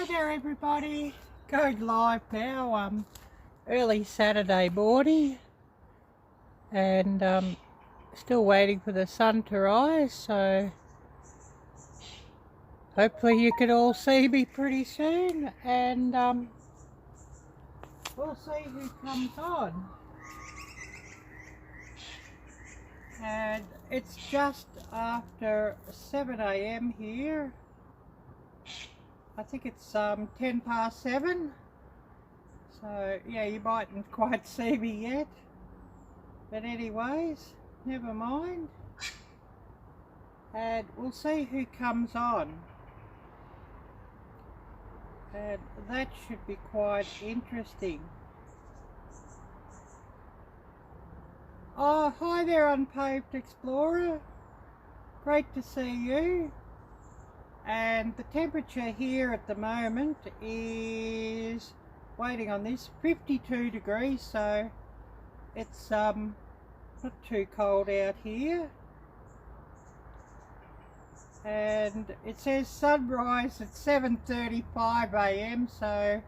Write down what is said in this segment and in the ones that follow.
there everybody, going live now, early Saturday morning, and still waiting for the sun to rise, so hopefully you can all see me pretty soon, and we'll see who comes on. And it's just after 7 AM here. I think it's 10 past 7, so yeah, you mightn't quite see me yet, but anyways, never mind, and we'll see who comes on, and that should be quite interesting. Oh, hi there, Unpaved Explorer, great to see you. And the temperature here at the moment is, waiting on this, 52 degrees, so it's not too cold out here. And it says sunrise at 7:35 AM, so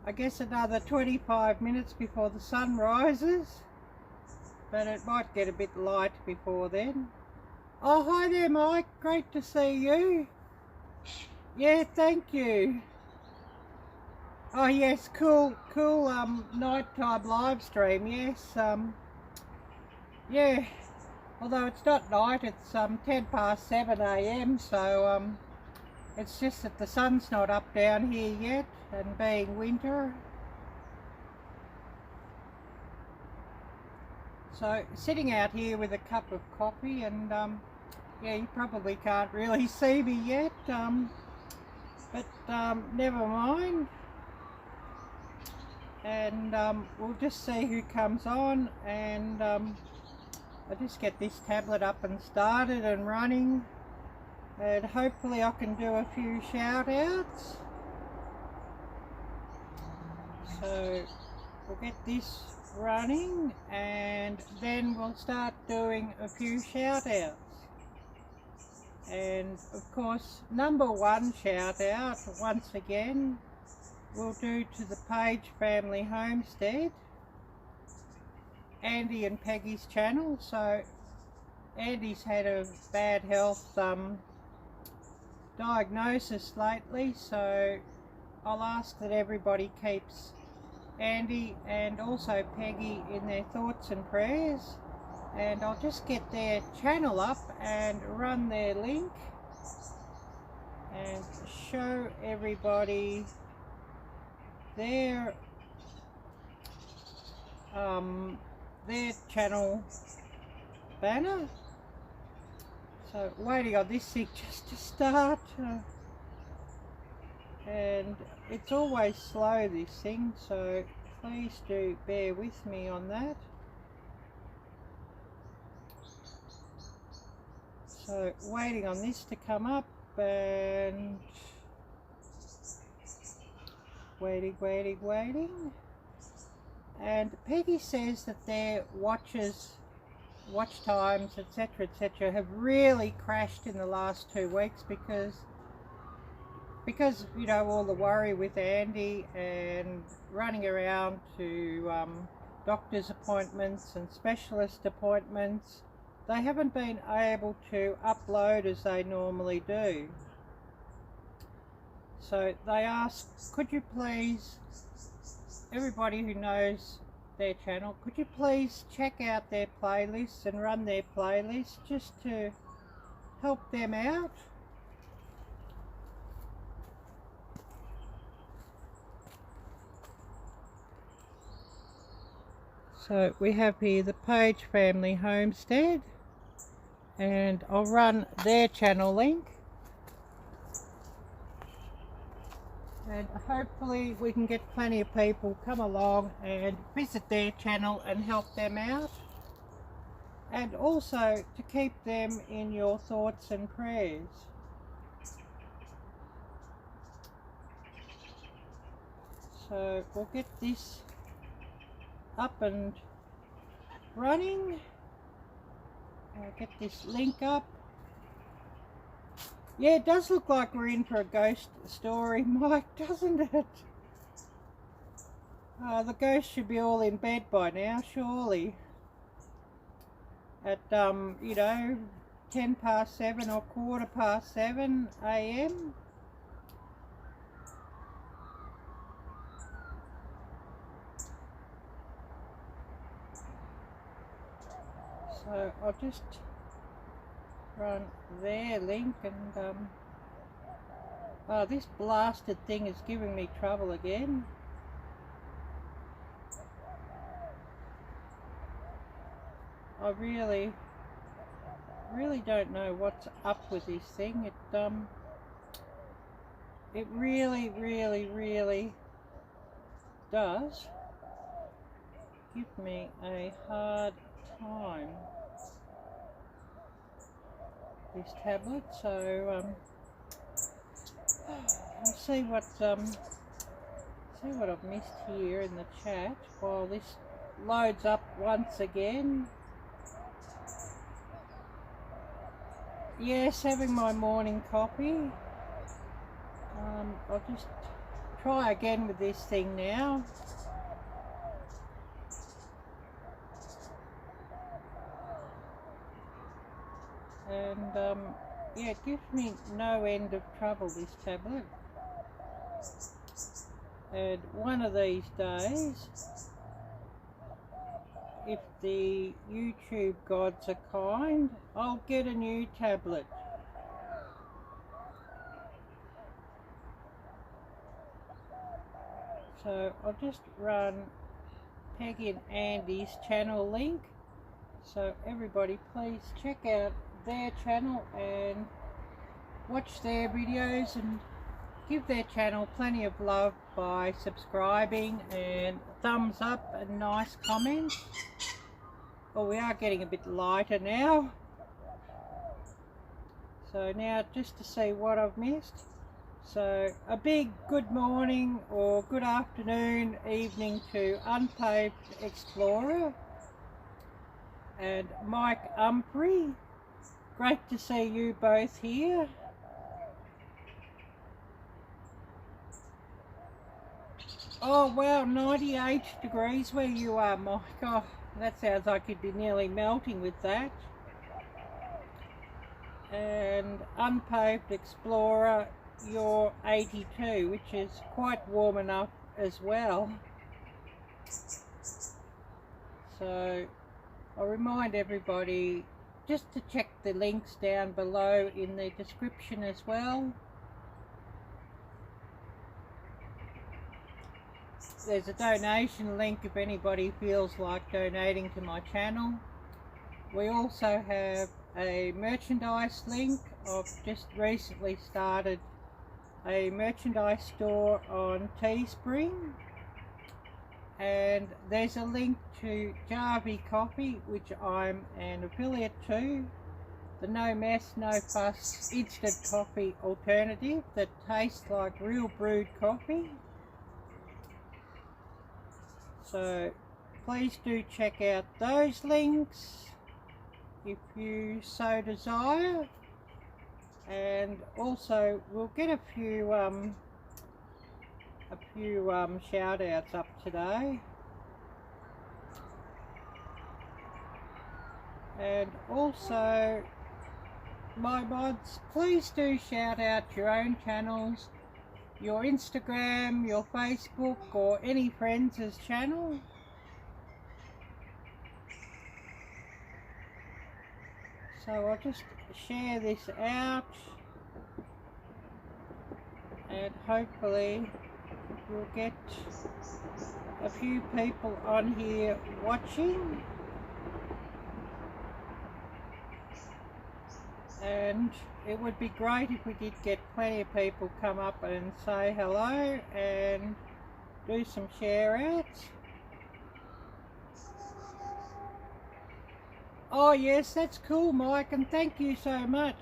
I guess another 25 minutes before the sun rises, but it might get a bit light before then. Oh, hi there, Mike, great to see you. Yeah, thank you. Oh yes, cool nighttime live stream, yes. Yeah, although it's not night, it's 10 past 7 AM, so it's just that the sun's not up down here yet, and being winter. So sitting out here with a cup of coffee, and yeah, you probably can't really see me yet, but never mind, and we'll just see who comes on, and I'll just get this tablet up and started and running, and hopefully I can do a few shout outs. So we'll get this running, and then we'll start doing a few shout outs. And of course, number one shout out, once again, we'll do to the Page Family Homestead, Andy and Peggy's channel. So Andy's had a bad health diagnosis lately, so I'll ask that everybody keeps Andy and also Peggy in their thoughts and prayers. And I'll just get their channel up and run their link and show everybody their channel banner. So waiting on this thing just to start, and it's always slow, this thing, so please do bear with me on that. So waiting on this to come up, and waiting. And Peggy says that their watch times, etc., have really crashed in the last 2 weeks because you know, all the worry with Andy and running around to doctor's appointments and specialist appointments. They haven't been able to upload as they normally do. So they asked, could you please, everybody who knows their channel, could you please check out their playlists and run their playlists just to help them out? So we have here the Page Family Homestead, and I'll run their channel link, and hopefully we can get plenty of people come along and visit their channel and help them out, and also to keep them in your thoughts and prayers. So we'll get this up and running. I'll get this link up, Yeah, it does look like we're in for a ghost story, Mike, doesn't it? The ghosts should be all in bed by now, surely. At, you know, 10 past 7 or quarter past 7 a.m. So I'll just run their link and, oh, this blasted thing is giving me trouble again. I really don't know what's up with this thing. It really does give me a hard time, this tablet. So I'll see what I've missed here in the chat while this loads up once again. Yes, having my morning coffee. I'll just try again with this thing now. And yeah, it gives me no end of trouble, this tablet. And one of these days, if the YouTube gods are kind, I'll get a new tablet. So I'll just run Peggy and Andy's channel link. So everybody please check out their channel and watch their videos and give their channel plenty of love by subscribing and thumbs up and nice comments. Well, we are getting a bit lighter now. So now just to see what I've missed. So a big good morning or good afternoon, evening to Unpaved Explorer and Mike Humphrey. Great to see you both here. Oh wow, 98 degrees where you are, Mike. Oh, that sounds like you'd be nearly melting with that. And Unpaved Explorer, you're 82, which is quite warm enough as well. So I'll remind everybody just to check the links down below in the description as well. There's a donation link if anybody feels like donating to my channel. We also have a merchandise link. I've just recently started a merchandise store on Teespring, and there's a link to Jarvie Coffee, which I'm an affiliate to, the no mess no fuss instant coffee alternative that tastes like real brewed coffee. So please do check out those links if you so desire. And also we'll get a few shout outs up today. And also, my mods, please do shout out your own channels, your Instagram, your Facebook, or any friends' channel. So I'll just share this out and hopefully we'll get a few people on here watching. And it would be great if we did get plenty of people come up and say hello and do some share outs. Oh yes, that's cool, Mike, and thank you so much.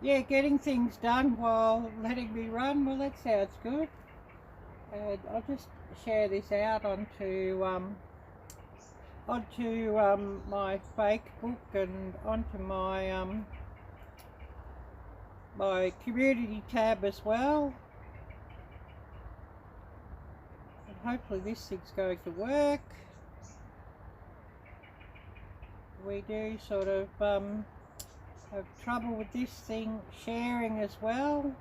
Yeah, getting things done while letting me run, well that sounds good. And I'll just share this out onto my Facebook and onto my my community tab as well. And hopefully this thing's going to work. We do sort of have trouble with this thing sharing as well.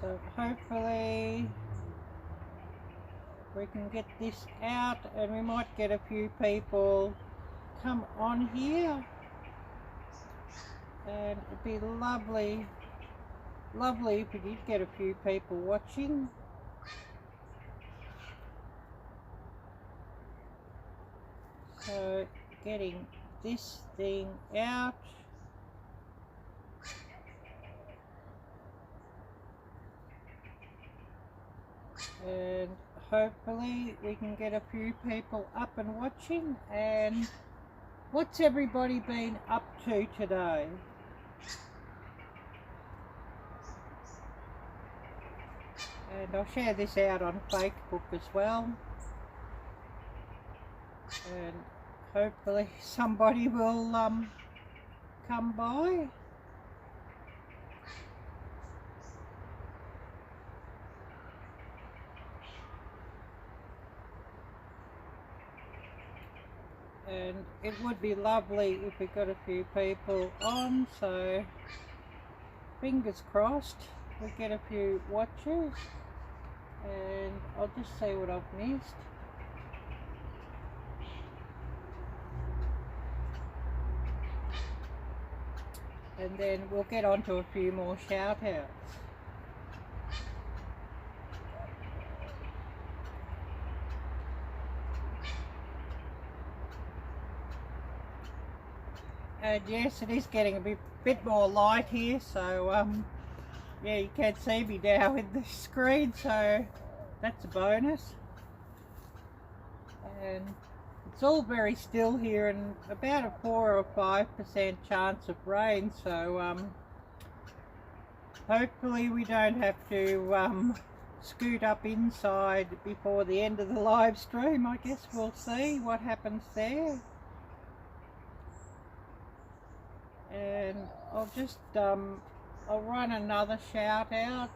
So hopefully we can get this out and we might get a few people come on here, and it'd be lovely if we did get a few people watching. So getting this thing out. And hopefully we can get a few people up and watching. And what's everybody been up to today? And I'll share this out on Facebook as well. And hopefully somebody will come by. And it would be lovely if we got a few people on, so fingers crossed we get a few watchers. And I'll just see what I've missed. And then we'll get on to a few more shout outs. And yes, it is getting a bit more light here, so yeah, you can't see me now with the screen, so that's a bonus. And it's all very still here, and about a 4 or 5% chance of rain, so hopefully we don't have to scoot up inside before the end of the live stream. I guess we'll see what happens there. And I'll just I'll run another shout out,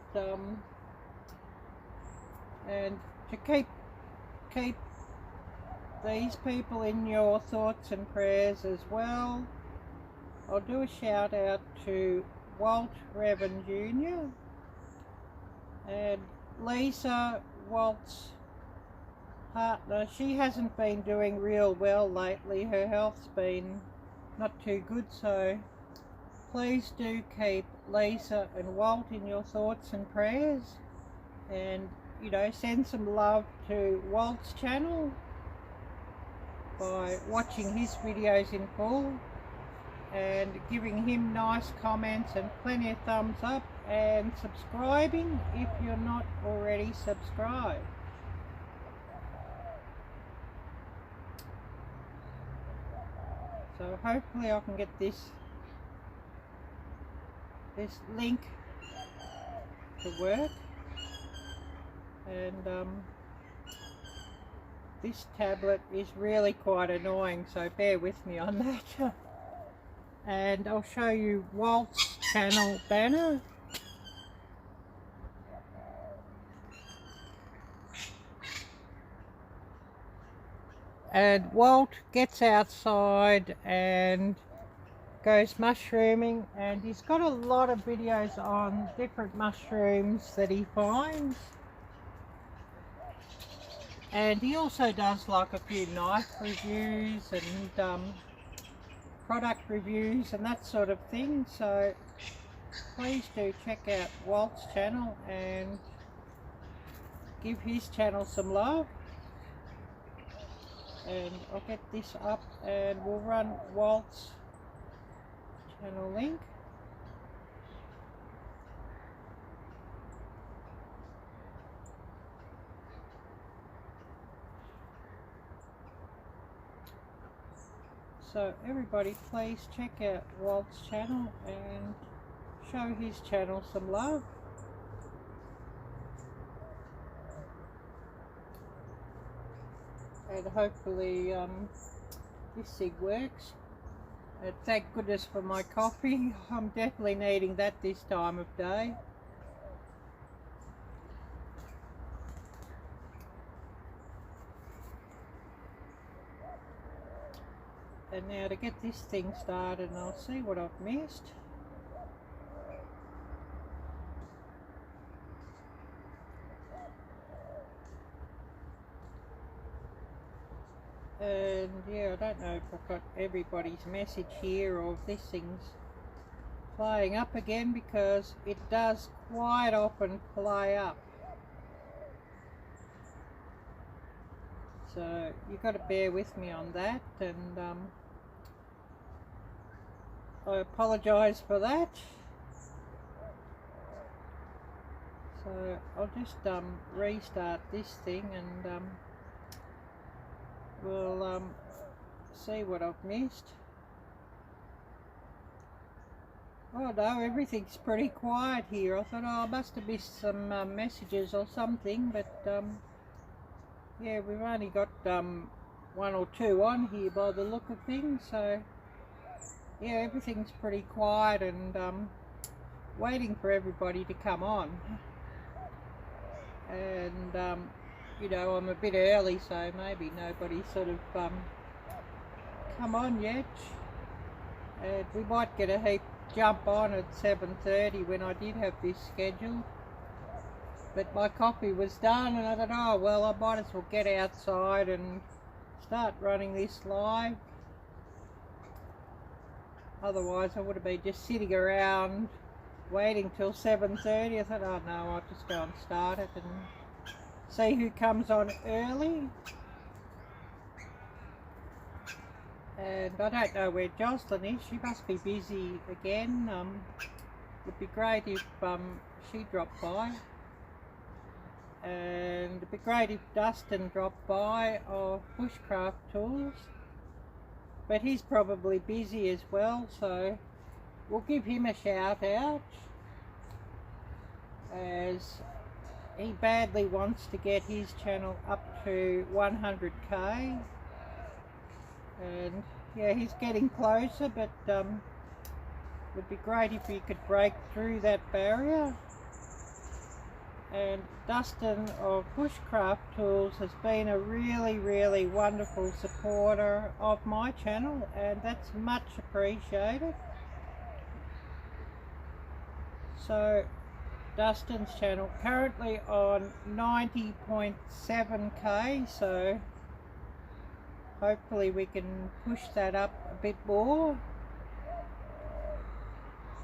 and to keep these people in your thoughts and prayers as well. I'll do a shout out to Walt Revan Jr. and Lisa, Walt's partner. She hasn't been doing real well lately. Her health's been not too good, so please do keep Lisa and Walt in your thoughts and prayers, and you know, send some love to Walt's channel by watching his videos in full and giving him nice comments and plenty of thumbs up, and subscribing if you're not already subscribed. So hopefully I can get this link to work. And this tablet is really quite annoying, so bear with me on that. And I'll show you Walt's channel banner. And Walt gets outside and goes mushrooming, and he's got a lot of videos on different mushrooms that he finds. And he also does like a few knife reviews and product reviews and that sort of thing. So please do check out Walt's channel and give his channel some love. And I'll get this up and we'll run Walt's channel link. So everybody please check out Walt's channel and show his channel some love. and hopefully this thing works. And thank goodness for my coffee. I'm definitely needing that this time of day. And now to get this thing started, and I'll see what I've missed. And yeah, I don't know if I've got everybody's message here or if this thing's playing up again, because it does quite often play up. So you've got to bear with me on that, and I apologise for that. So I'll just restart this thing, and we'll see what I've missed. Oh no, everything's pretty quiet here. I thought, oh, I must have missed some messages or something, but yeah, we've only got one or two on here by the look of things, so yeah, everything's pretty quiet, and waiting for everybody to come on. And you know, I'm a bit early, so maybe nobody's sort of come on yet. And we might get a heap jump on at 7:30 when I did have this scheduled. But my coffee was done, and I thought, oh well, I might as well get outside and start running this live. Otherwise I would have been just sitting around waiting till 7:30. I thought, oh no, I'll just go and start it and see who comes on early. And I don't know where Jocelyn is. She must be busy again. Would be great if she dropped by. And it'd be great if Dustin dropped by of Bushcraft Tools. But he's probably busy as well, so we'll give him a shout out, as he badly wants to get his channel up to 100k. And yeah, he's getting closer, but would be great if he could break through that barrier. And Dustin of Bushcraft Tools has been a really wonderful supporter of my channel, and that's much appreciated. So Dustin's channel currently on 90.7k, so hopefully we can push that up a bit more.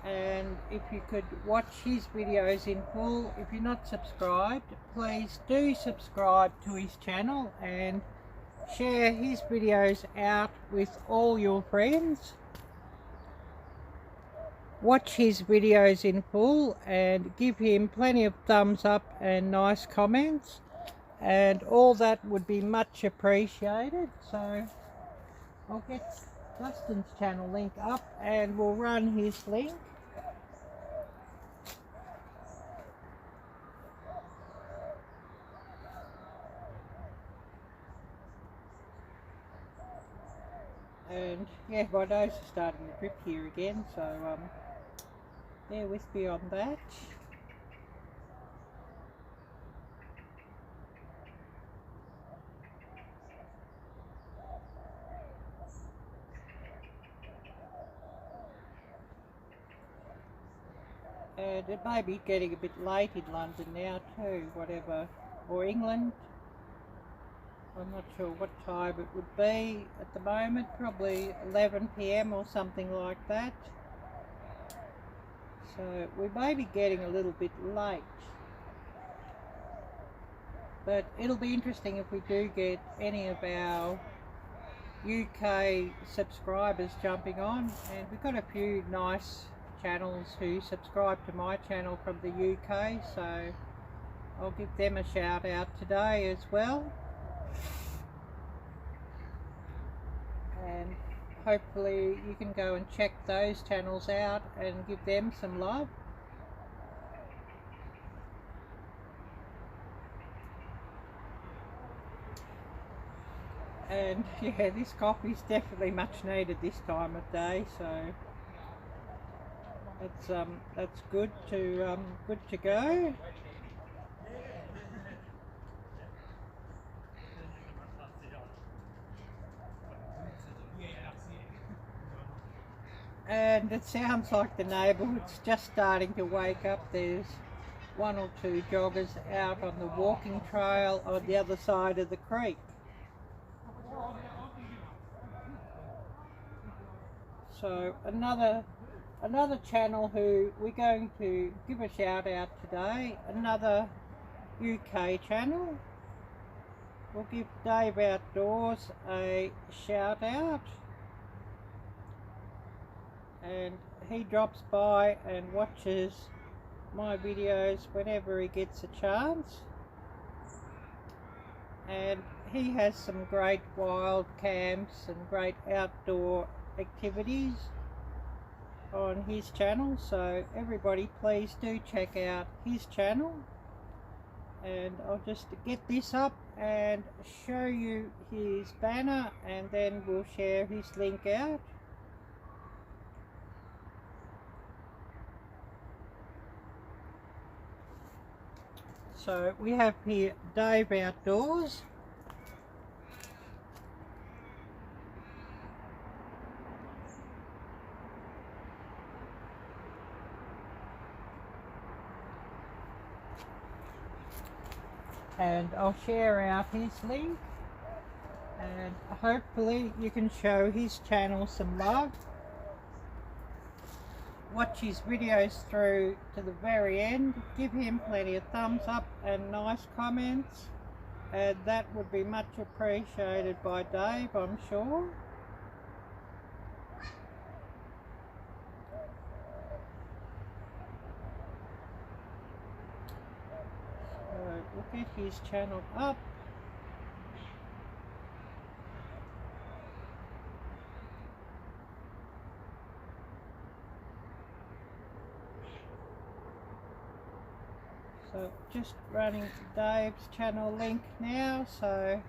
And if you could watch his videos in full, if you're not subscribed, please do subscribe to his channel and share his videos out with all your friends. Watch his videos in full and give him plenty of thumbs up and nice comments, and all that would be much appreciated. So I'll get Dustin's channel link up and we'll run his link. And yeah, my nose is starting to drip here again, so bear with me on that. And it may be getting a bit late in London now too, whatever, or England. I'm not sure what time it would be at the moment, probably 11 PM or something like that. So we may be getting a little bit late. But it'll be interesting if we do get any of our UK subscribers jumping on. And we've got a few nice channels who subscribe to my channel from the UK, so I'll give them a shout out today as well. And hopefully you can go and check those channels out and give them some love. And yeah, this coffee's definitely much needed this time of day, so that's good to go. And it sounds like the neighbourhood's just starting to wake up. There's one or two joggers out on the walking trail on the other side of the creek. So another channel who we're going to give a shout out today, another UK channel. We'll give Dave Outdoors a shout out, and he drops by and watches my videos whenever he gets a chance, and he has some great wild camps and great outdoor activities on his channel, so everybody please do check out his channel. And I'll just get this up and show you his banner, and then we'll share his link out. So we have here Dave Outdoors. And I'll share out his link, and hopefully you can show his channel some love. Watch his videos through to the very end, give him plenty of thumbs up and nice comments, and that would be much appreciated by Dave, I'm sure. We'll get his channel up. So just running Dave's channel link now. So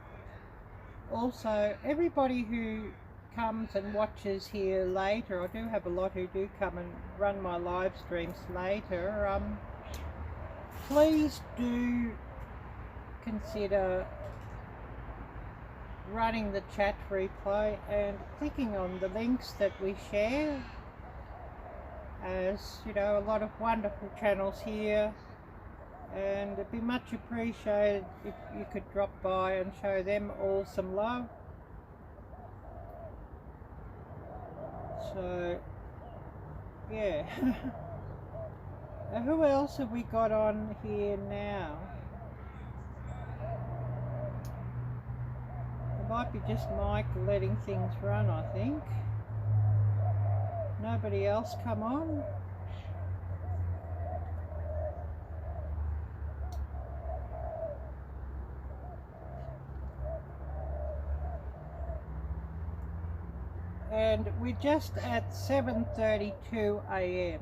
also everybody who comes and watches here later, I do have a lot who do come and run my live streams later, please do consider running the chat replay and clicking on the links that we share, as you know, a lot of wonderful channels here, and it'd be much appreciated if you could drop by and show them all some love. So yeah. Now, who else have we got on here now? It might be just Mike letting things run, I think. Nobody else come on? And we're just at 7:32 AM.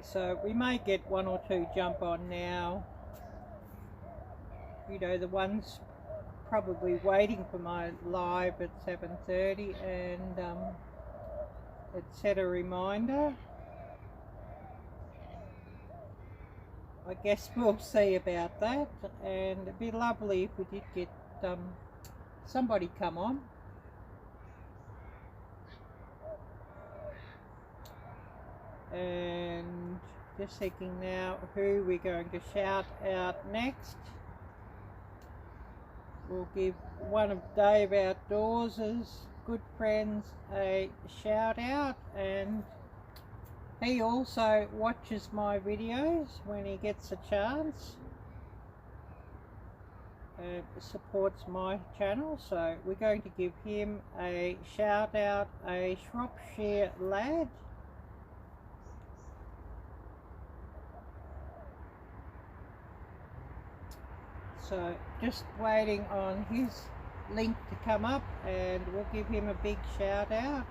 So we may get one or two jump on now. You know, the ones probably waiting for my live at 7:30, and it set a reminder. I guess we'll see about that, and it'd be lovely if we did get somebody come on. And just thinking now who we're going to shout out next. We'll give one of Dave Outdoors' good friends a shout out, and he also watches my videos when he gets a chance and supports my channel, so we're going to give him a shout out, a Shropshire lad. So just waiting on his link to come up, and we'll give him a big shout out.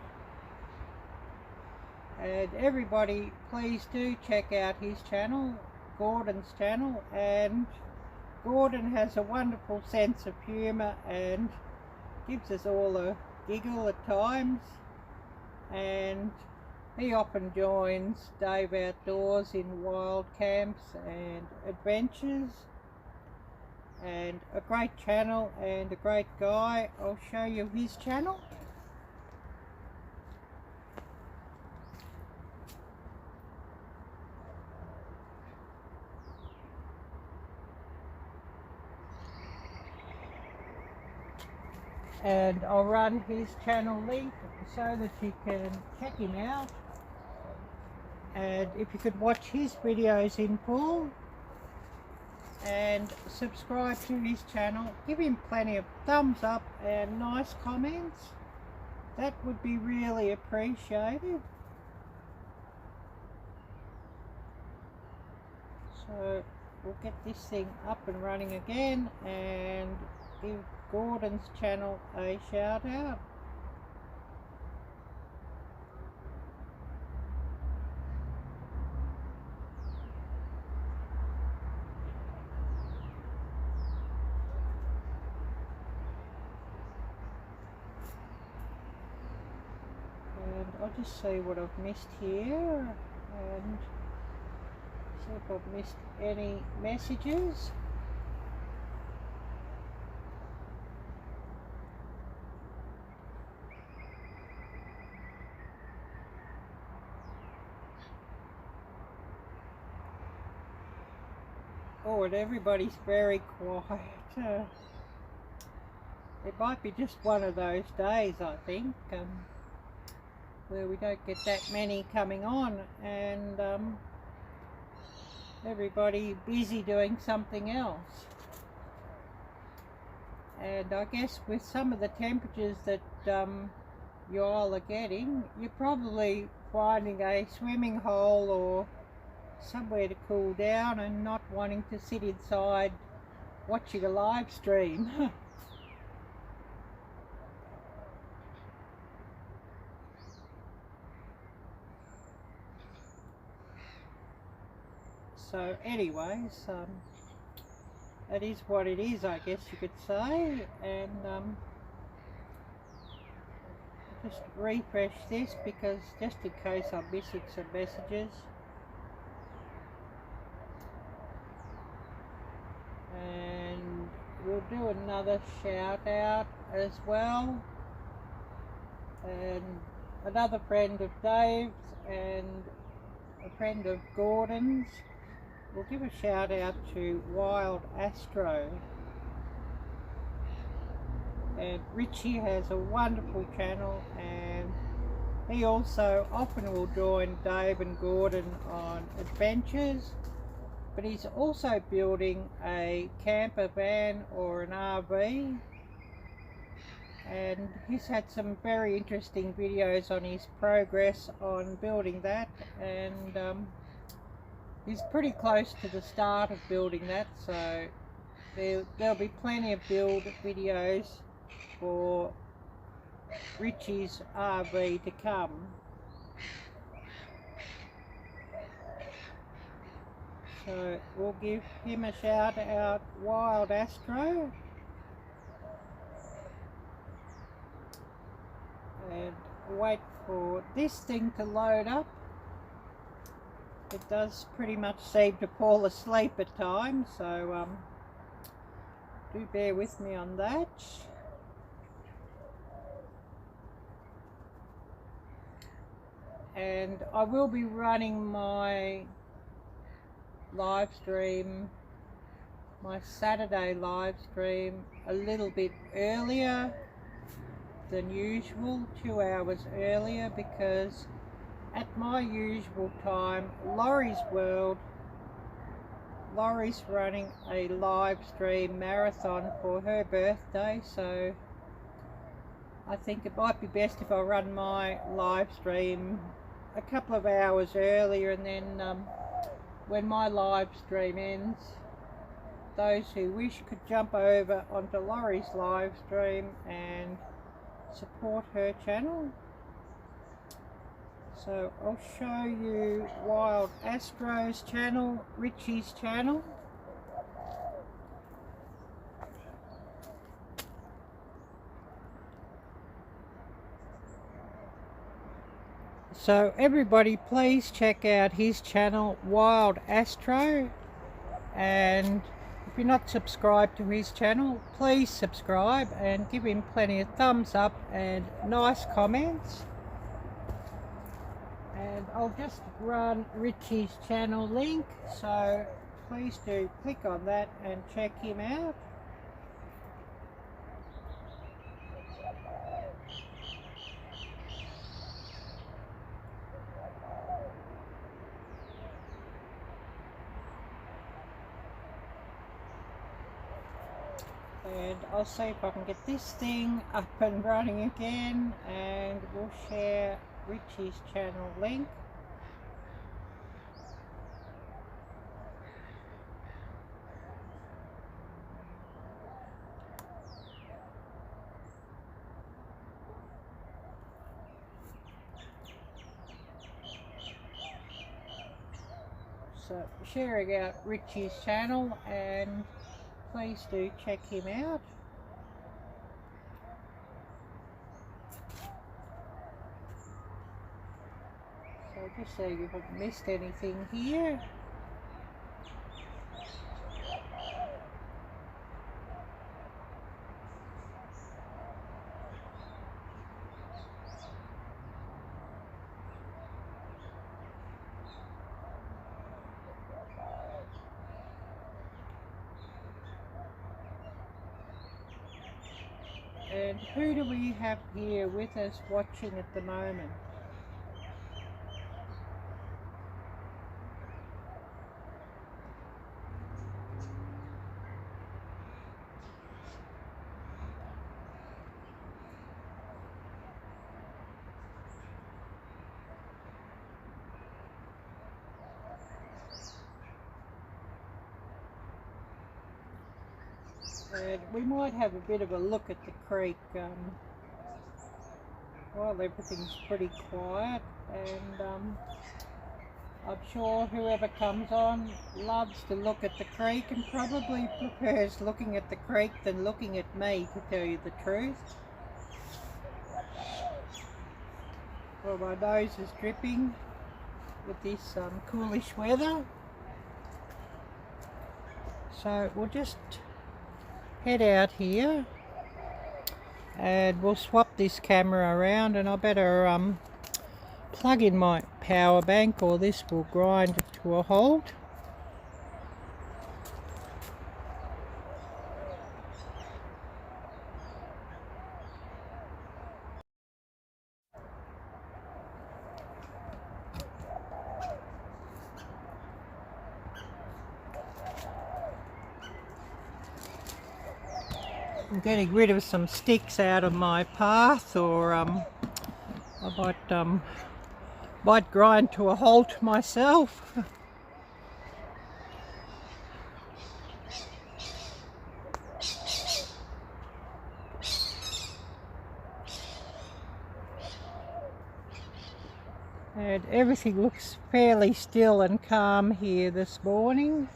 And everybody please do check out his channel, Gordon's channel, and Gordon has a wonderful sense of humour and gives us all a giggle at times, and he often joins Dave outdoors in wild camps and adventures, and a great channel and a great guy. I'll show you his channel. And I'll run his channel link so that you can check him out, and if you could watch his videos in full and subscribe to his channel, give him plenty of thumbs up and nice comments, that would be really appreciated. So we'll get this thing up and running again and give Gordon's channel a shout out. And I'll just see what I've missed here and see if I've missed any messages. Oh, and everybody's very quiet. It might be just one of those days, I think, where we don't get that many coming on, and everybody busy doing something else. And I guess with some of the temperatures that you all are getting, you're probably finding a swimming hole or somewhere to cool down and not wanting to sit inside watching a live stream. So anyways, that is what it is, I guess you could say. And just refresh this because just in case I'm missing some messages. And we'll do another shout out as well, and another friend of Dave's and a friend of Gordon's. We'll give a shout out to Wild Astro, and Richie has a wonderful channel, and he also often will join Dave and Gordon on adventures. But he's also building a camper van or an RV, and he's had some very interesting videos on his progress on building that, and he's pretty close to the start of building that, so there'll be plenty of build videos for Richie's RV to come. So we'll give him a shout out, Wild Astro. And wait for this thing to load up. It does pretty much seem to fall asleep at times, so do bear with me on that. And I will be running my live stream, my Saturday live stream, a little bit earlier than usual, 2 hours earlier, because at my usual time, Laurie's running a live stream marathon for her birthday, so I think it might be best if I run my live stream a couple of hours earlier, and then when my live stream ends, those who wish could jump over onto Laurie's live stream and support her channel. So I'll show you Wild Astro's channel, Richie's channel. So everybody please check out his channel, Wild Astro, and if you're not subscribed to his channel, please subscribe and give him plenty of thumbs up and nice comments. And I'll just run Richie's channel link, so please do click on that and check him out. And I'll see if I can get this thing up and running again, and we'll share Richie's channel link. So sharing out Richie's channel, and please do check him out. So just so you haven't missed anything here. And who do we have here with us watching at the moment? And we might have a bit of a look at the creek while everything's pretty quiet, and I'm sure whoever comes on loves to look at the creek and probably prefers looking at the creek than looking at me, to tell you the truth. Well, my nose is dripping with this coolish weather, so we'll just head out here and we'll swap this camera around, and I better plug in my power bank or this will grind to a halt. I'm getting rid of some sticks out of my path, or I might grind to a halt myself. And everything looks fairly still and calm here this morning.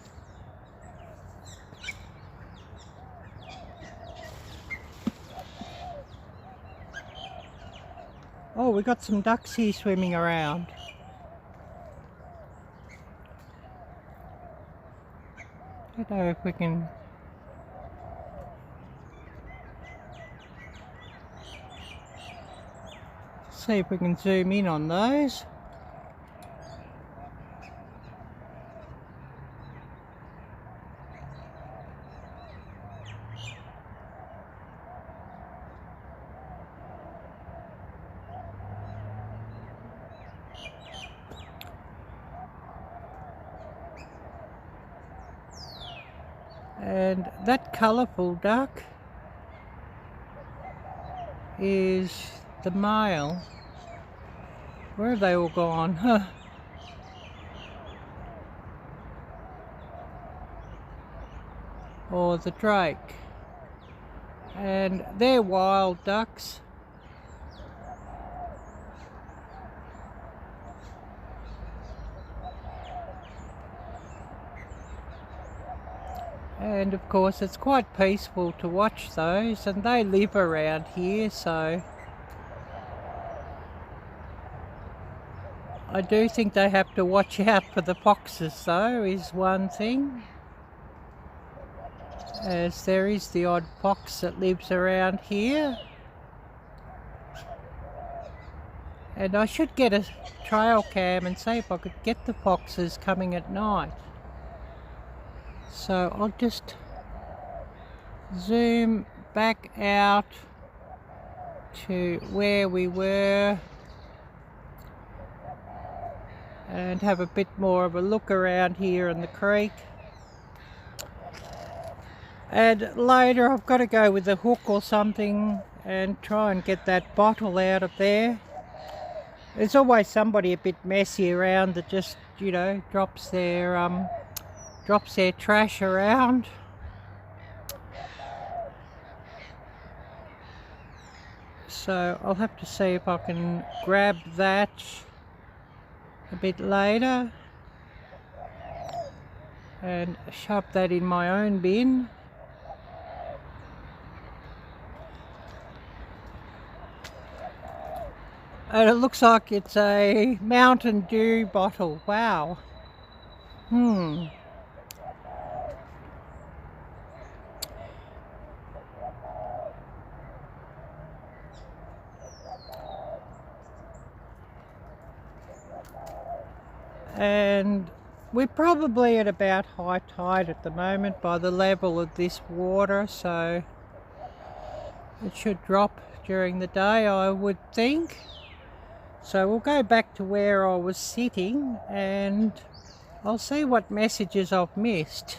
Oh, we got some ducks here swimming around. I don't know if we can... see if we can zoom in on those. And that colourful duck is the male. Where have they all gone? Huh. Or the drake. And they're wild ducks. And of course it's quite peaceful to watch those, and they live around here, so I do think they have to watch out for the foxes though, is one thing. As there is the odd fox that lives around here. And I should get a trail cam and see if I could get the foxes coming at night. So I'll just zoom back out to where we were and have a bit more of a look around here in the creek. And later I've got to go with a hook or something and try and get that bottle out of there. There's always somebody a bit messy around that just, you know, drops their trash around. So I'll have to see if I can grab that a bit later and shove that in my own bin. And it looks like it's a Mountain Dew bottle. Wow. And we're probably at about high tide at the moment by the level of this water, so it should drop during the day, I would think. So we'll go back to where I was sitting and I'll see what messages I've missed.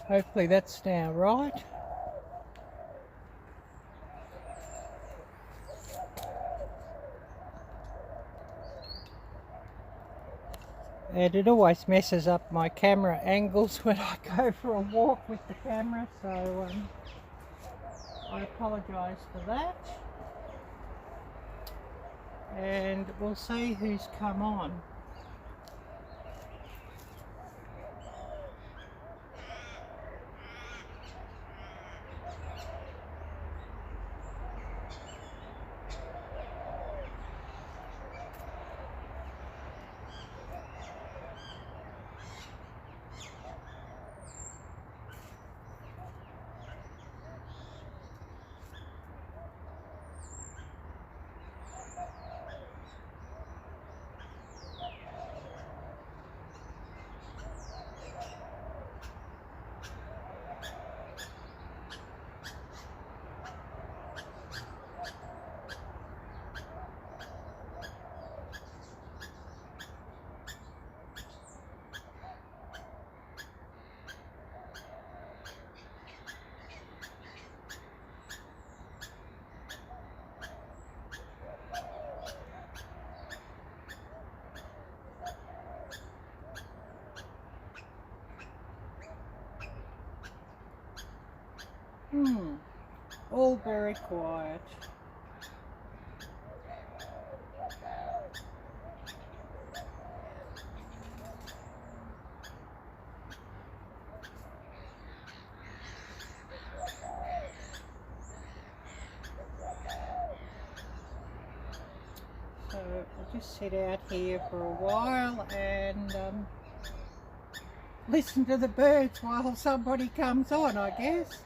Hopefully that's now right. And it always messes up my camera angles when I go for a walk with the camera, so I apologise for that. And we'll see who's come on. All very quiet. So I'll just sit out here for a while and listen to the birds while somebody comes on, I guess.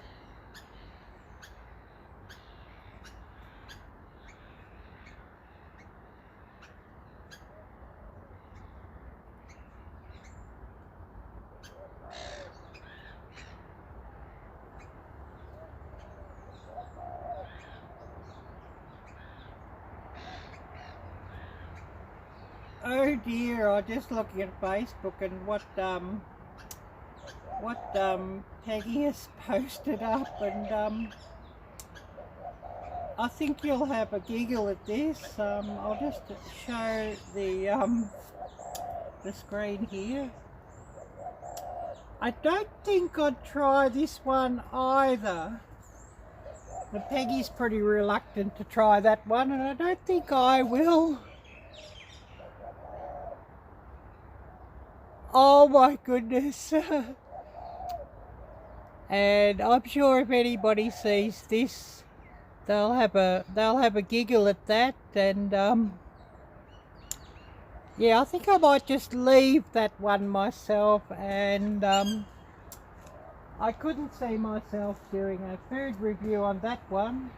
Oh dear, I'm just looking at Facebook and what Peggy has posted up, and I think you'll have a giggle at this. I'll just show the screen here. I don't think I'd try this one either. But Peggy's pretty reluctant to try that one, and I don't think I will. Oh my goodness. And I'm sure if anybody sees this, they'll have a giggle at that. And yeah, I think I might just leave that one myself, and I couldn't see myself doing a food review on that one.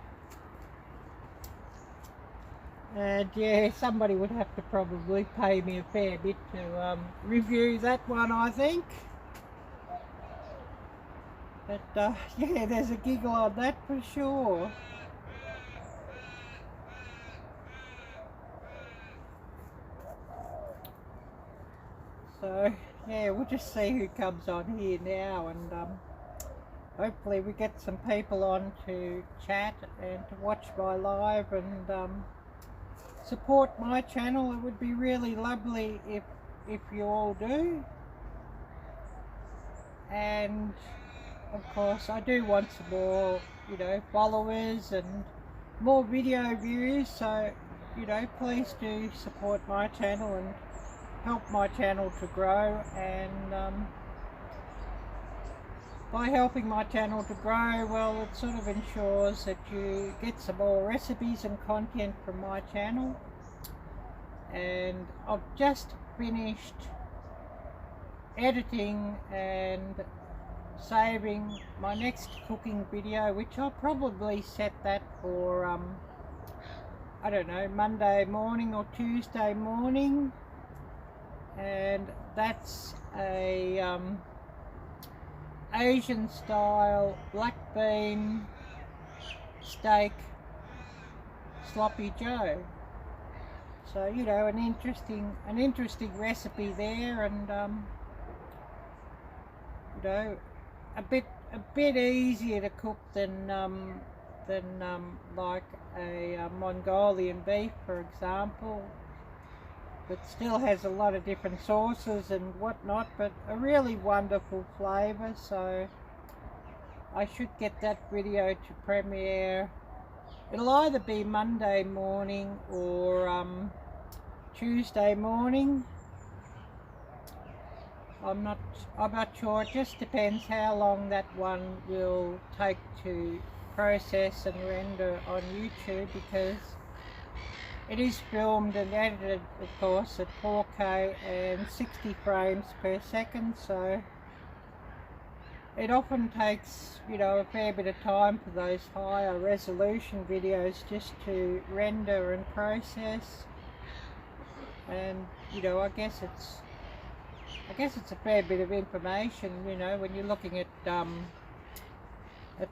And yeah, somebody would have to probably pay me a fair bit to review that one, I think. But yeah, there's a giggle on that for sure. So yeah, we'll just see who comes on here now, and hopefully we get some people on to chat and to watch my live and support my channel. It would be really lovely if you all do. And of course I do want some more, you know, followers and more video views, so you know, please do support my channel and help my channel to grow. And by helping my channel to grow, well, it sort of ensures that you get some more recipes and content from my channel. And I've just finished editing and saving my next cooking video, which I'll probably set that for I don't know, Monday morning or Tuesday morning. And that's a Asian style black bean steak sloppy joe. So you know, an interesting recipe there, and you know, a bit easier to cook than like a Mongolian beef, for example. But still has a lot of different sauces and whatnot, but a really wonderful flavour. So I should get that video to premiere. It'll either be Monday morning or Tuesday morning. I'm not sure. It just depends how long that one will take to process and render on YouTube, because it is filmed and edited, of course, at 4K and 60 frames per second, so it often takes, you know, a fair bit of time for those higher resolution videos just to render and process. And you know, I guess it's a fair bit of information, you know, when you're looking at a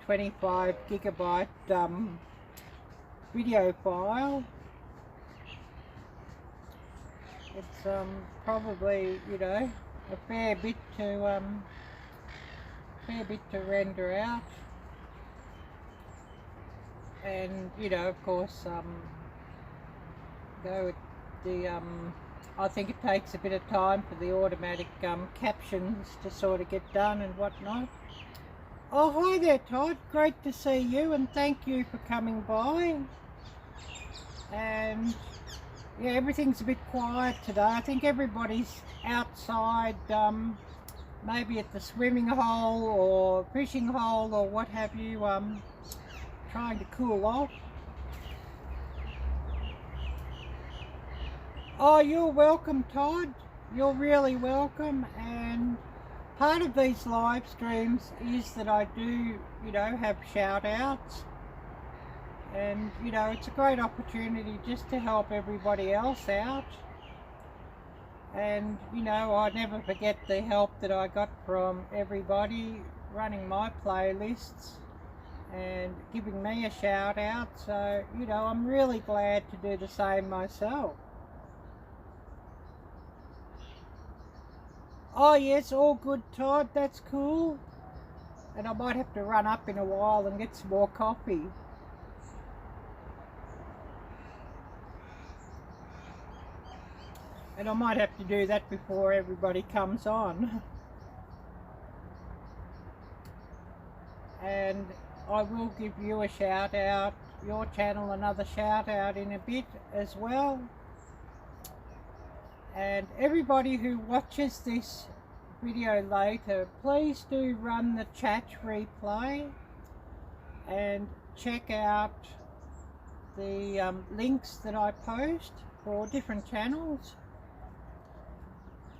25 gigabyte video file. It's probably, you know, a fair bit to render out. And you know, of course, go with the I think it takes a bit of time for the automatic captions to sort of get done and whatnot. Oh, hi there, Todd. Great to see you, and thank you for coming by. And yeah, everything's a bit quiet today. I think everybody's outside, maybe at the swimming hole or fishing hole or what have you, trying to cool off. Oh, you're welcome, Todd. You're really welcome. And part of these live streams is that I do, you know, have shout outs. And you know, it's a great opportunity just to help everybody else out. And you know, I never forget the help that I got from everybody running my playlists and giving me a shout out. So you know, I'm really glad to do the same myself. Oh yes, all good, Todd. That's cool. And I might have to run up in a while and get some more coffee. And I might have to do that before everybody comes on. And I will give you a shout out, your channel another shout out in a bit as well. And everybody who watches this video later, please do run the chat replay and check out the links that I post for different channels,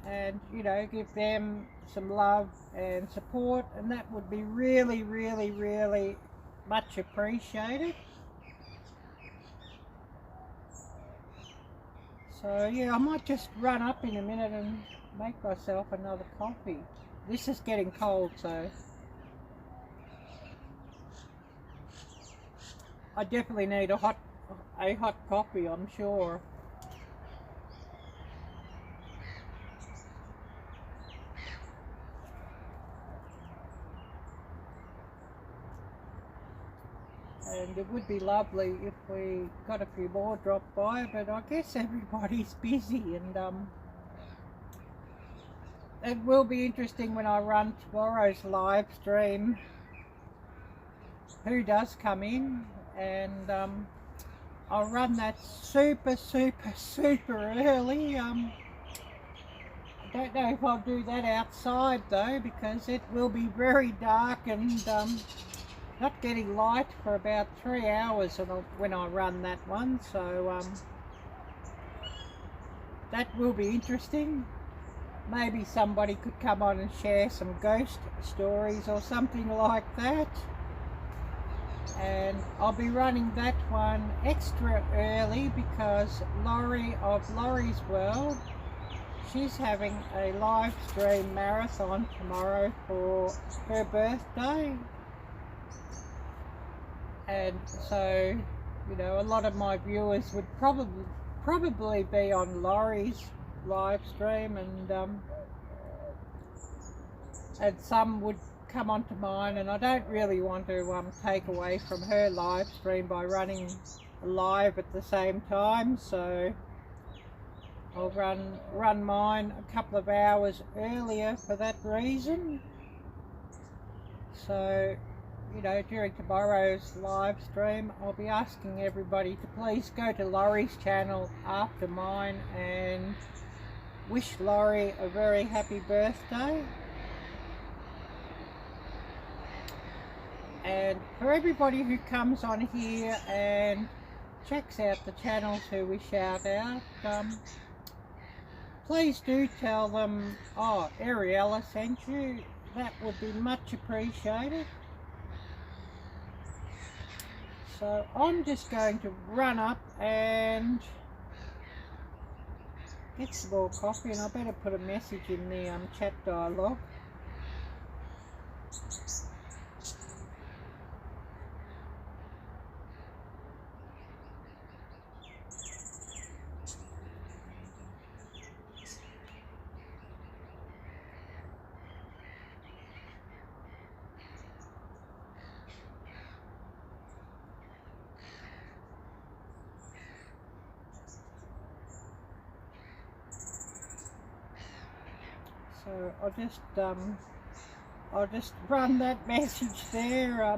and you know, give them some love and support, and that would be really, really, really much appreciated. So yeah, I might just run up in a minute and make myself another coffee. This is getting cold, so I definitely need a hot coffee, I'm sure. And it would be lovely if we got a few more drop by, but I guess everybody's busy, and it will be interesting when I run tomorrow's live stream who does come in, and I'll run that super early. I don't know if I'll do that outside though, because it will be very dark and not getting light for about 3 hours when I run that one, so that will be interesting. Maybe somebody could come on and share some ghost stories or something like that. And I'll be running that one extra early because Laurie of Laurie's World, she's having a live stream marathon tomorrow for her birthday. And so, you know, a lot of my viewers would probably be on Laurie's live stream, and some would come onto mine, and I don't really want to take away from her live stream by running live at the same time, so I'll run mine a couple of hours earlier for that reason. So, you know, during tomorrow's live stream, I'll be asking everybody to please go to Laurie's channel after mine and wish Laurie a very happy birthday. And for everybody who comes on here and checks out the channels who we shout out, please do tell them, oh, Ariella sent you. That would be much appreciated. So I'm just going to run up and get some more coffee, and I better put a message in the chat dialogue. So I'll just run that message there,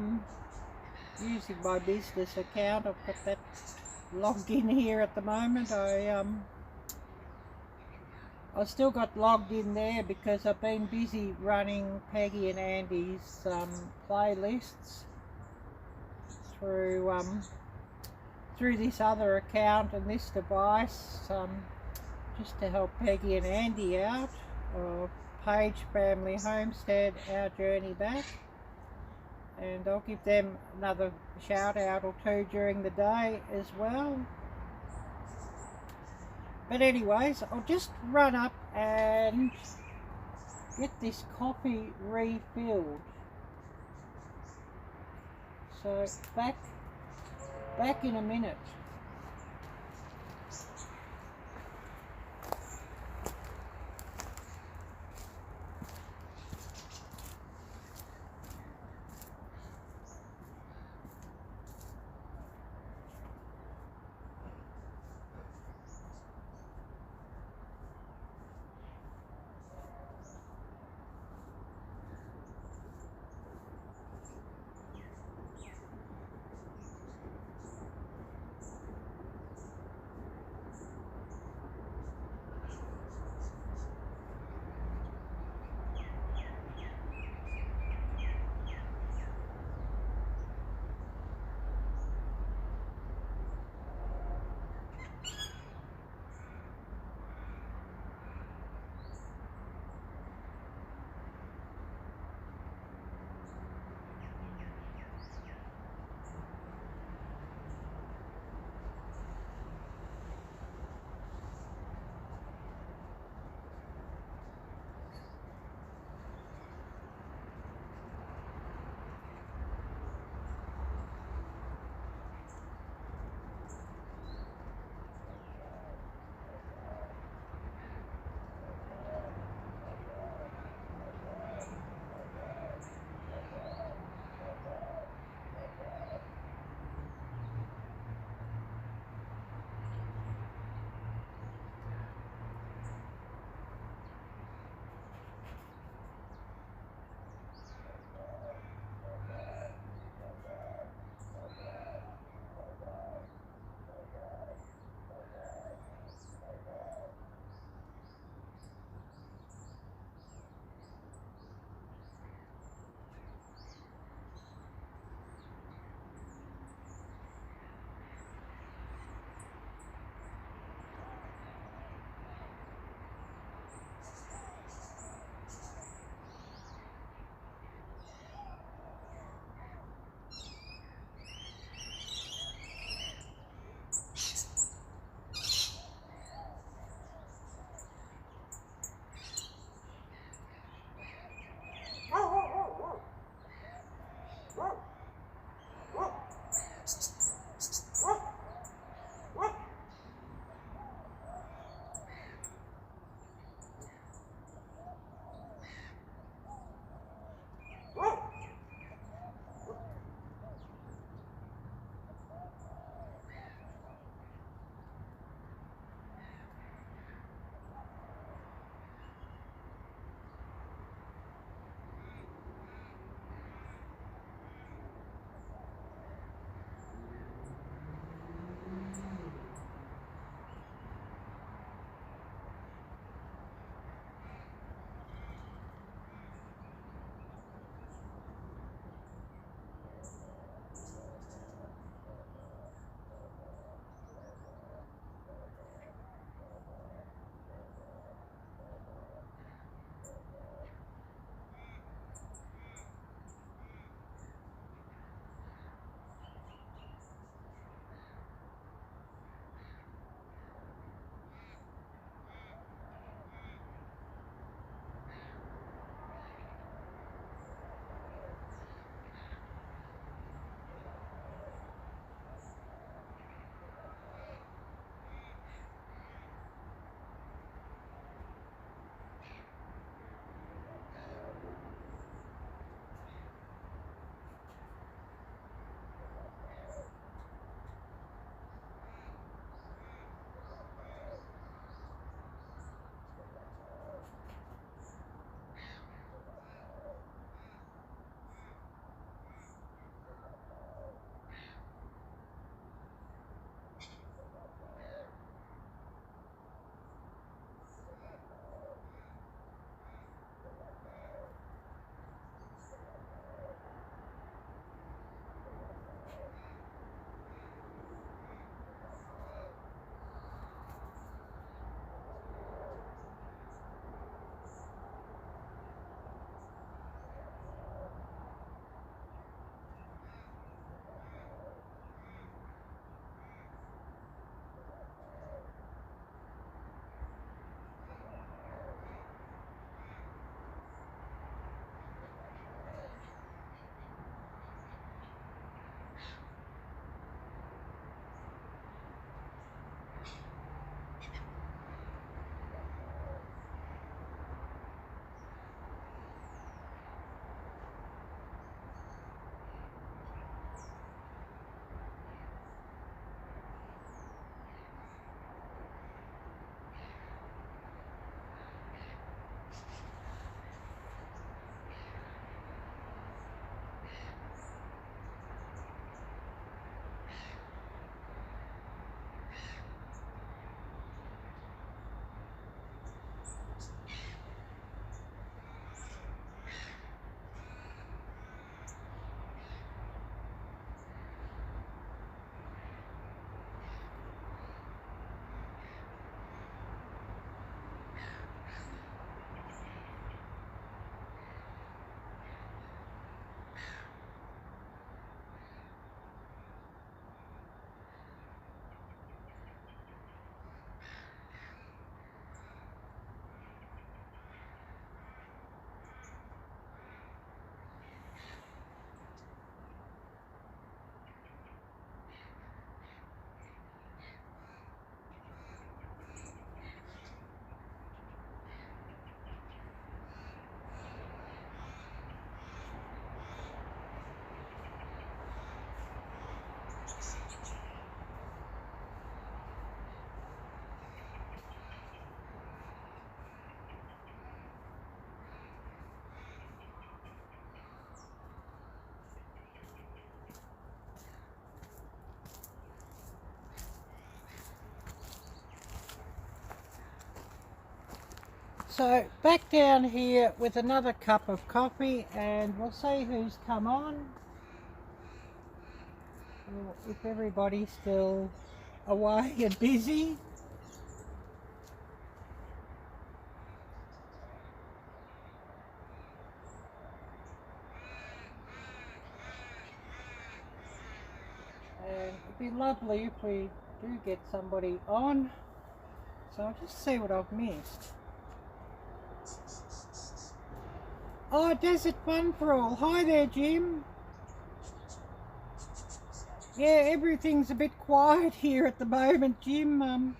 using my business account. I've got that logged in here at the moment. I still got logged in there because I've been busy running Peggy and Andy's playlists through this other account and this device, just to help Peggy and Andy out. Page Family Homestead, Our Journey Back, and I'll give them another shout out or two during the day as well. But anyways, I'll just run up and get this coffee refilled. So back in a minute. So back down here with another cup of coffee, and we'll see who's come on. Or if everybody's still away and busy. And it'd be lovely if we do get somebody on. So I'll just see what I've missed. Oh, Desert Fun for All. Hi there, Jim. Yeah, everything's a bit quiet here at the moment, Jim.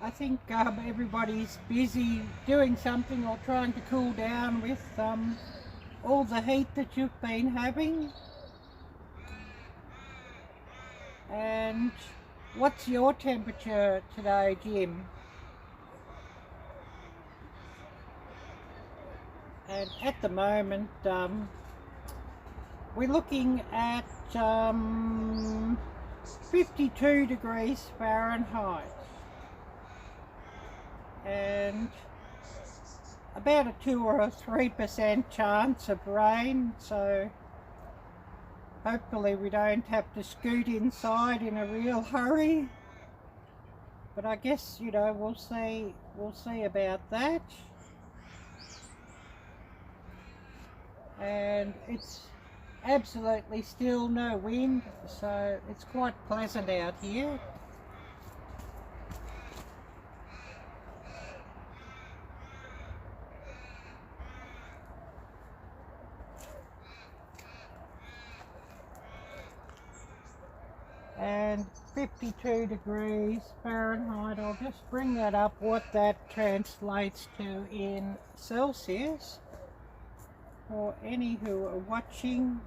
I think everybody's busy doing something or trying to cool down with all the heat that you've been having. And what's your temperature today, Jim? And at the moment, we're looking at 52 degrees Fahrenheit. And about a 2 or a 3% chance of rain, so hopefully we don't have to scoot inside in a real hurry. But I guess, you know, we'll see about that. And it's absolutely still, no wind, so it's quite pleasant out here. And 52 degrees Fahrenheit, I'll just bring that up, what that translates to in Celsius for any who are watching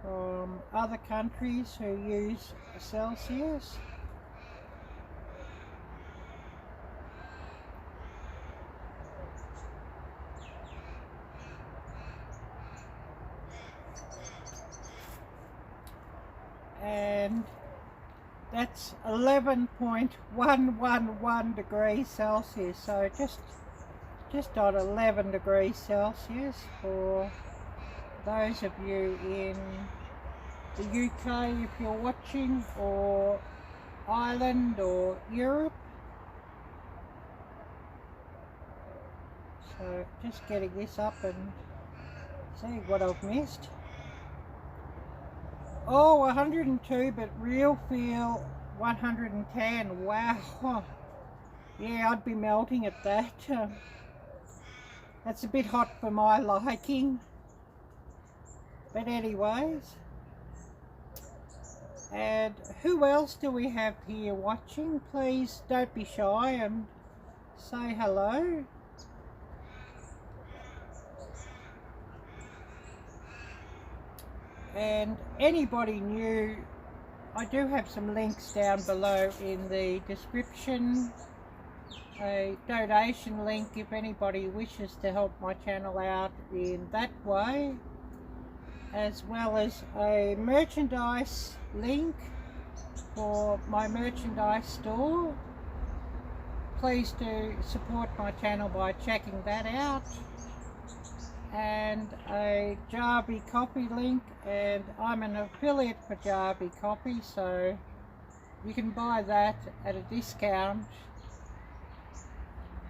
from other countries who use Celsius. And that's 11.111 degrees Celsius, so just on 11 degrees Celsius for those of you in the UK if you're watching, or Ireland or Europe. So just getting this up and see what I've missed. Oh, 102, but real feel 110. Wow. Yeah, I'd be melting at that. That's a bit hot for my liking. But anyways. And who else do we have here watching? Please don't be shy and say hello. And anybody new, I do have some links down below in the description, a donation link if anybody wishes to help my channel out in that way, as well as a merchandise link for my merchandise store. Please do support my channel by checking that out. And a Jarby Coffee link, and I'm an affiliate for Jarby Coffee, so you can buy that at a discount,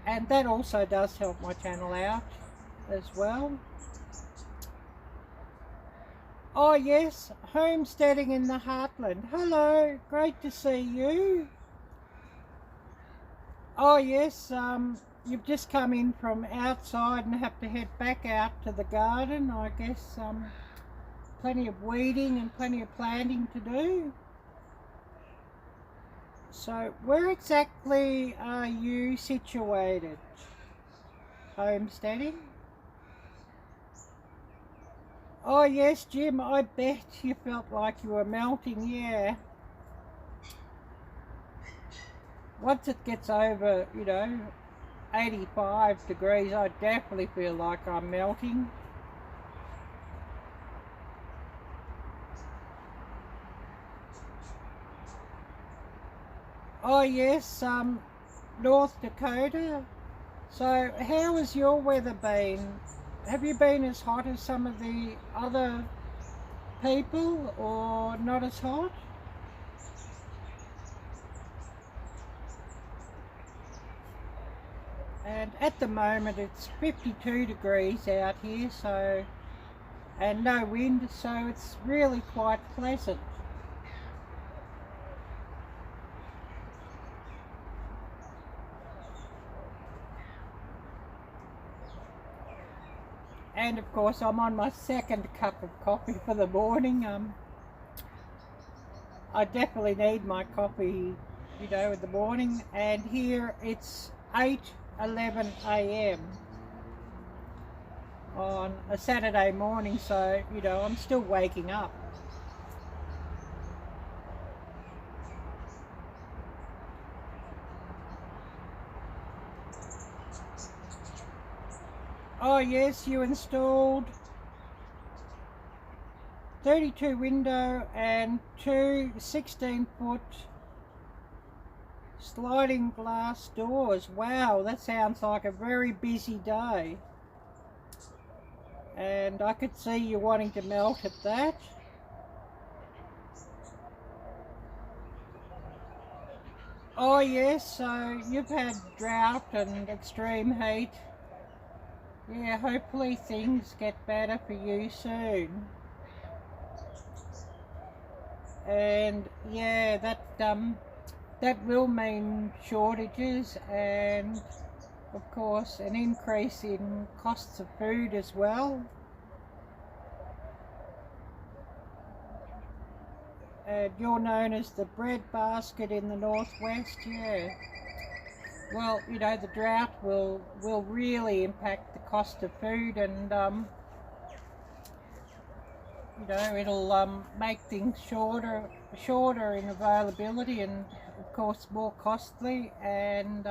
and that also does help my channel out as well. Oh yes, homesteading in the heartland. Hello, great to see you. Oh yes, you've just come in from outside and have to head back out to the garden. I guess plenty of weeding and plenty of planting to do. So where exactly are you situated? Homesteading? Oh yes, Jim, I bet you felt like you were melting, yeah. Once it gets over, you know, 85 degrees, I definitely feel like I'm melting. Oh yes, North Dakota. So how has your weather been? Have you been as hot as some of the other people, or not as hot? And at the moment it's 52 degrees out here, so, and no wind, so it's really quite pleasant. And of course I'm on my second cup of coffee for the morning. I definitely need my coffee, you know, in the morning. And here it's 8:11 a.m. on a Saturday morning, so, you know, I'm still waking up. Oh yes, you installed 32 window and two 16-foot sliding glass doors. Wow, that sounds like a very busy day. And I could see you wanting to melt at that. Oh yes, so you've had drought and extreme heat. Yeah, hopefully things get better for you soon. And yeah, that will mean shortages and of course an increase in costs of food as well. And you're known as the bread basket in the northwest, yeah. Well, you know, the drought will really impact the cost of food, and you know, it'll make things shorter in availability, and of course more costly, and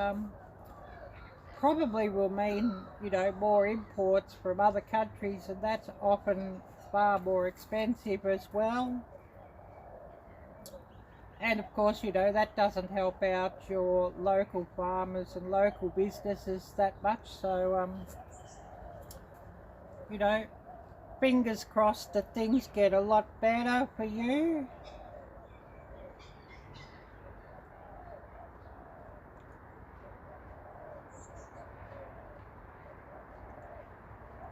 probably will mean, you know, more imports from other countries, and that's often far more expensive as well. And of course, you know, that doesn't help out your local farmers and local businesses that much. So, you know, fingers crossed that things get a lot better for you.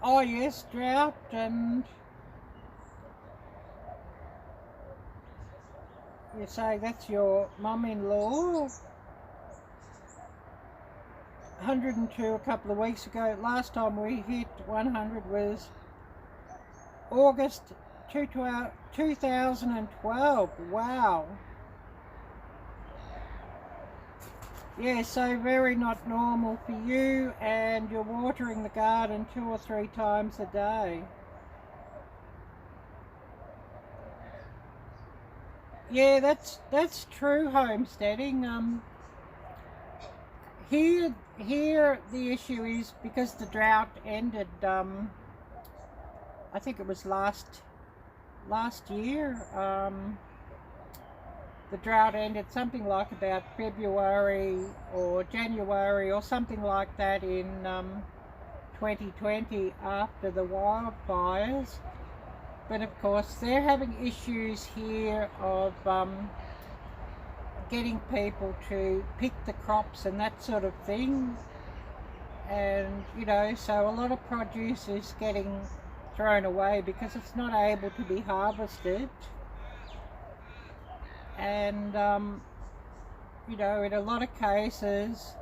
Oh yes, drought. And you say that's your mum-in-law. 102 a couple of weeks ago. Last time we hit 100 was August 2012. Wow. Yeah, so very not normal for you, and you're watering the garden 2 or 3 times a day. Yeah, that's true homesteading. Here the issue is because the drought ended. I think it was last year. The drought ended something like about February or January or something like that in 2020 after the wildfires. But of course they're having issues here of getting people to pick the crops and that sort of thing. And, you know, so a lot of produce is getting thrown away because it's not able to be harvested. And, you know, in a lot of cases,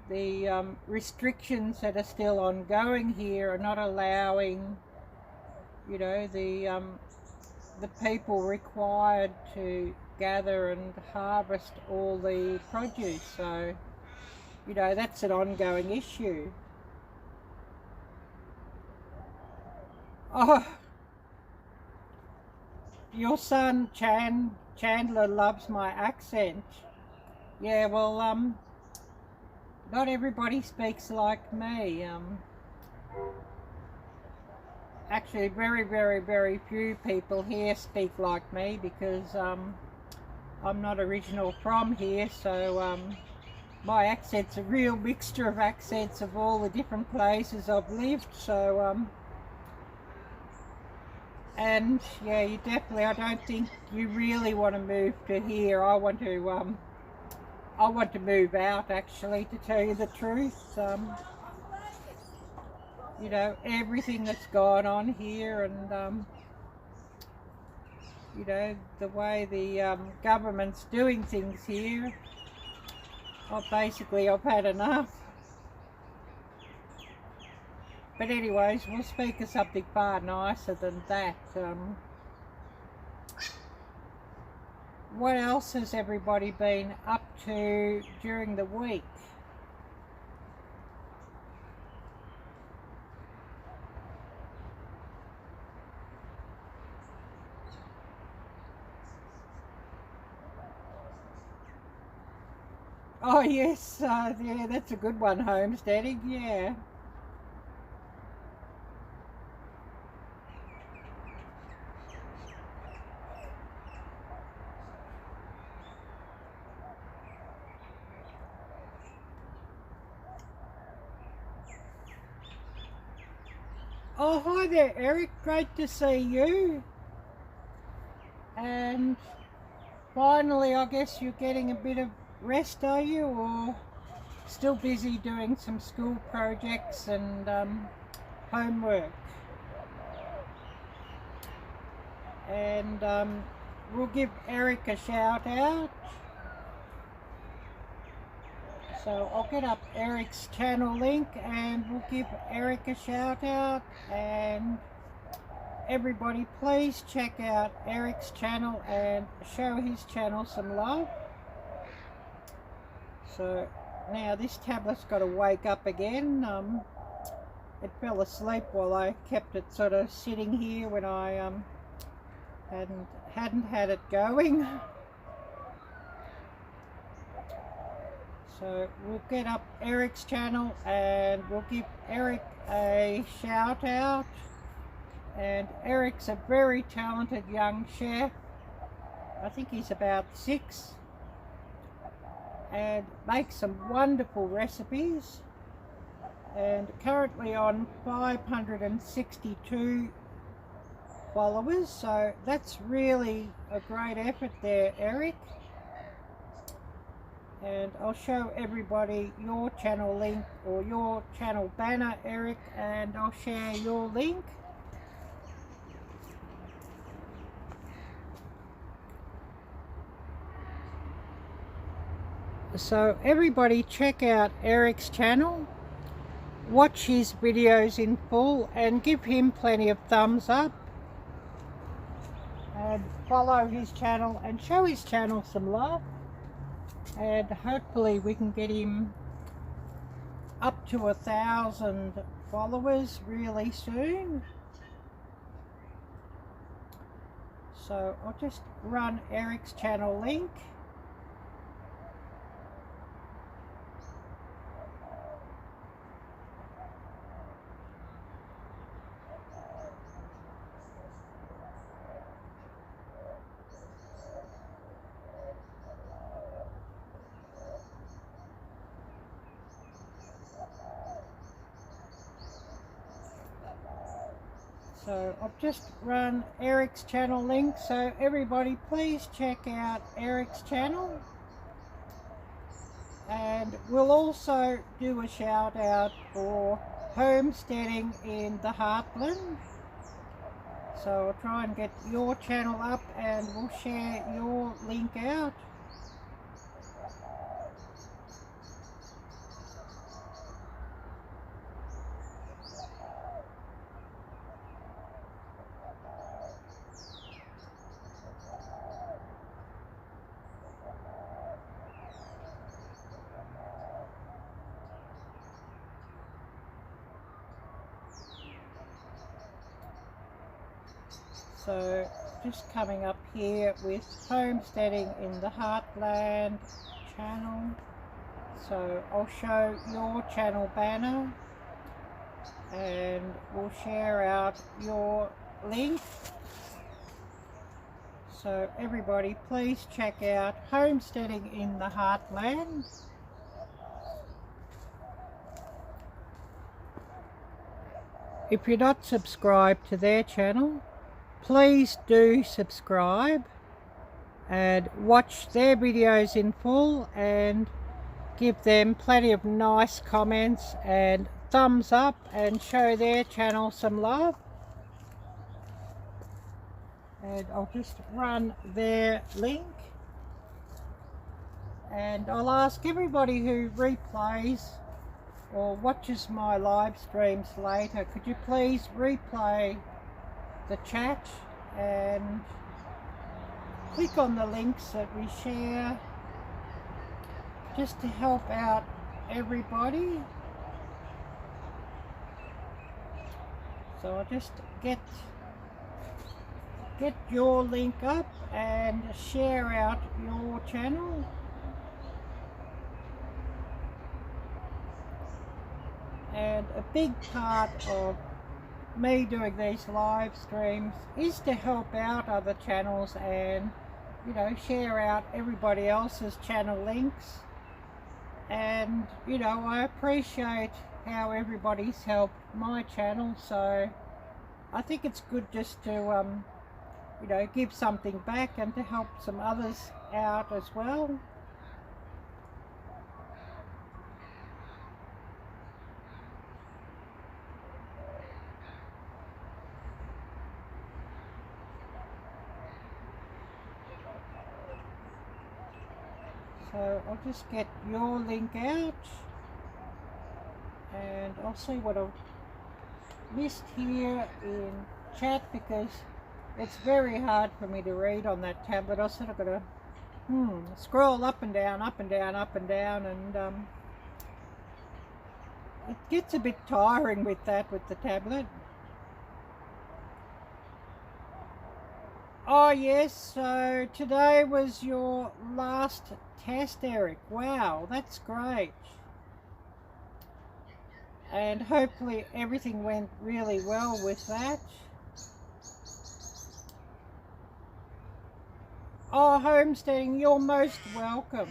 the restrictions that are still ongoing here are not allowing, you know, the people required to gather and harvest all the produce. So, you know, that's an ongoing issue. Oh, your son Chandler loves my accent. Yeah, well, not everybody speaks like me. Actually, very few people here speak like me because I'm not original from here. So my accent's a real mixture of accents of all the different places I've lived, so and yeah, you definitely, I don't think you really want to move to here. I want to move out, actually, to tell you the truth. You know, everything that's gone on here, and you know, the way the government's doing things here, I've had enough. But anyways, we'll speak of something far nicer than that. What else has everybody been up to during the week? Oh yes, yeah, that's a good one, homesteading, yeah. Oh, hi there, Eric. Great to see you. And finally, I guess you're getting a bit of rest, are you? Or still busy doing some school projects and homework? And we'll give Eric a shout out. So I'll get up Eric's channel link and we'll give Eric a shout out, and everybody please check out Eric's channel and show his channel some love. So now this tablet's got to wake up again. It fell asleep while I kept it sort of sitting here when I hadn't had it going. So we'll get up Eric's channel and we'll give Eric a shout out. And Eric's a very talented young chef. I think he's about 6, and makes some wonderful recipes, and currently on 562 followers, so that's really a great effort there, Eric. And I'll show everybody your channel link or your channel banner, Eric, and I'll share your link. So everybody check out Eric's channel, watch his videos in full and give him plenty of thumbs up, and follow his channel and show his channel some love. And hopefully we can get him up to 1,000 followers really soon. So I'll just run Eric's channel link. So I've just run Eric's channel link, so everybody please check out Eric's channel. And we'll also do a shout out for homesteading in the Heartland. So I'll try and get your channel up and we'll share your link out. So just coming up here with homesteading in the Heartland channel. So I'll show your channel banner and we'll share out your link. So everybody please check out homesteading in the Heartland. if you're not subscribed to their channel, please do subscribe and watch their videos in full and give them plenty of nice comments and thumbs up and show their channel some love. And I'll just run their link, and I'll ask everybody who replays or watches my live streams later, could you please replay the chat and click on the links that we share, just to help out everybody. So I'll just get your link up and share out your channel. And a big part of me doing these live streams is to help out other channels and, you know, share out everybody else's channel links. And, you know, I appreciate how everybody's helped my channel, so I think it's good just to you know, give something back and to help some others out as well. So I'll just get your link out, and I'll see what I've missed here in chat, because it's very hard for me to read on that tablet. I sort of got to scroll up and down, up and down, up and down, and it gets a bit tiring with that, with the tablet. Oh yes, so today was your last test, Eric. Wow, that's great. And hopefully everything went really well with that. Oh, homesteading, you're most welcome.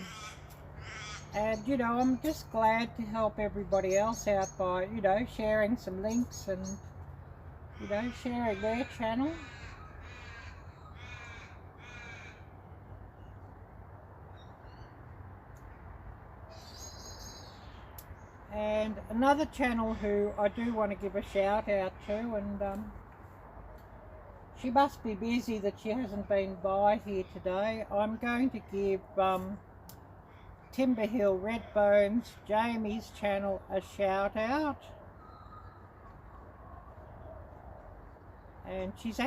And, you know, I'm just glad to help everybody else out by, you know, sharing some links and, you know, sharing their channel. And another channel who I do want to give a shout out to, and she must be busy that she hasn't been by here today. I'm going to give Timber Hill Redbones, Jamie's channel, a shout out. And she's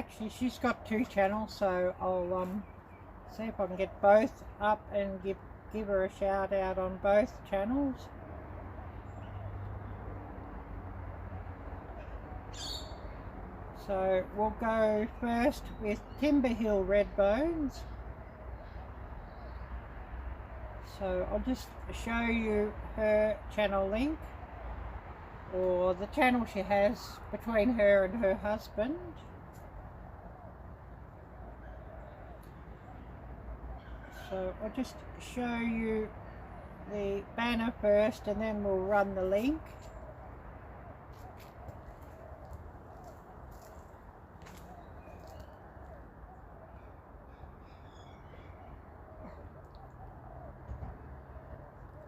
got two channels, so I'll see if I can get both up and give her a shout out on both channels. So we'll go first with Timber Hill Redbones. So I'll just show you her channel link, or the channel she has between her and her husband. So I'll just show you the banner first, and then we'll run the link.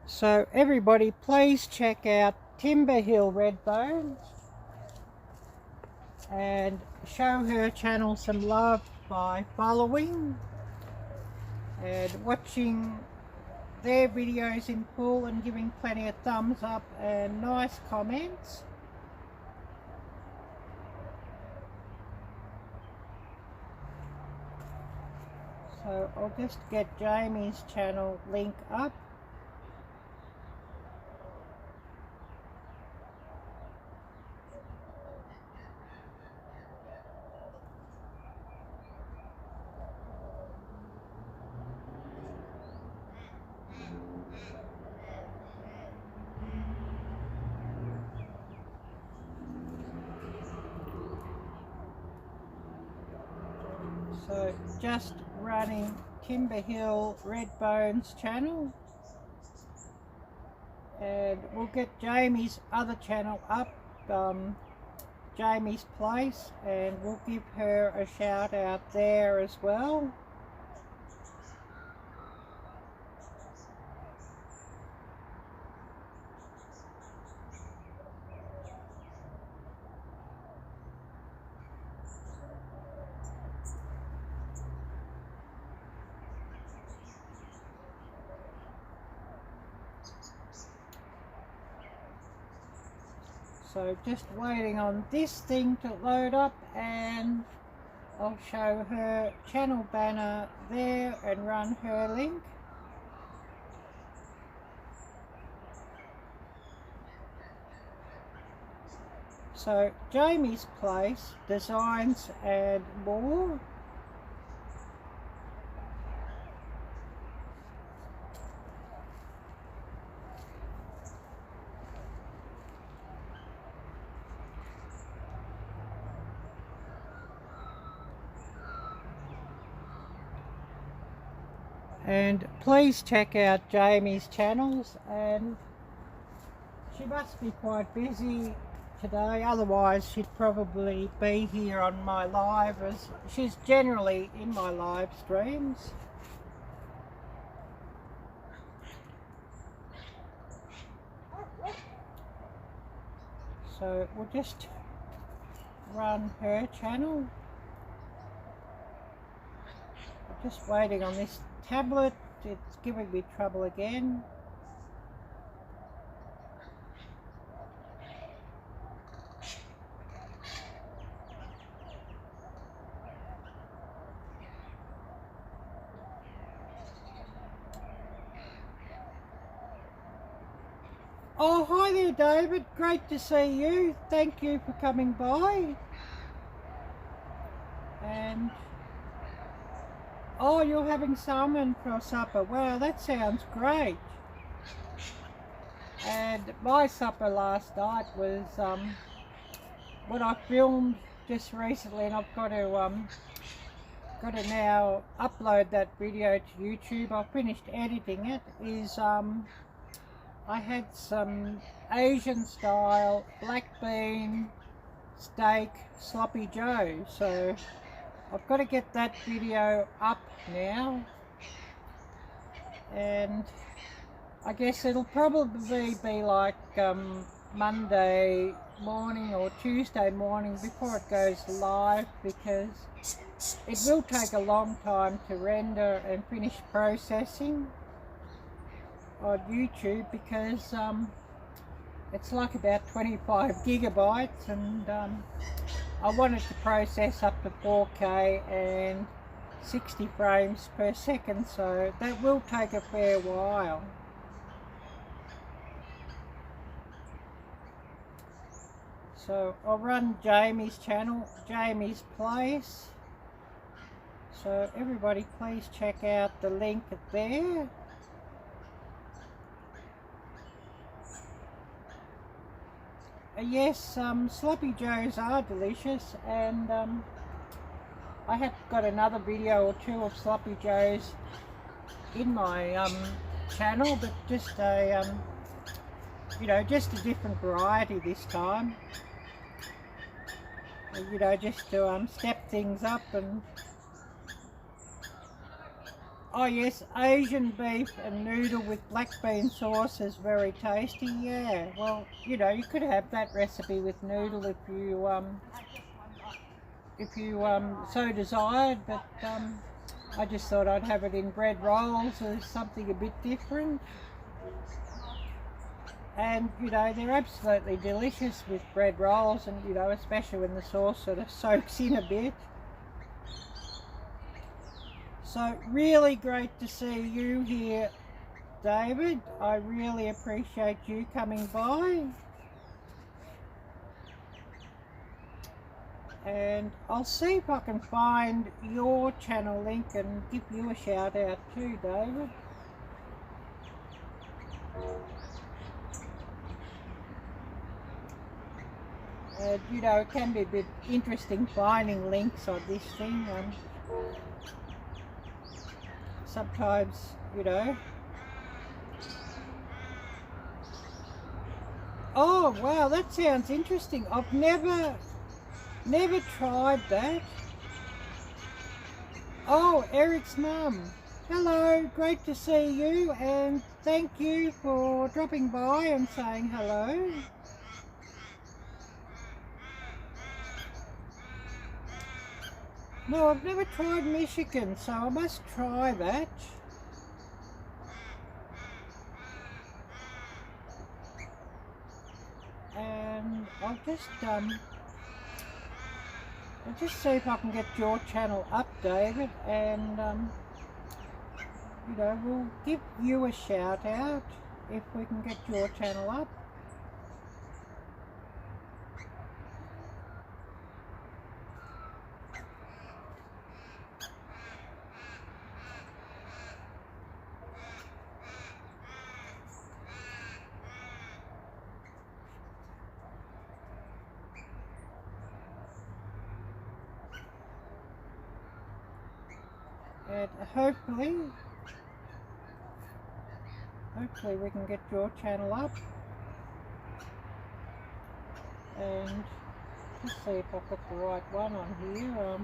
So everybody, please check out Timber Hill Redbones and show her channel some love by following and watching their videos in full and giving plenty of thumbs up and nice comments. So I'll just get Jamie's channel link up. So just running Timber Hill Redbones channel, and we'll get Jamie's other channel up Jamie's Place, and we'll give her a shout out there as well. So just waiting on this thing to load up, and I'll show her channel banner there and run her link. So Jamie's Place, Designs and More. And please check out Jamie's channels, and she must be quite busy today, otherwise she'd probably be here on my live, as she's generally in my live streams. So we'll just run her channel. I'm just waiting on this tablet, it's giving me trouble again. Oh, hi there David, great to see you, thank you for coming by. And oh, you're having salmon for supper. Wow, that sounds great. And my supper last night was what I filmed just recently, and I've got to now upload that video to YouTube. I finished editing it. Is I had some Asian style black bean steak sloppy joe. So I've got to get that video up now, and I guess it'll probably be like Monday morning or Tuesday morning before it goes live, because it will take a long time to render and finish processing on YouTube, because it's like about 25 gigabytes, and I want it to process up to 4K and 60 frames per second, so that will take a fair while. So I'll run Jamie's channel, Jamie's Place. So everybody please check out the link there. Yes, sloppy joes are delicious, and I have got another video or two of sloppy joes in my channel, but just a you know, just a different variety this time. You know, just to step things up. And oh yes, Asian beef and noodle with black bean sauce is very tasty. Yeah, well, you know, you could have that recipe with noodle if you so desired, but I just thought I'd have it in bread rolls as something a bit different. And you know, they're absolutely delicious with bread rolls, and you know, especially when the sauce sort of soaks in a bit. So really great to see you here, David. I really appreciate you coming by. And I'll see if I can find your channel link and give you a shout out too, David. You know, it can be a bit interesting finding links on this thing. Sometimes, you know. Oh wow, that sounds interesting. I've never Never tried that. Oh, Eric's mum. Hello, great to see you, and thank you for dropping by and saying hello. No, I've never tried Michigan, so I must try that. And I'll just see if I can get your channel up, David, and you know, we'll give you a shout out if we can get your channel up. And hopefully we can get your channel up. And just see if I've got the right one on here.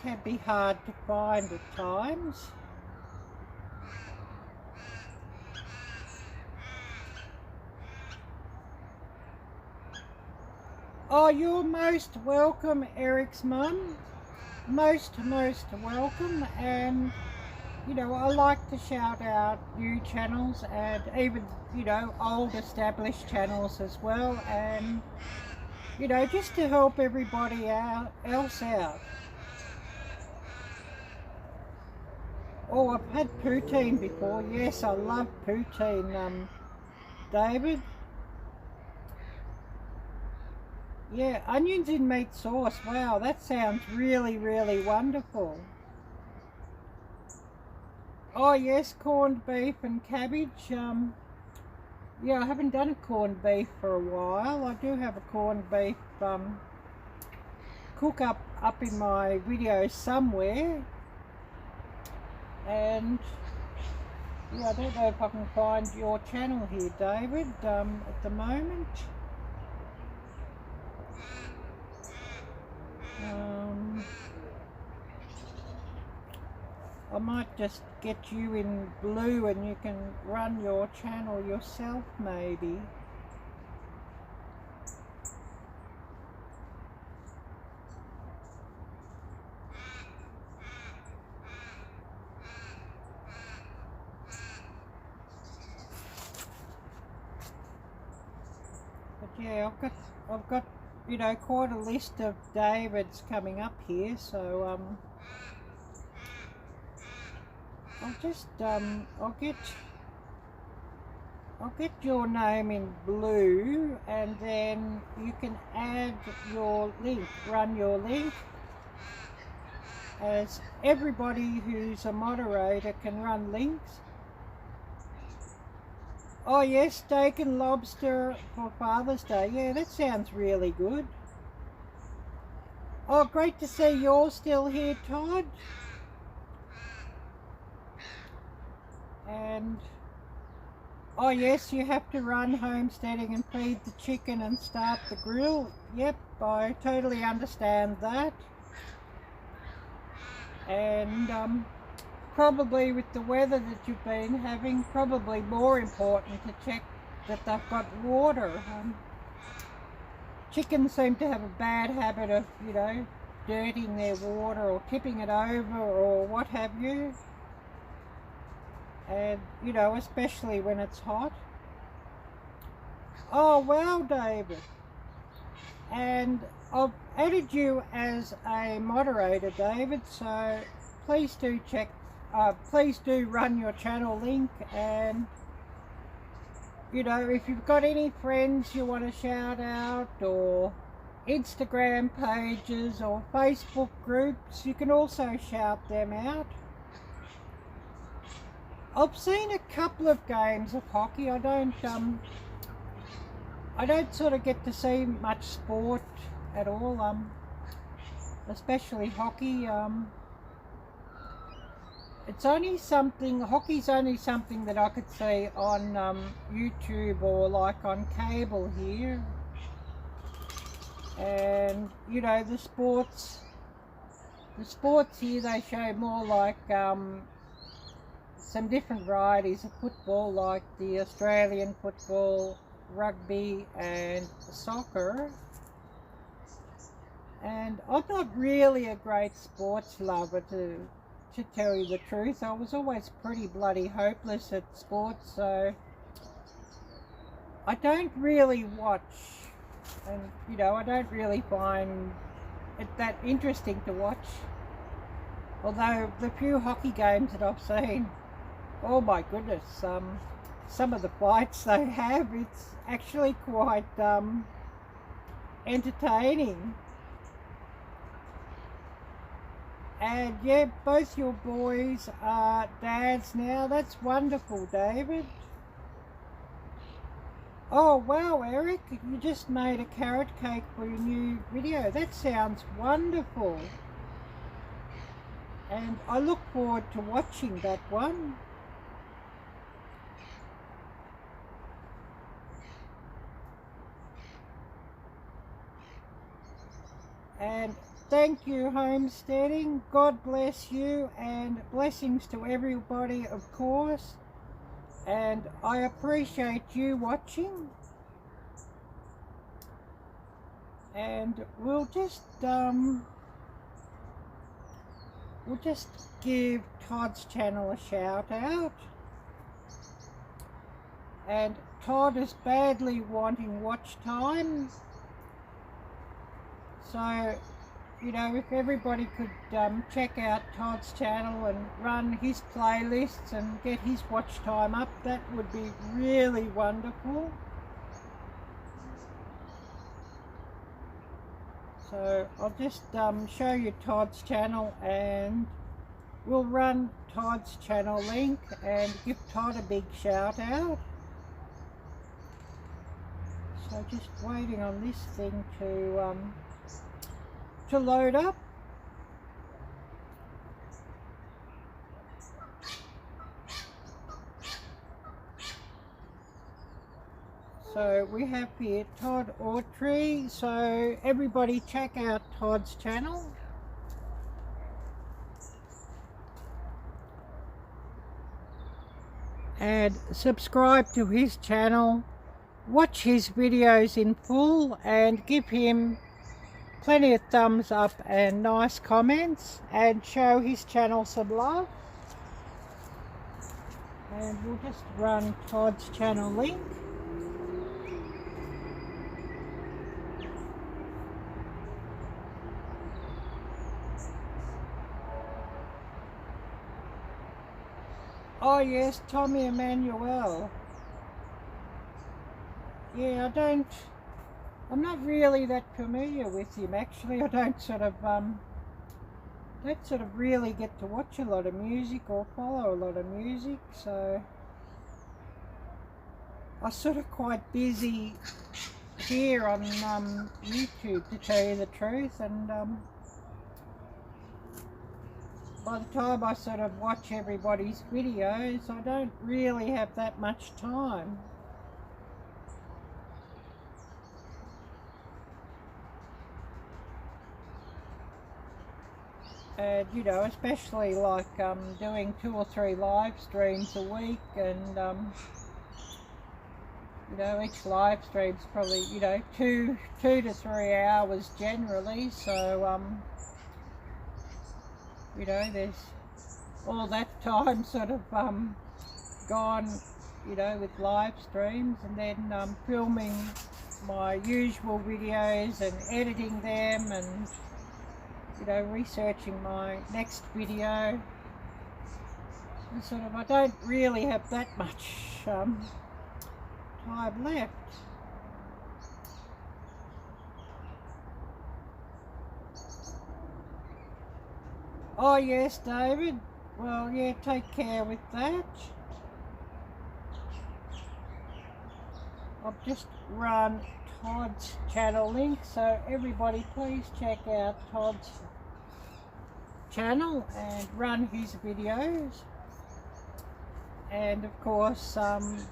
Can be hard to find at times. Oh, you're most welcome, Eric's mum. Most welcome. And you know, I like to shout out new channels and even, you know, old established channels as well, and you know, just to help everybody else out. Oh, I've had poutine before. Yes, I love poutine, David. Yeah, onions in meat sauce. Wow, that sounds really wonderful. Oh yes, corned beef and cabbage. Yeah, I haven't done a corned beef for a while. I do have a corned beef cook up in my videos somewhere. And yeah, I don't know if I can find your channel here, David, at the moment. I might just get you in blue and you can run your channel yourself, maybe. But yeah, I've got you know, quite a list of Davids coming up here, so I'll get your name in blue, and then you can add your link, run your link, as everybody who's a moderator can run links. Oh yes, steak and lobster for Father's Day. Yeah, that sounds really good. Oh, great to see you're still here, Todd. And oh yes, you have to run homesteading and feed the chicken and start the grill. Yep, I totally understand that. And probably with the weather that you've been having, probably more important to check that they've got water. Chickens seem to have a bad habit of, you know, dirtying their water or tipping it over or what have you. And, you know, especially when it's hot. Oh, well, David. And I've added you as a moderator, David, so please do please do run your channel link. And you know, if you've got any friends you want to shout out, or Instagram pages or Facebook groups, you can also shout them out. I've seen a couple of games of hockey. I don't sort of get to see much sport at all, especially hockey. It's only something, hockey's only something that I could see on YouTube or like on cable here. And you know, the sports here, they show more like some different varieties of football, like the Australian football, rugby and soccer. And I'm not really a great sports lover, to tell you the truth. I was always pretty bloody hopeless at sports, so I don't really watch, and you know, I don't really find it that interesting to watch. Although the few hockey games that I've seen, oh my goodness, some of the fights they have, it's actually quite entertaining. And yeah, both your boys are dads now. That's wonderful, David. Oh wow, Eric, you just made a carrot cake for your new video. That sounds wonderful. And I look forward to watching that one. And thank you, homesteading. God bless you, and blessings to everybody, of course. And I appreciate you watching. And we'll just give Todd's channel a shout out. And Todd is badly wanting watch time. So, you know, if everybody could check out Todd's channel and run his playlists and get his watch time up, that would be really wonderful. So I'll just show you Todd's channel, and we'll run Todd's channel link and give Todd a big shout out. So just waiting on this thing to load up. So we have here Todd Autry, so everybody check out Todd's channel. And subscribe to his channel, watch his videos in full, and give him plenty of thumbs up and nice comments, and show his channel some love. And we'll just run Todd's channel link. Oh yes, Tommy Emmanuel. Yeah, I'm not really that familiar with him actually. I don't sort of really get to watch a lot of music or follow a lot of music, so I'm sort of quite busy here on YouTube, to tell you the truth, and by the time I sort of watch everybody's videos, I don't really have that much time. And you know, especially like doing 2 or 3 live streams a week, and you know, each live stream's probably, you know, 2 to 3 hours generally, so you know, there's all that time sort of gone, you know, with live streams, and then filming my usual videos and editing them, and you know, researching my next video. And sort of, I don't really have that much time left. Oh yes, David. Well, yeah, take care with that. I've just run Todd's channel link, so everybody please check out Todd's channel and run his videos. And of course,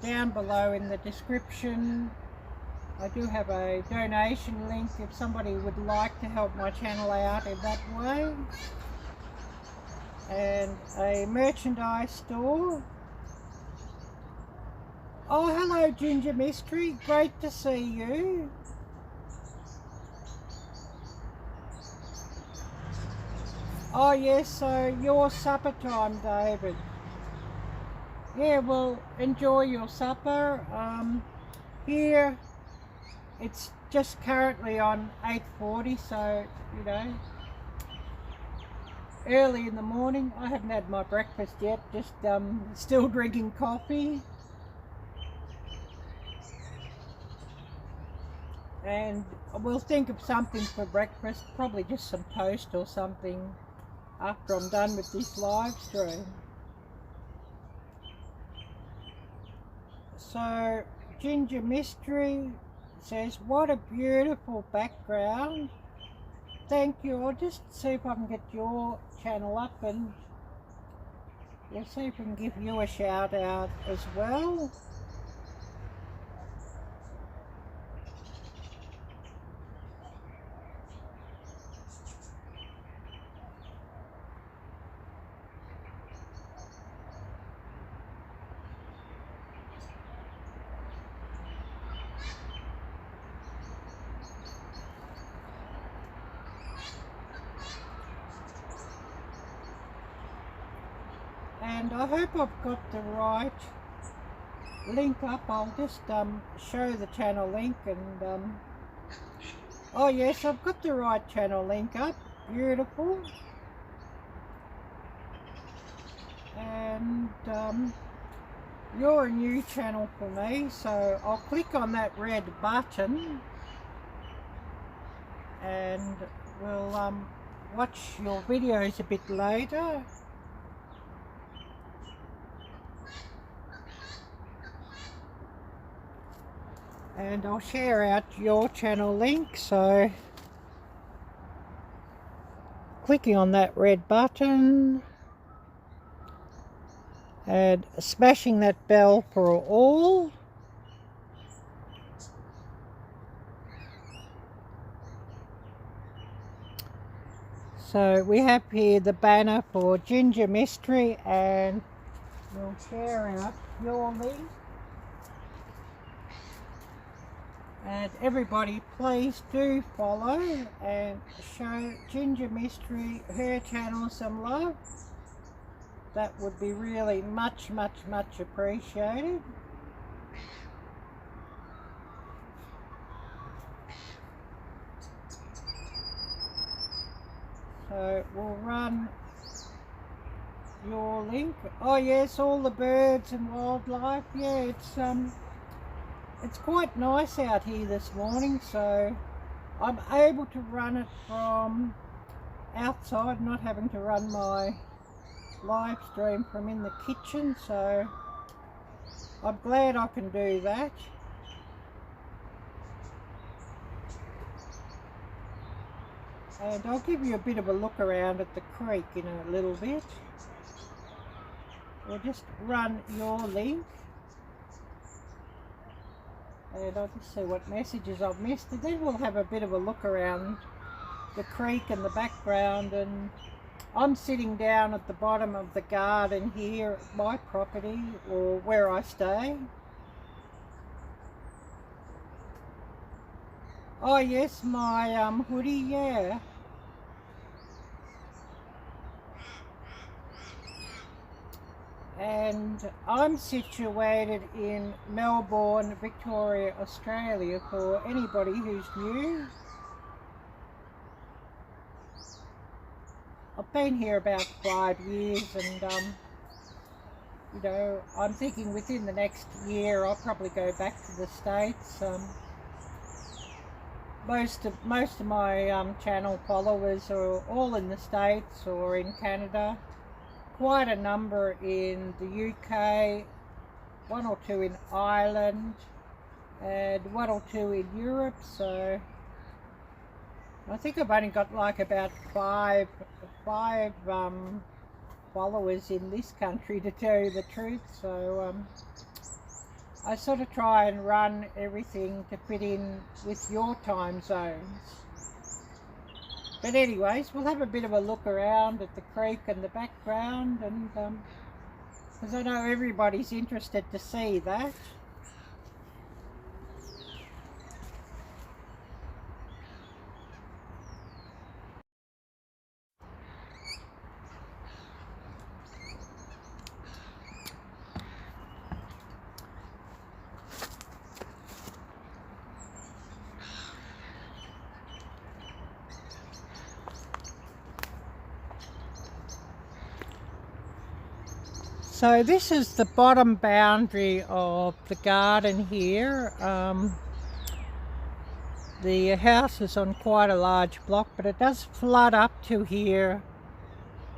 down below in the description I do have a donation link if somebody would like to help my channel out in that way. And a merchandise store. Oh, hello Ginger Mystery, great to see you. Oh yes, so your supper time, David. Yeah, well, enjoy your supper. Here, it's just currently on 8:40, so, you know, early in the morning. I haven't had my breakfast yet, just still drinking coffee. And we'll think of something for breakfast, probably just some toast or something after I'm done with this live stream. So Ginger Mystery says, what a beautiful background. Thank you. I'll just see if I can get your channel up and we'll see if we can give you a shout out as well. And I hope I've got the right link up. I'll just show the channel link and oh yes, I've got the right channel link up. Beautiful. And you're a new channel for me, so I'll click on that red button and we'll watch your videos a bit later. And I'll share out your channel link, so clicking on that red button and smashing that bell for all. So we have here the banner for Ginger Mystery and we'll share out your link. And everybody, please do follow and show Ginger Mystery, her channel, some love. That would be really much, much, much appreciated. So we'll run your link. Oh yes, all the birds and wildlife. Yeah, it's quite nice out here this morning, so I'm able to run it from outside, not having to run my live stream from in the kitchen, so I'm glad I can do that. And I'll give you a bit of a look around at the creek in a little bit. We'll just run your link. And I'll just see what messages I've missed, and then we'll have a bit of a look around the creek and the background. And I'm sitting down at the bottom of the garden here at my property, or where I stay. Oh yes, my hoodie, yeah. And I'm situated in Melbourne, Victoria, Australia, for anybody who's new. I've been here about 5 years, and you know, I'm thinking within the next year I'll probably go back to the States. Most of my channel followers are all in the States or in Canada. Quite a number in the UK, 1 or 2 in Ireland, and 1 or 2 in Europe. So I think I've only got like about five followers in this country, to tell you the truth. So I sort of try and run everything to fit in with your time zones. But anyways, we'll have a bit of a look around at the creek and the background, and because I know everybody's interested to see that. So this is the bottom boundary of the garden here. The house is on quite a large block, but it does flood up to here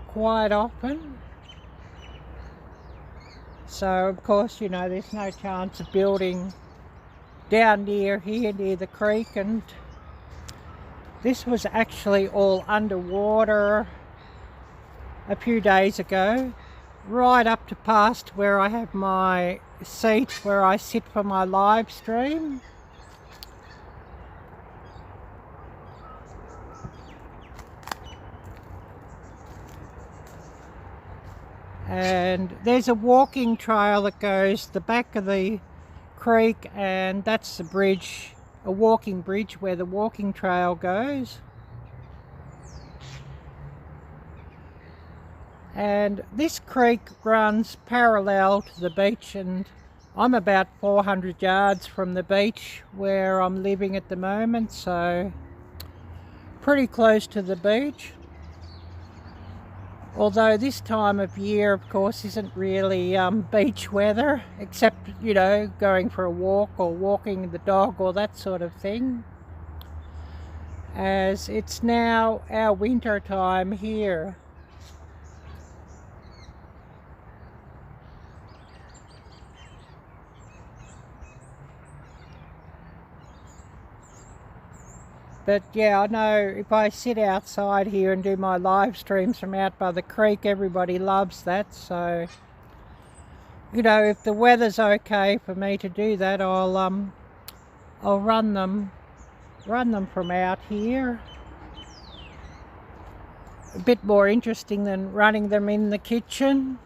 quite often. So of course, you know, there's no chance of building down near here, near the creek. And this was actually all underwater a few days ago, right up to past where I have my seat where I sit for my live stream. And there's a walking trail that goes the back of the creek, and that's the bridge, a walking bridge where the walking trail goes. And this creek runs parallel to the beach, and I'm about 400 yards from the beach where I'm living at the moment, so pretty close to the beach. Although this time of year, of course, isn't really beach weather, except, you know, going for a walk or walking the dog or that sort of thing, as it's now our winter time here. But yeah, I know if I sit outside here and do my live streams from out by the creek, everybody loves that. So, you know, if the weather's okay for me to do that, I'll run them from out here. A bit more interesting than running them in the kitchen.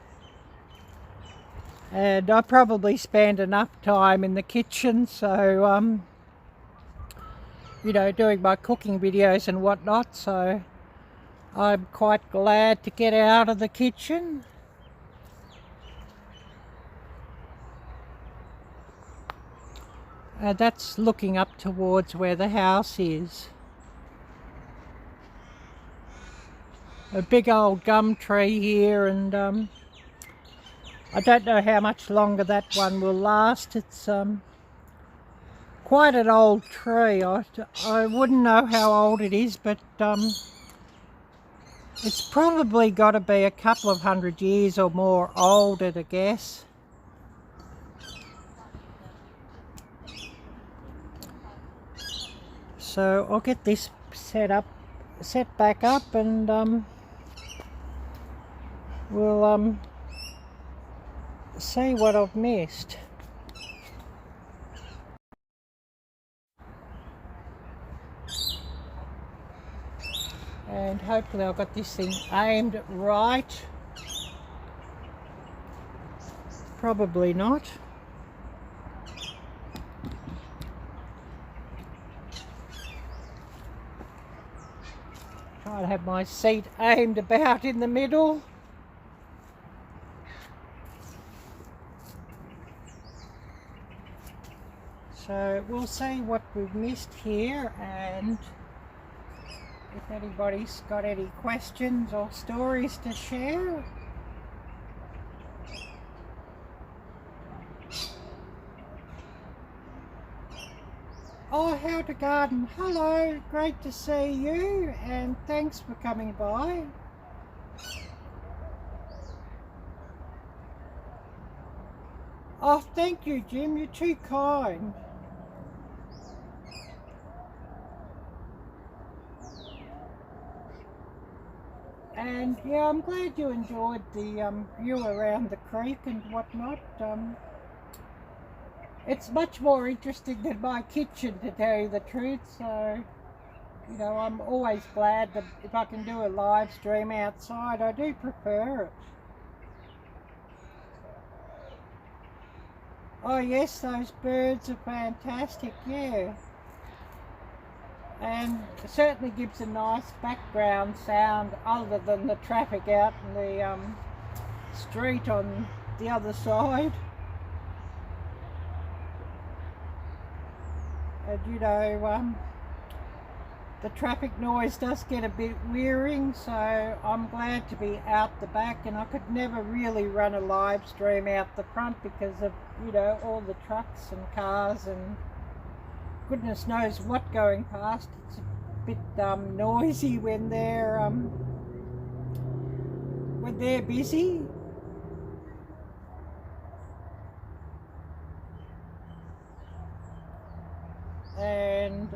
And I probably spend enough time in the kitchen, so you know, doing my cooking videos and whatnot, so I'm quite glad to get out of the kitchen. That's looking up towards where the house is. A big old gum tree here, and I don't know how much longer that one will last. It's quite an old tree. I wouldn't know how old it is, but it's probably got to be a couple of 100 years or more old at a guess. So I'll get this set back up, and we'll see what I've missed. And hopefully I've got this thing aimed right. Probably not. Try to have my seat aimed about in the middle. So we'll see what we've missed here, and if anybody's got any questions or stories to share. Oh, How to Garden, hello, great to see you, and thanks for coming by. Oh, thank you, Jim, you're too kind. And yeah, I'm glad you enjoyed the view around the creek and whatnot. It's much more interesting than my kitchen, to tell you the truth. So, you know, I'm always glad that if I can do a live stream outside, I do prefer it. Oh yes, those birds are fantastic, yeah. And it certainly gives a nice background sound other than the traffic out in the street on the other side. And you know, the traffic noise does get a bit wearying, so I'm glad to be out the back, and I could never really run a live stream out the front because of, you know, all the trucks and cars and goodness knows what going past. It's a bit noisy when they're busy. And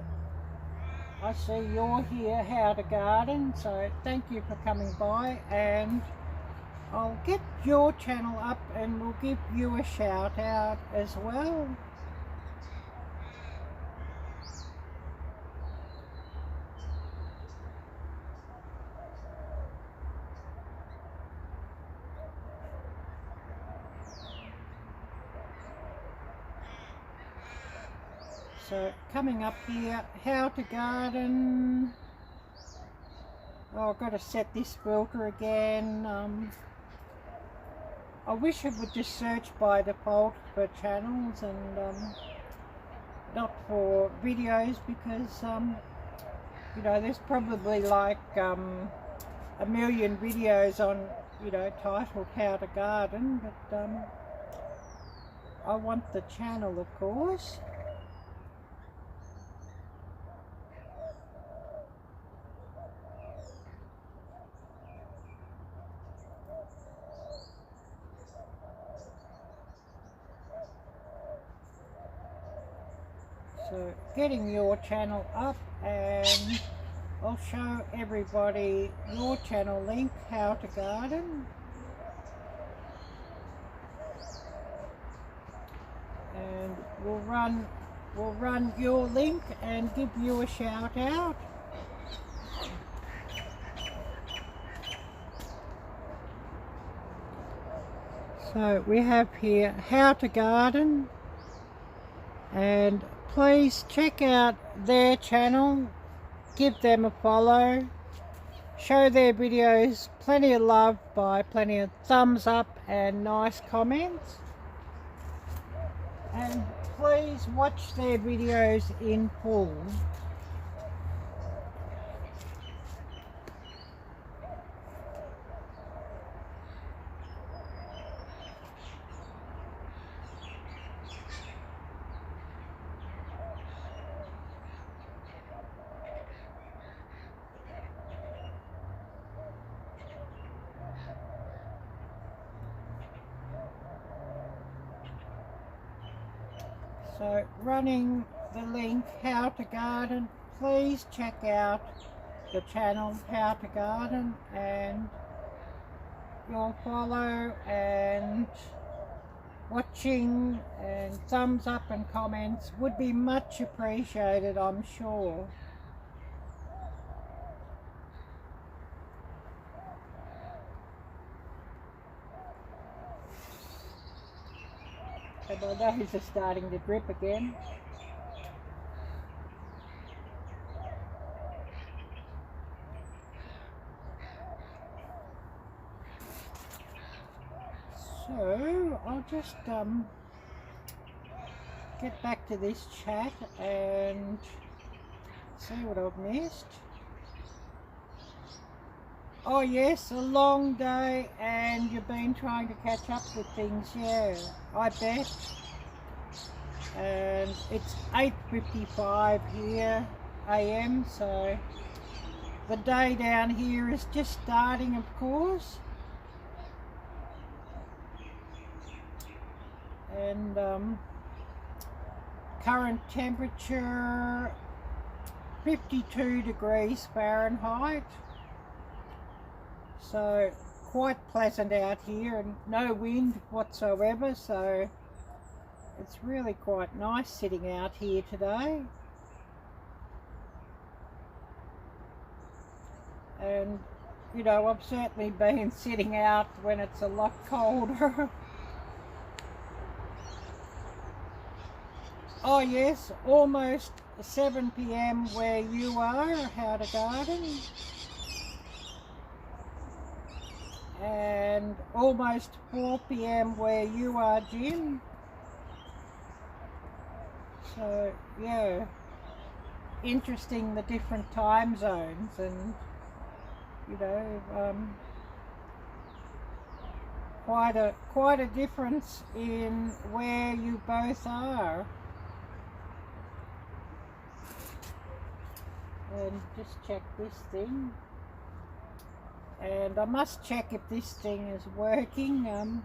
I see you're here, How to Garden, so thank you for coming by, and I'll get your channel up and we'll give you a shout out as well. So coming up here, How to Garden. Oh, I've got to set this filter again. I wish it would just search by default for channels and not for videos, because you know, there's probably like a million videos on, you know, titled How to Garden, but I want the channel, of course. So getting your channel up, and I'll show everybody your channel link, How to Garden. And we'll run your link and give you a shout out. So we have here How to Garden, and please check out their channel, give them a follow, show their videos plenty of love by plenty of thumbs up and nice comments, and please watch their videos in full. So running the link, How to Garden, please check out the channel How to Garden, and your follow and watching and thumbs up and comments would be much appreciated, I'm sure. And my nose is starting to drip again. So I'll just get back to this chat and see what I've missed. Oh yes, a long day, and you've been trying to catch up with things, yeah, I bet. And it's 8:55 here AM, so the day down here is just starting, of course. And current temperature 52 degrees Fahrenheit. So quite pleasant out here, and no wind whatsoever, so it's really quite nice sitting out here today. And you know, I've certainly been sitting out when it's a lot colder. Oh yes, almost 7 p.m. where you are, How to Garden. And almost 4 p.m. where you are, Jim. So yeah, interesting, the different time zones, and you know, quite a difference in where you both are. And just check this thing, and I must check if this thing is working.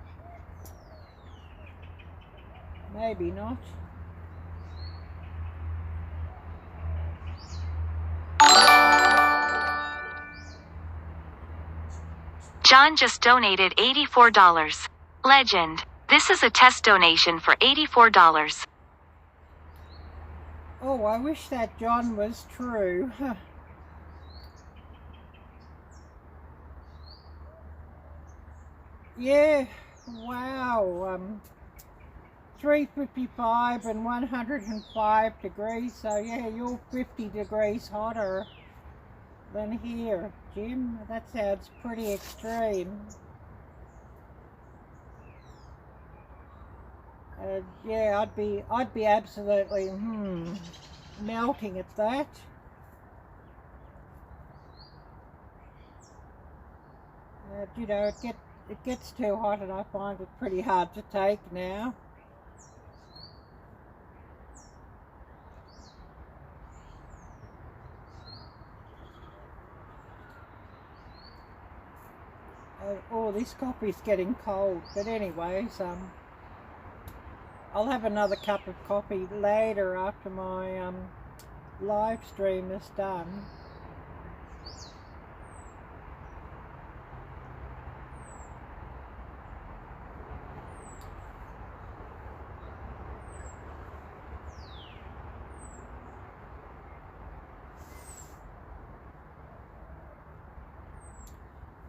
Maybe not. John just donated $84. Legend. This is a test donation for $84. Oh, I wish that John was true. Yeah, wow. 355 and 105 degrees, so yeah, you're 50 degrees hotter than here, Jim. That sounds pretty extreme. Yeah, I'd be absolutely melting at that. You know, it gets too hot, and I find it pretty hard to take now. Oh, this coffee's getting cold, but anyways, I'll have another cup of coffee later after my live stream is done.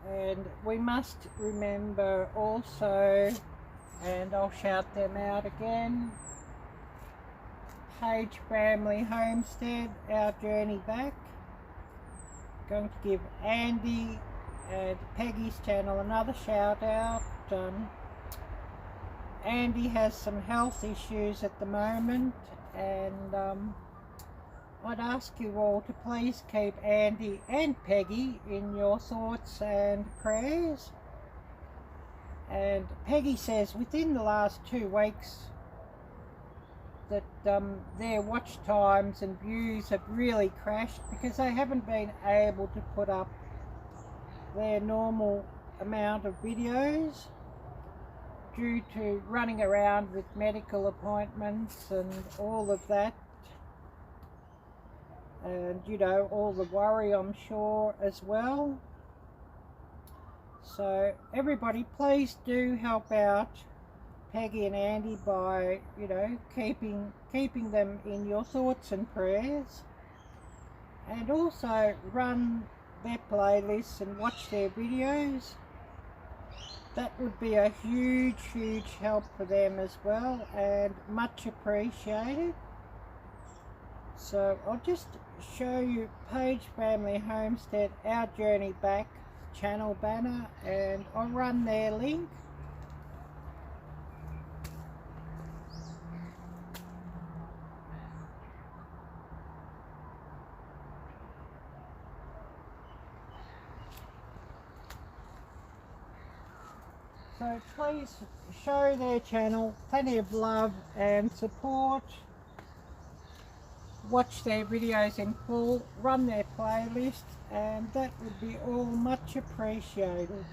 And we must remember also, and I'll shout them out again, Page Family Homestead, Our Journey Back. Going to give Andy and Peggy's channel another shout out. Andy has some health issues at the moment, and I'd ask you all to please keep Andy and Peggy in your thoughts and prayers. And Peggy says within the last 2 weeks that their watch times and views have really crashed because they haven't been able to put up their normal amount of videos due to running around with medical appointments and all of that. And you know, all the worry, I'm sure, as well. So everybody, please do help out Peggy and Andy by, you know, keeping them in your thoughts and prayers, and also run their playlists and watch their videos. That would be a huge help for them as well, and much appreciated. So I'll just show you Page Family Homestead, Our Journey Back channel banner, and I'll run their link. So please show their channel plenty of love and support. Watch their videos in full, run their playlist, and that would be all much appreciated.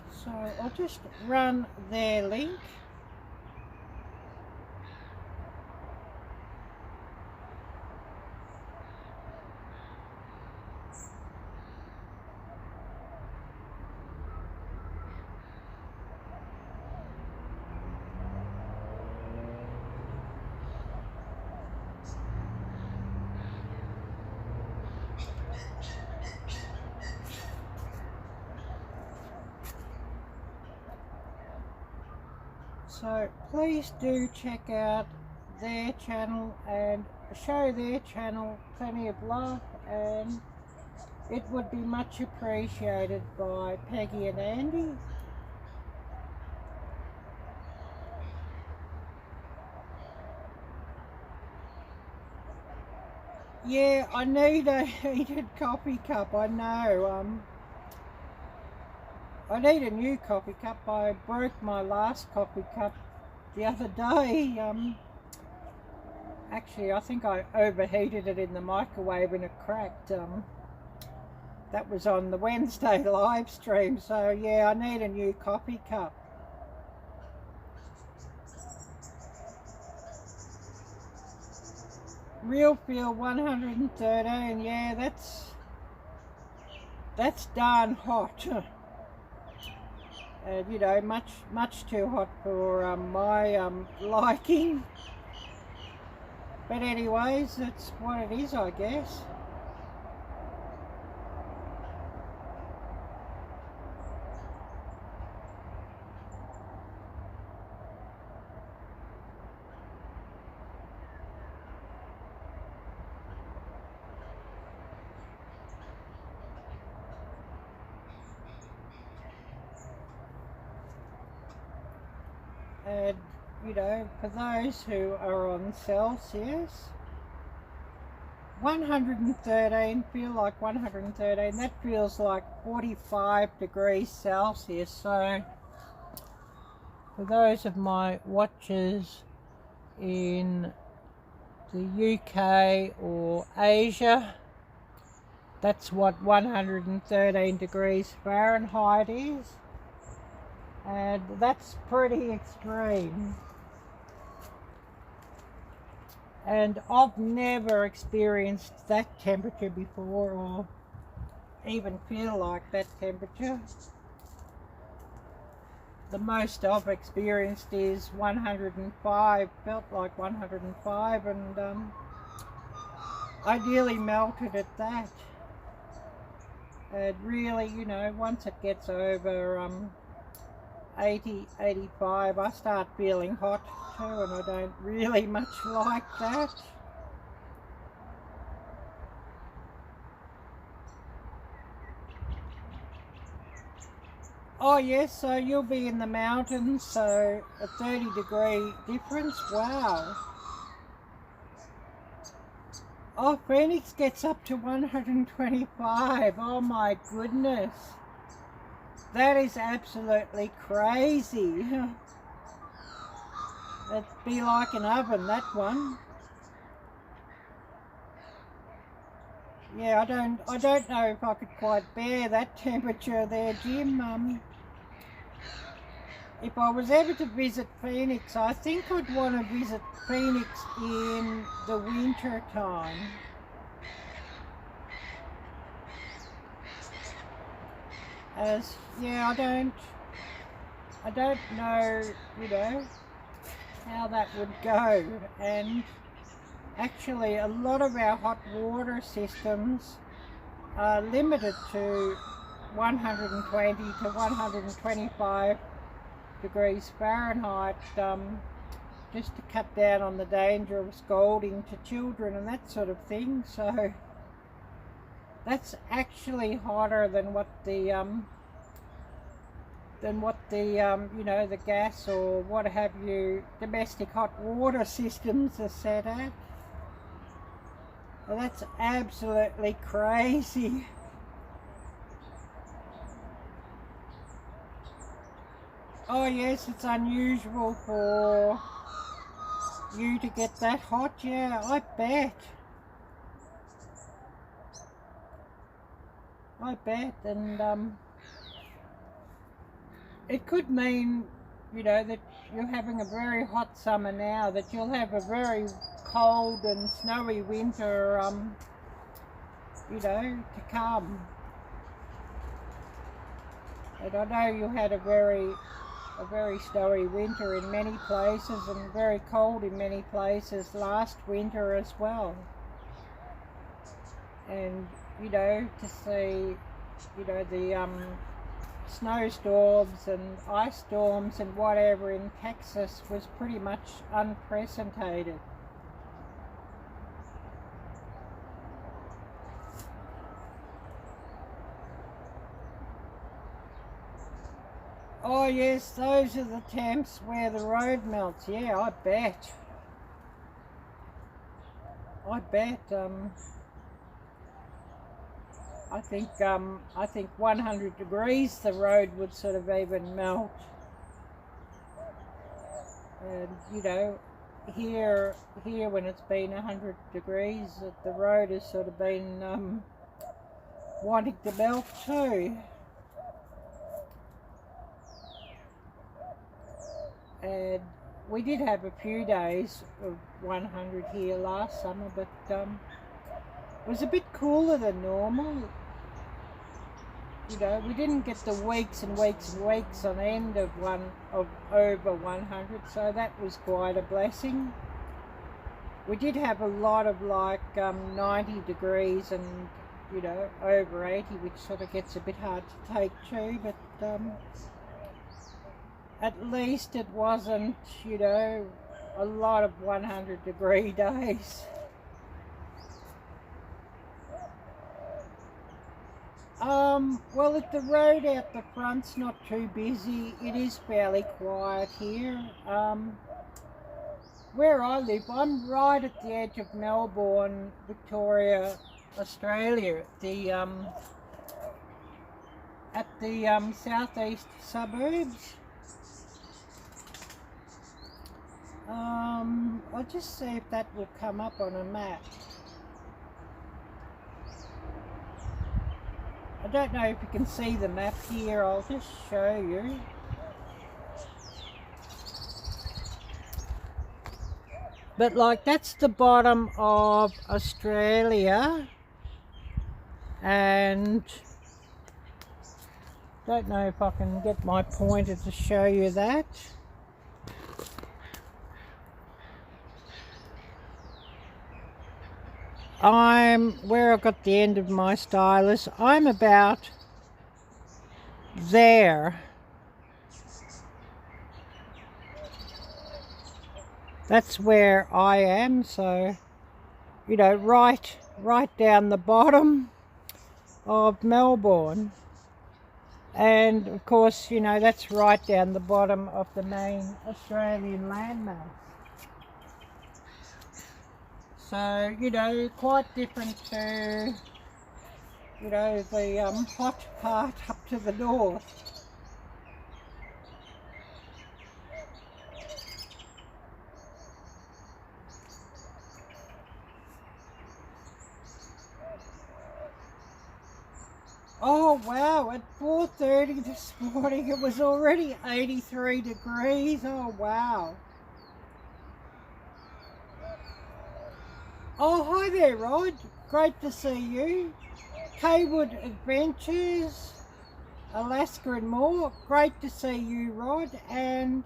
So I'll just run their link. So please do check out their channel and show their channel plenty of love, and it would be much appreciated by Peggy and Andy. Yeah, I need a heated coffee cup, I know. I need a new coffee cup. I broke my last coffee cup the other day. Actually, I think I overheated it in the microwave and it cracked. That was on the Wednesday live stream, so yeah, I need a new coffee cup. Real Feel 113, yeah, that's darn hot. You know, much too hot for my liking. But anyways, that's what it is, I guess. And, you know, for those who are on Celsius, 113, feel like 113, that feels like 45 degrees Celsius. So for those of my watchers in the UK or Asia, that's what 113 degrees Fahrenheit is. And that's pretty extreme. And I've never experienced that temperature before, or even feel like that temperature. The most I've experienced is 105, felt like 105, and I nearly melted at that. And really, you know, once it gets over 80, 85, I start feeling hot too, and I don't really much like that. Oh yes, so you'll be in the mountains, so a 30-degree difference, wow. Oh, Phoenix gets up to 125, oh my goodness. That is absolutely crazy. It'd be like an oven, that one. Yeah, I don't know if I could quite bear that temperature there, Jim. If I was ever to visit Phoenix, I think I'd want to visit Phoenix in the winter time. As yeah, I don't know, you know, how that would go. And actually a lot of our hot water systems are limited to 120 to 125 degrees Fahrenheit, just to cut down on the danger of scalding to children and that sort of thing. So that's actually hotter than what the you know, the gas or what have you, domestic hot water systems are set at. Well, that's absolutely crazy. Oh yes, it's unusual for you to get that hot, yeah, I bet. And it could mean, you know, that you're having a very hot summer now, that you'll have a very cold and snowy winter, you know, to come. And I know you had a very snowy winter in many places and very cold in many places last winter as well. And, you know, to see, you know, the snowstorms and ice storms and whatever in Texas was pretty much unprecedented. Oh yes, those are the temps where the road melts. Yeah, I bet. I bet. I think 100 degrees the road would sort of even melt. And you know, here when it's been 100 degrees, the road has sort of been wanting to melt too. And we did have a few days of 100 here last summer, but it was a bit cooler than normal. You know, we didn't get the weeks and weeks and weeks on end of over 100, so that was quite a blessing. We did have a lot of like 90 degrees and, you know, over 80, which sort of gets a bit hard to take too, but at least it wasn't, you know, a lot of 100-degree days. Well, the road out the front's not too busy. It is fairly quiet here. Where I live, I'm right at the edge of Melbourne, Victoria, Australia, at the southeast suburbs. I'll just see if that will come up on a map. I don't know if you can see the map here. I'll just show you. But like, that's the bottom of Australia, and don't know if I can get my pointer to show you that. I'm where I got the end of my stylus. I'm about there. That's where I am, so, you know, right down the bottom of Melbourne. And of course, you know, that's right down the bottom of the main Australian landmass. So, you know, quite different to, you know, the hot part up to the north. Oh wow, at 4:30 this morning it was already 83 degrees. Oh wow. Oh, hi there, Rod. Great to see you. Haywood Adventures, Alaska and more. Great to see you, Rod. And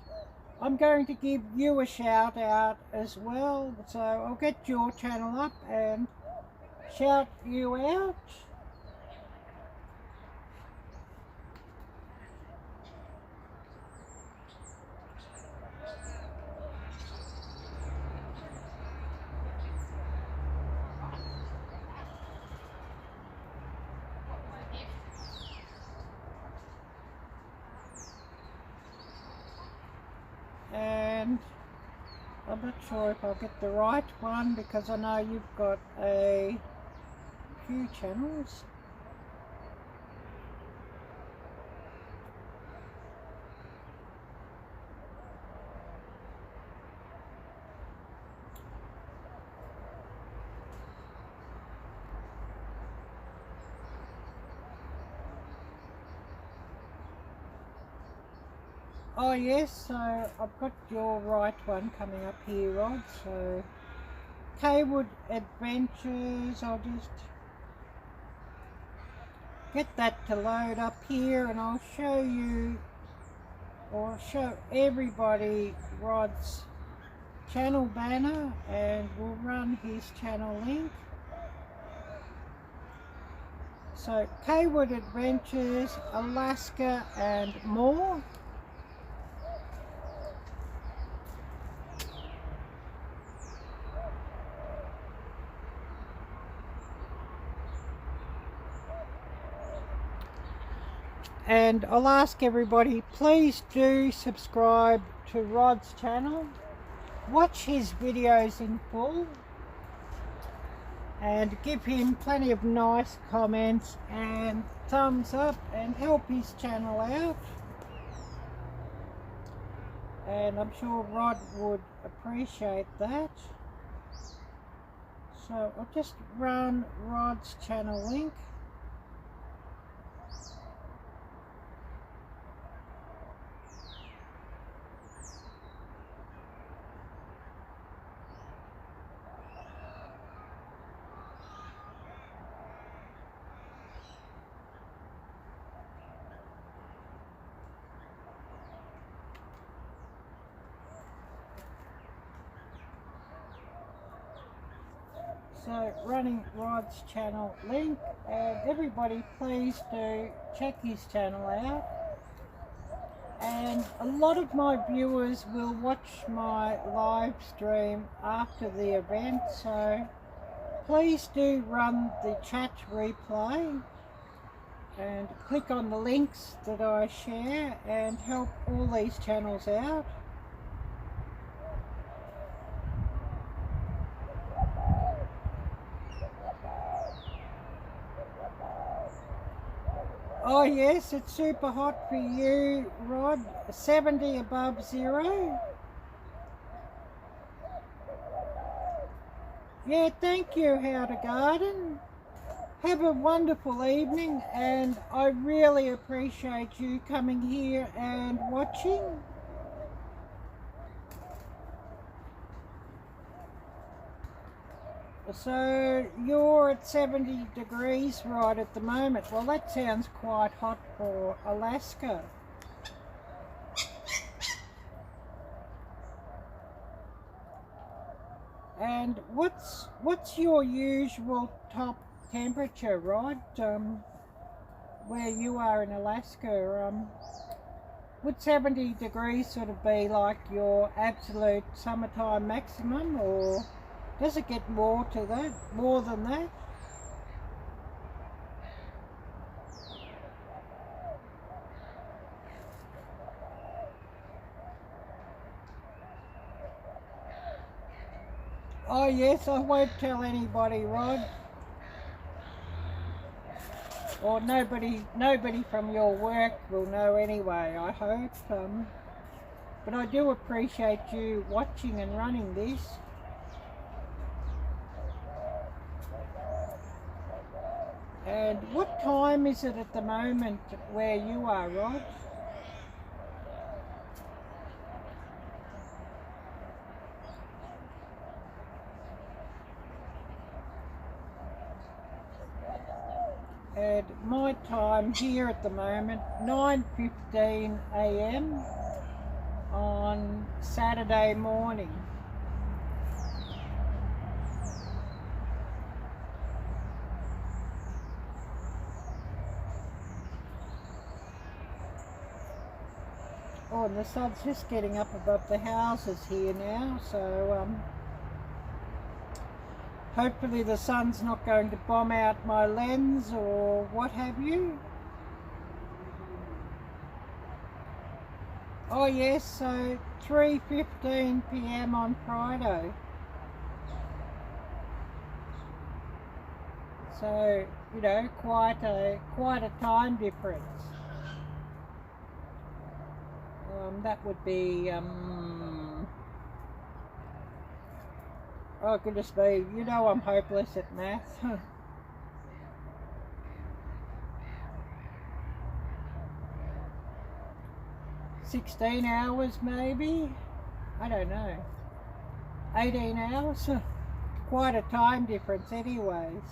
I'm going to give you a shout out as well. So I'll get your channel up and shout you out. And I'm not sure if I'll get the right one because I know you've got a few channels. Oh yes, so I've got your right one coming up here, Rod. So Haywood Adventures, I'll just get that to load up here and I'll show you, or show everybody, Rod's channel banner, and we'll run his channel link. So Kaywood Adventures, Alaska and more. And I'll ask everybody, please do subscribe to Rod's channel. Watch his videos in full. And give him plenty of nice comments and thumbs up and help his channel out. And I'm sure Rod would appreciate that. So I'll just run Rod's channel link. So running Rod's channel link, and everybody please do check his channel out. And a lot of my viewers will watch my live stream after the event, so please do run the chat replay and click on the links that I share and help all these channels out. Oh yes, it's super hot for you, Rod. 70 above zero. Yeah, thank you, How to Garden. Have a wonderful evening, and I really appreciate you coming here and watching. So you're at 70 degrees right at the moment. Well, that sounds quite hot for Alaska. And what's your usual top temperature, Rod? Where you are in Alaska, would 70 degrees sort of be like your absolute summertime maximum, or does it get more than that? Oh yes, I won't tell anybody, Rod. Or nobody from your work will know anyway, I hope. But I do appreciate you watching and running this. And what time is it at the moment where you are, Rod? And my time here at the moment, 9:15 AM on Saturday morning. Oh, and the sun's just getting up above the houses here now, so hopefully the sun's not going to bomb out my lens or what have you. Oh yes, so 3:15 PM on Friday. So, you know, quite a time difference. That would be, oh goodness me, you know I'm hopeless at maths. 16 hours maybe? I don't know. 18 hours? Quite a time difference anyways.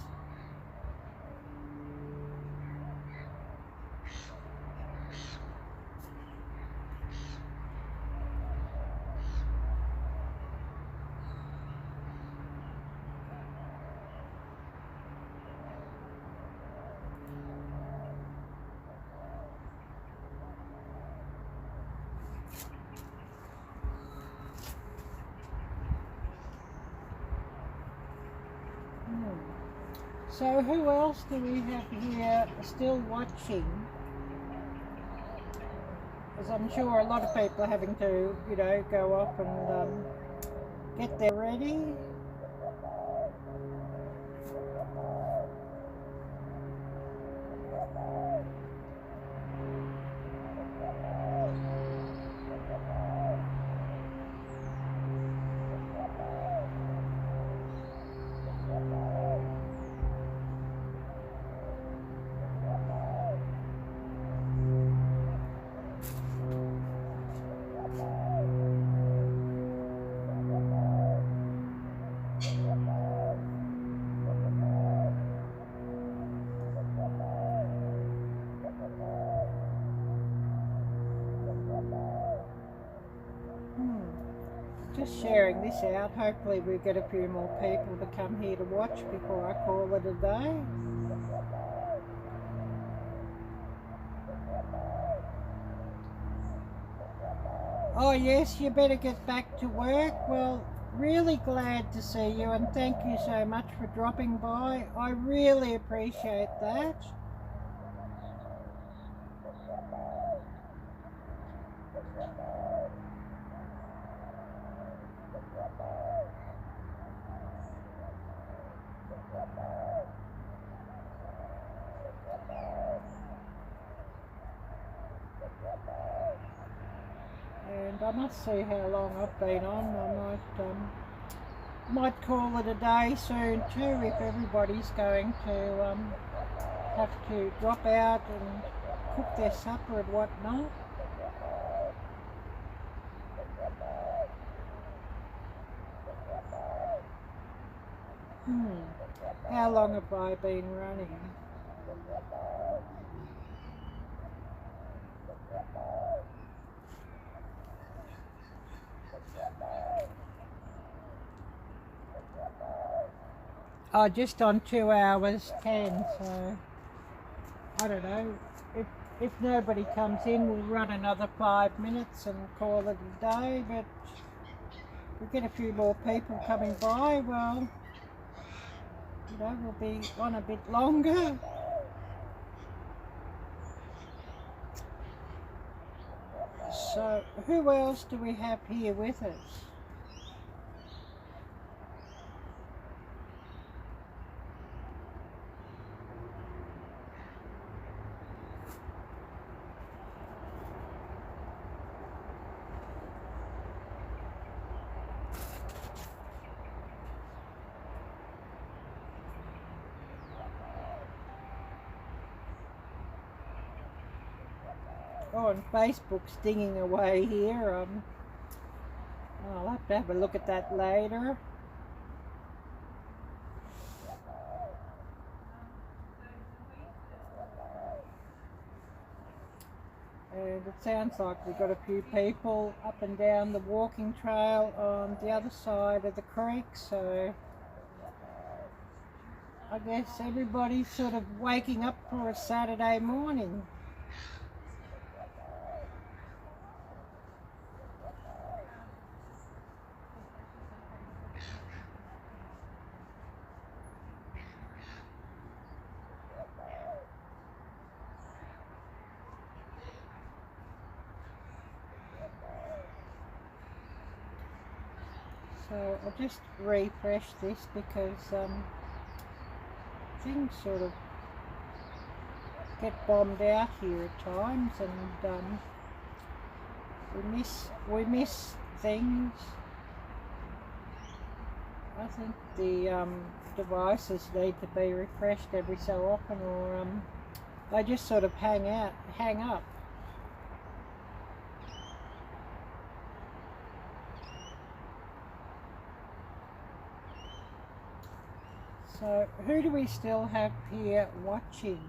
So who else do we have here still watching? Because I'm sure a lot of people are having to, you know, go off and get there ready. Just sharing this out. Hopefully we get a few more people to come here to watch before I call it a day. Oh yes, you better get back to work. Well, really glad to see you and thank you so much for dropping by. I really appreciate that. And I must see how long I've been on. I might call it a day soon too if everybody's going to have to drop out and cook their supper and whatnot. How long have I been running? Oh, just on 2 hours 10, so I don't know. If nobody comes in, we'll run another 5 minutes and call it a day, but if we get a few more people coming by, well, you know, we'll be on a bit longer. So, who else do we have here with us? Oh, and Facebook's dinging away here. I'll have to have a look at that later. And it sounds like we've got a few people up and down the walking trail on the other side of the creek, so I guess everybody's sort of waking up for a Saturday morning. So I'll just refresh this because things sort of get bombed out here at times, and we miss things. I think the devices need to be refreshed every so often, or they just sort of hang up. So, who do we still have here watching?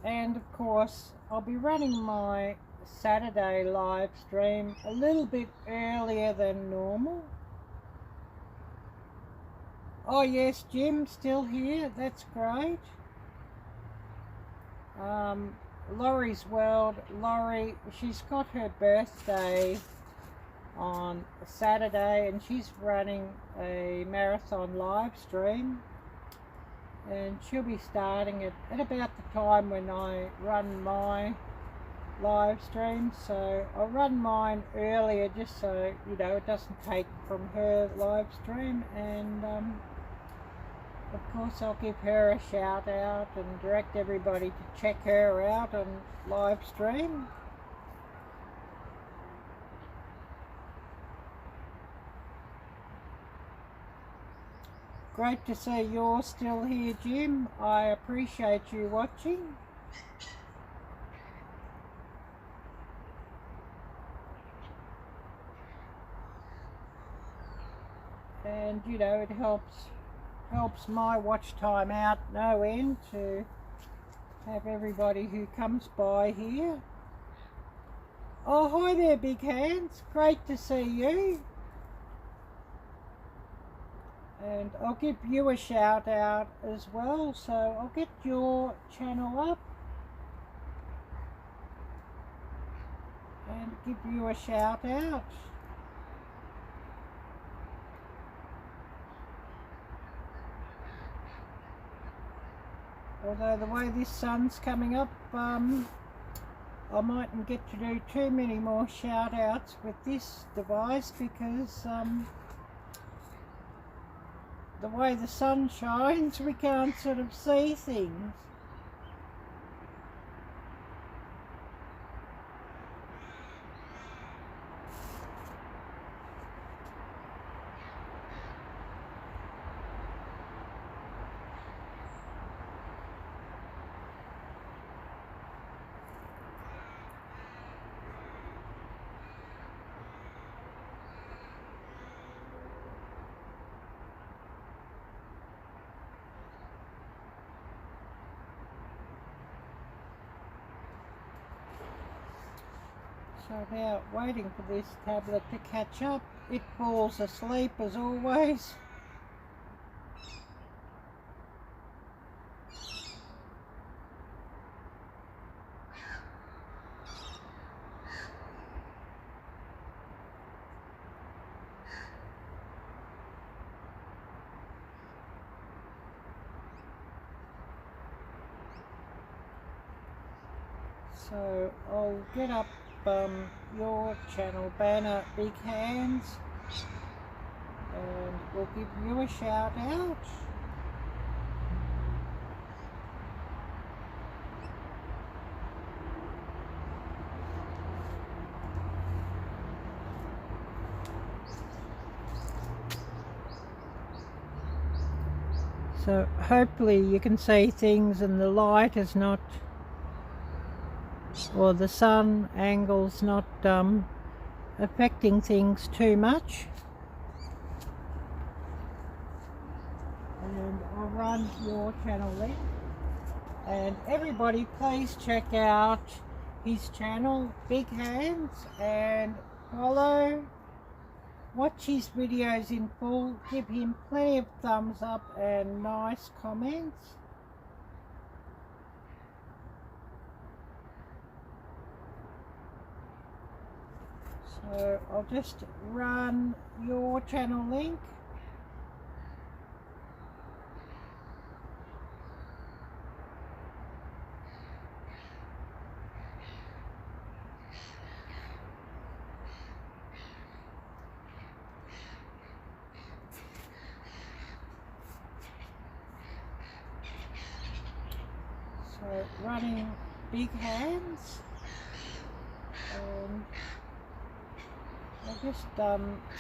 And of course, I'll be running my Saturday live stream a little bit earlier than normal. Oh yes, Jim's still here, that's great. Laurie's World. Laurie, she's got her birthday on Saturday and she's running a marathon live stream, and she'll be starting at about the time when I run my live stream. So I'll run mine earlier just so you know it doesn't take from her live stream, and of course I'll give her a shout out and direct everybody to check her out on live stream. Great to see you're still here, Jim. I appreciate you watching. And you know, it helps my watch time out no end to have everybody who comes by here. Oh, hi there, Big Hands. Great to see you. And I'll give you a shout out as well, so I'll get your channel up and give you a shout out. Although the way this sun's coming up, I mightn't get to do too many more shout outs with this device because the way the sun shines, we can't sort of see things. So now waiting for this tablet to catch up. It falls asleep as always. So I'll get up your channel banner, Big Hands, and we'll give you a shout out. So hopefully you can see things and the light is not, or the sun angle's not affecting things too much. And I'll run your channel link. And everybody please check out his channel, Big Hands, and follow, watch his videos in full, give him plenty of thumbs up and nice comments. So I'll just run your channel link. So running Big Hands, and I'll just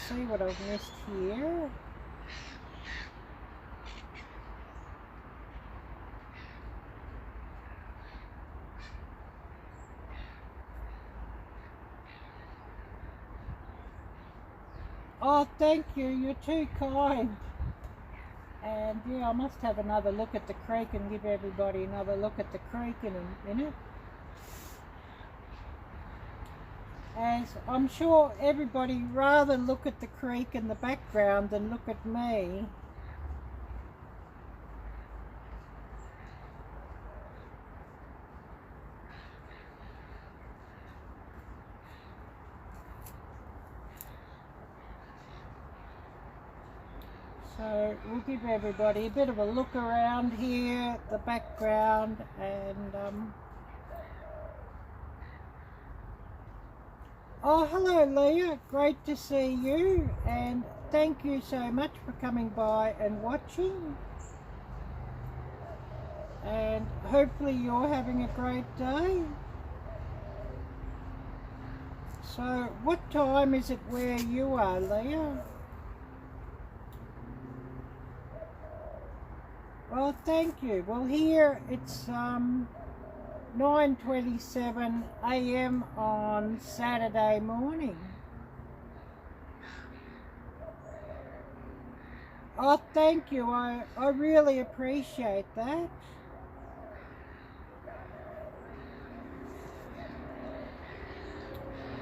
see what I've missed here. Oh, thank you, you're too kind. And yeah, I must have another look at the creek and give everybody another look at the creek in a minute. As I'm sure everybody rather look at the creek in the background than look at me. So we'll give everybody a bit of a look around here, the background, and oh, hello Leah, great to see you, and thank you so much for coming by and watching, and hopefully you're having a great day. So what time is it where you are, Leah? Well, thank you. Well, here it's 9:27 a.m. on Saturday morning. Oh, thank you. I really appreciate that.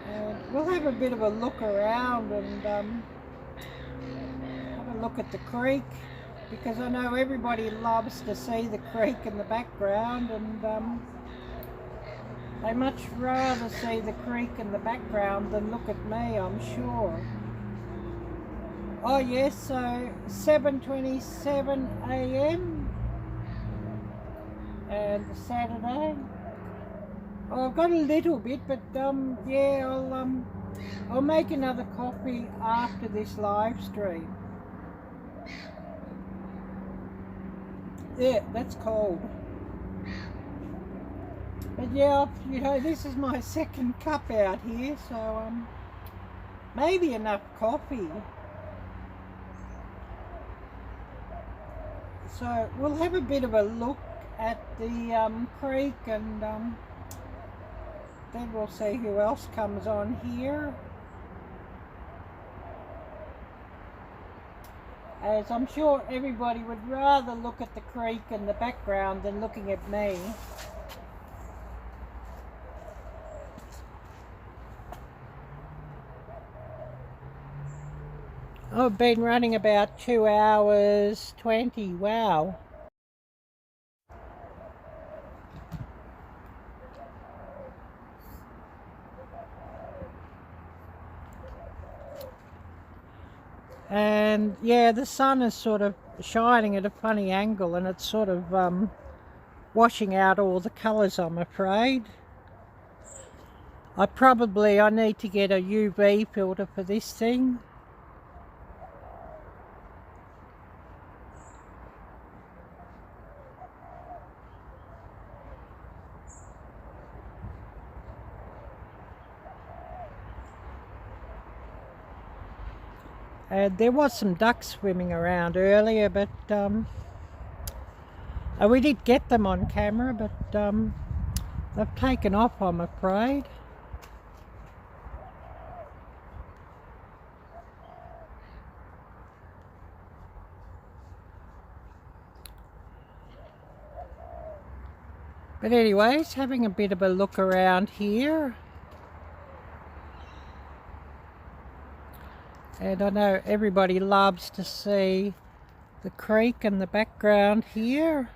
And we'll have a bit of a look around and have a look at the creek, because I know everybody loves to see the creek in the background, and they much rather see the creek in the background than look at me, I'm sure. Oh yes, so 7:27 a.m. and Saturday. Oh, I've got a little bit, but yeah, I'll make another coffee after this live stream. Yeah, that's cold. But yeah, you know, this is my second cup out here, so maybe enough coffee. So we'll have a bit of a look at the creek, and then we'll see who else comes on here. As I'm sure everybody would rather look at the creek in the background than looking at me. I've been running about 2 hours 20, wow. And yeah, the sun is sort of shining at a funny angle, and it's sort of washing out all the colours, I'm afraid. I need to get a UV filter for this thing. There was some ducks swimming around earlier, but we did get them on camera, but they've taken off, I'm afraid. But anyways, having a bit of a look around here. And I know everybody loves to see the creek in the background here.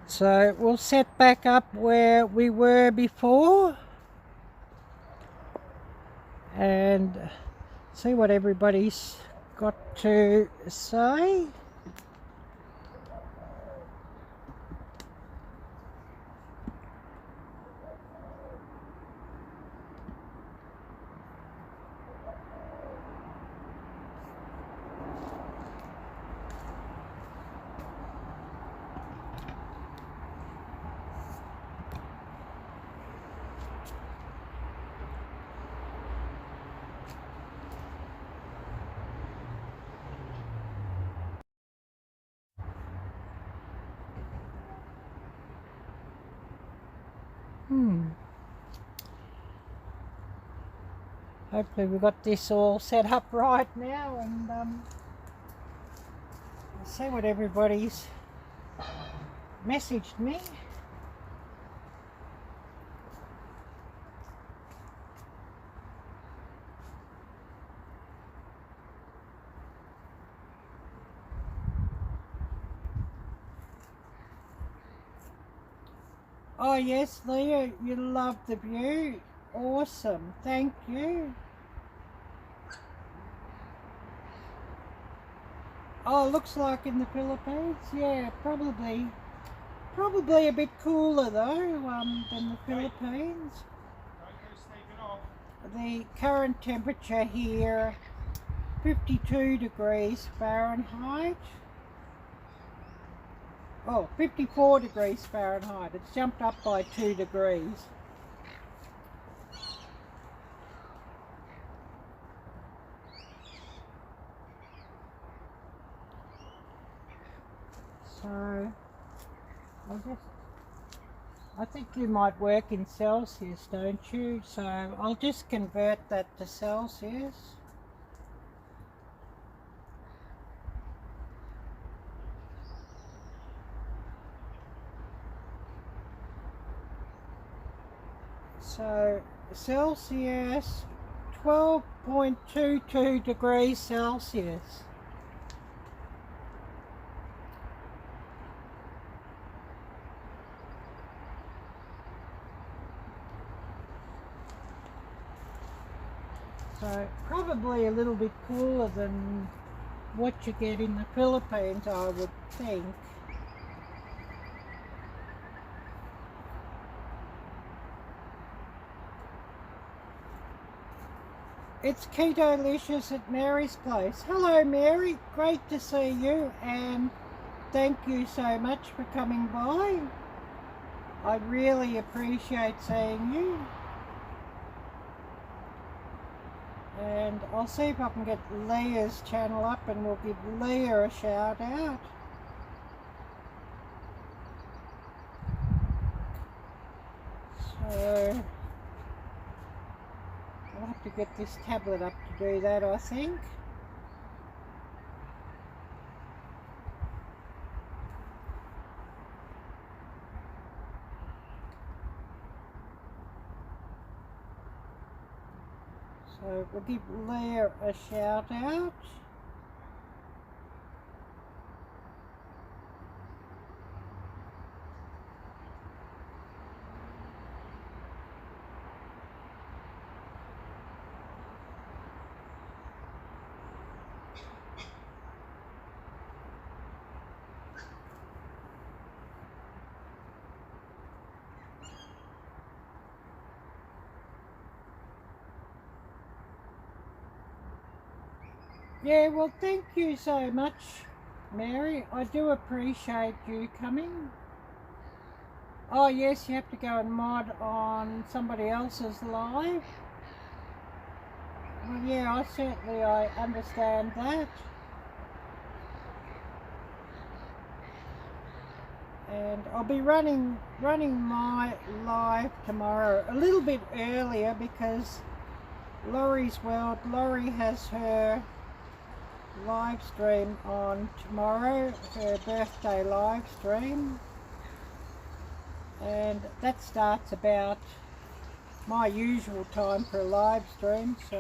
So we'll set back up where we were before and see what everybody's got to say. Hopefully we've got this all set up right now, and I'll see what everybody's messaged me. Oh yes, Leah, you love the view. Awesome, thank you. Oh, looks like in the Philippines. Yeah, probably a bit cooler though than the Philippines. The current temperature here, 52 degrees Fahrenheit. Oh, 54 degrees Fahrenheit. It's jumped up by 2 degrees. So, I think you might work in Celsius, don't you? So I'll just convert that to Celsius. So Celsius, 12.22 degrees Celsius. So probably a little bit cooler than what you get in the Philippines, I would think. It's Keto-licious at Mary's place. Hello Mary, great to see you, and thank you so much for coming by. I really appreciate seeing you. And I'll see if I can get Leah's channel up, and we'll give Leah a shout out. So I'll have to get this tablet up to do that, I think. So we'll give Leah a shout out. Yeah, well, thank you so much, Mary. I do appreciate you coming. Oh, yes, you have to go and mod on somebody else's live. Well, yeah, I understand that. And I'll be running my live tomorrow a little bit earlier because Laurie's World, Laurie has her live stream on tomorrow, her birthday live stream, and that starts about my usual time for a live stream, so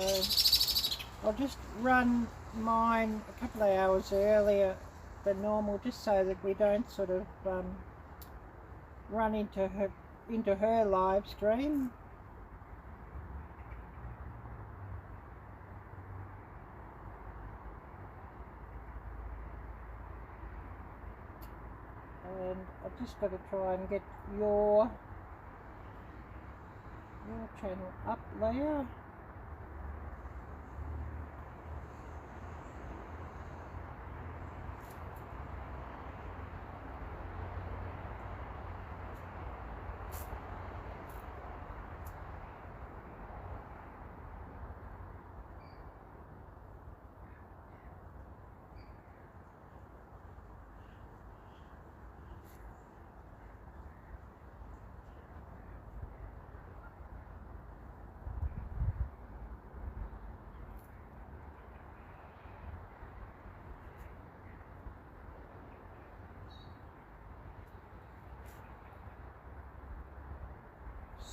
I'll just run mine a couple of hours earlier than normal, just so that we don't sort of run into her live stream. And I've just got to try and get your channel up, Leah.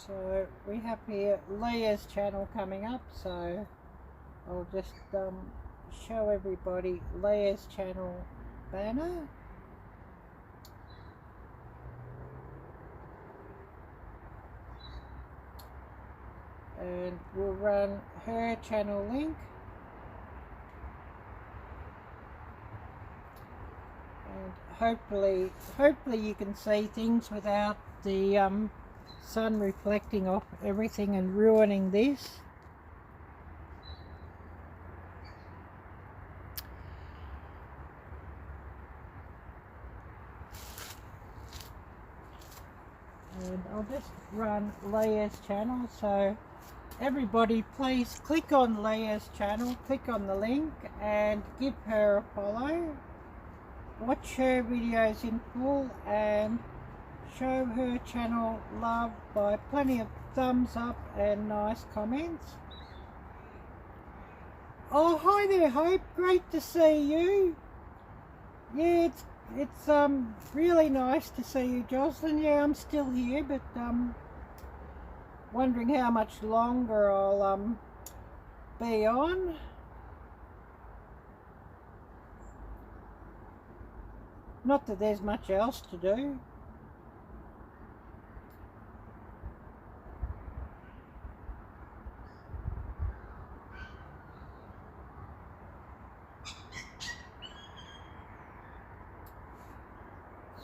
So we have here Leah's channel coming up, so I'll just show everybody Leah's channel banner. And we'll run her channel link. hopefully you can see things without the sun reflecting off everything and ruining this. And I'll just run Leah's channel, so everybody please click on Leah's channel, click on the link and give her a follow. Watch her videos in full and show her channel love by plenty of thumbs up and nice comments. Oh, hi there, Hope. Great to see you. Yeah, it's really nice to see you, Jocelyn. Yeah, I'm still here, but wondering how much longer I'll be on. Not that there's much else to do.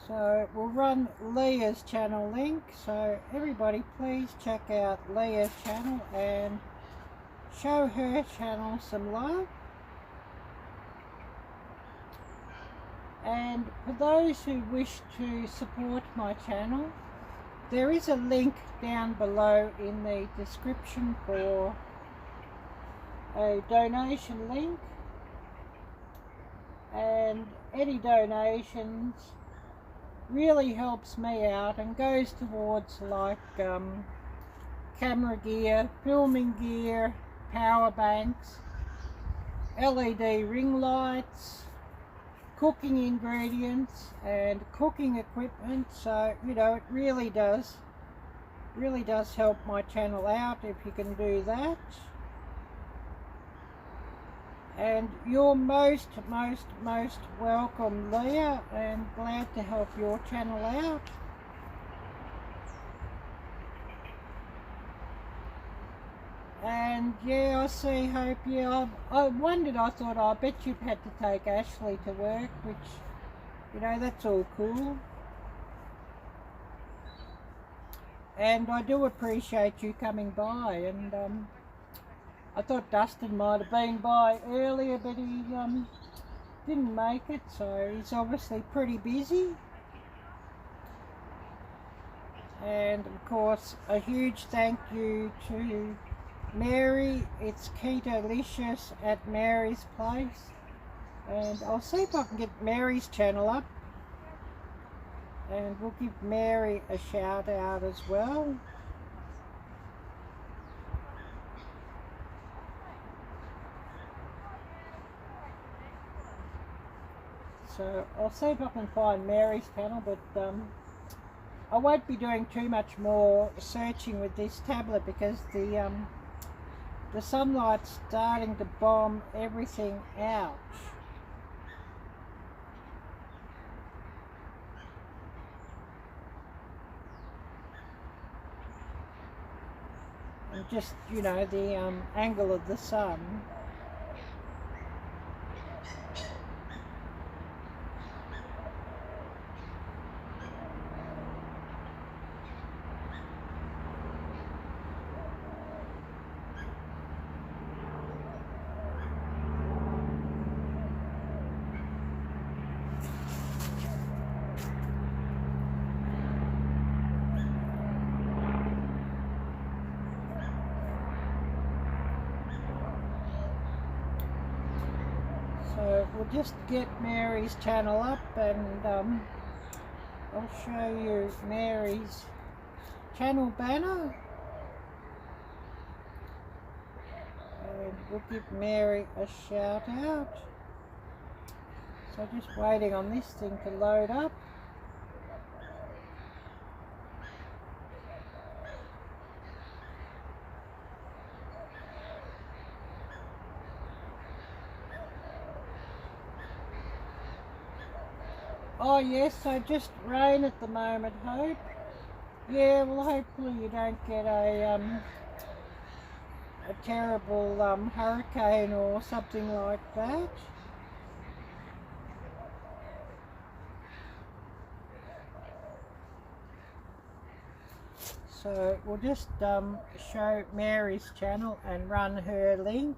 So we'll run Leah's channel link, so everybody please check out Leah's channel and show her channel some love. And for those who wish to support my channel, there is a link down below in the description for a donation link, and any donations really helps me out and goes towards like camera gear, filming gear, power banks, LED ring lights, cooking ingredients and cooking equipment. So you know, it really does help my channel out if you can do that. And you're most welcome, Leah, and glad to help your channel out. And yeah, I see, Hope. Yeah, I wondered, I thought, I bet you've had to take Ashley to work, which, you know, that's all cool. And I do appreciate you coming by, and I thought Dustin might have been by earlier, but he didn't make it, so he's obviously pretty busy. And of course, a huge thank you to Mary. It's Keto-licious at Mary's place, and I'll see if I can get Mary's channel up, and we'll give Mary a shout out as well. So I'll see if I can find Mary's channel, but I won't be doing too much more searching with this tablet because the sunlight's starting to bomb everything out. And just, you know, the angle of the sun. So we'll just get Mary's channel up, and I'll show you Mary's channel banner, and we'll give Mary a shout out. So just waiting on this thing to load up. Oh yes, so just rain at the moment, Hope. Yeah, well hopefully you don't get a terrible hurricane or something like that. So we'll just show Mary's channel and run her link.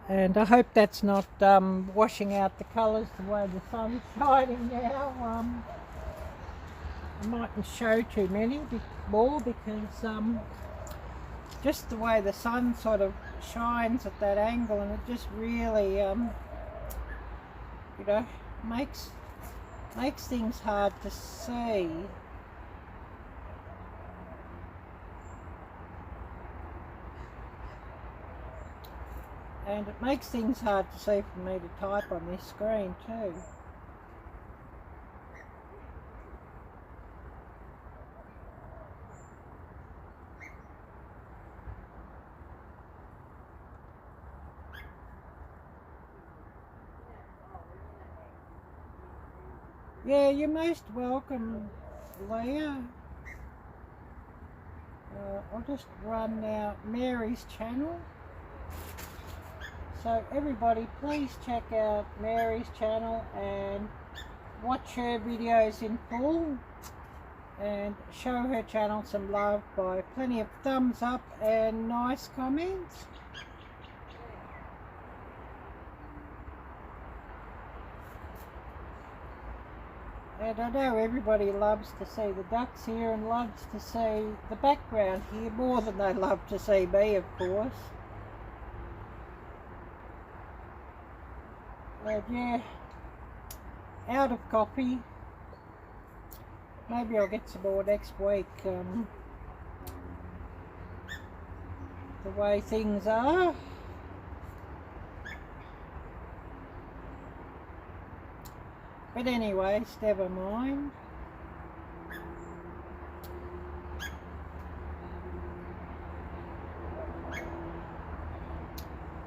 And I hope that's not washing out the colours the way the sun's shining now. I mightn't show too many more because just the way the sun sort of shines at that angle, and it just really you know, makes things hard to see. And it makes things hard to see for me to type on this screen too. Yeah, you're most welcome, Leah. I'll just run now Mary's channel. So everybody, please check out Mary's channel and watch her videos in full and show her channel some love by plenty of thumbs up and nice comments. And I know everybody loves to see the ducks here and loves to see the background here more than they love to see me, of course. But yeah, out of coffee. Maybe I'll get some more next week. The way things are. But anyways, never mind.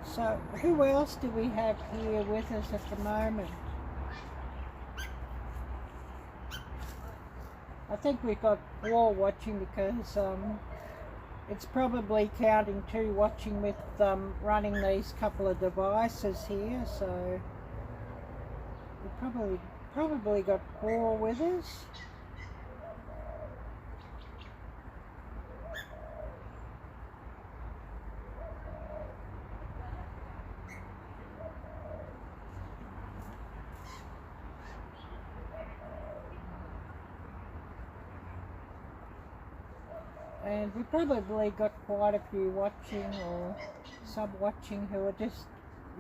So, who else do we have here with us at the moment? I think we've got 4 watching because it's probably counting 2 watching with running these couple of devices here. So, we probably got 4 with us. And we probably got quite a few watching or sub-watching who are just,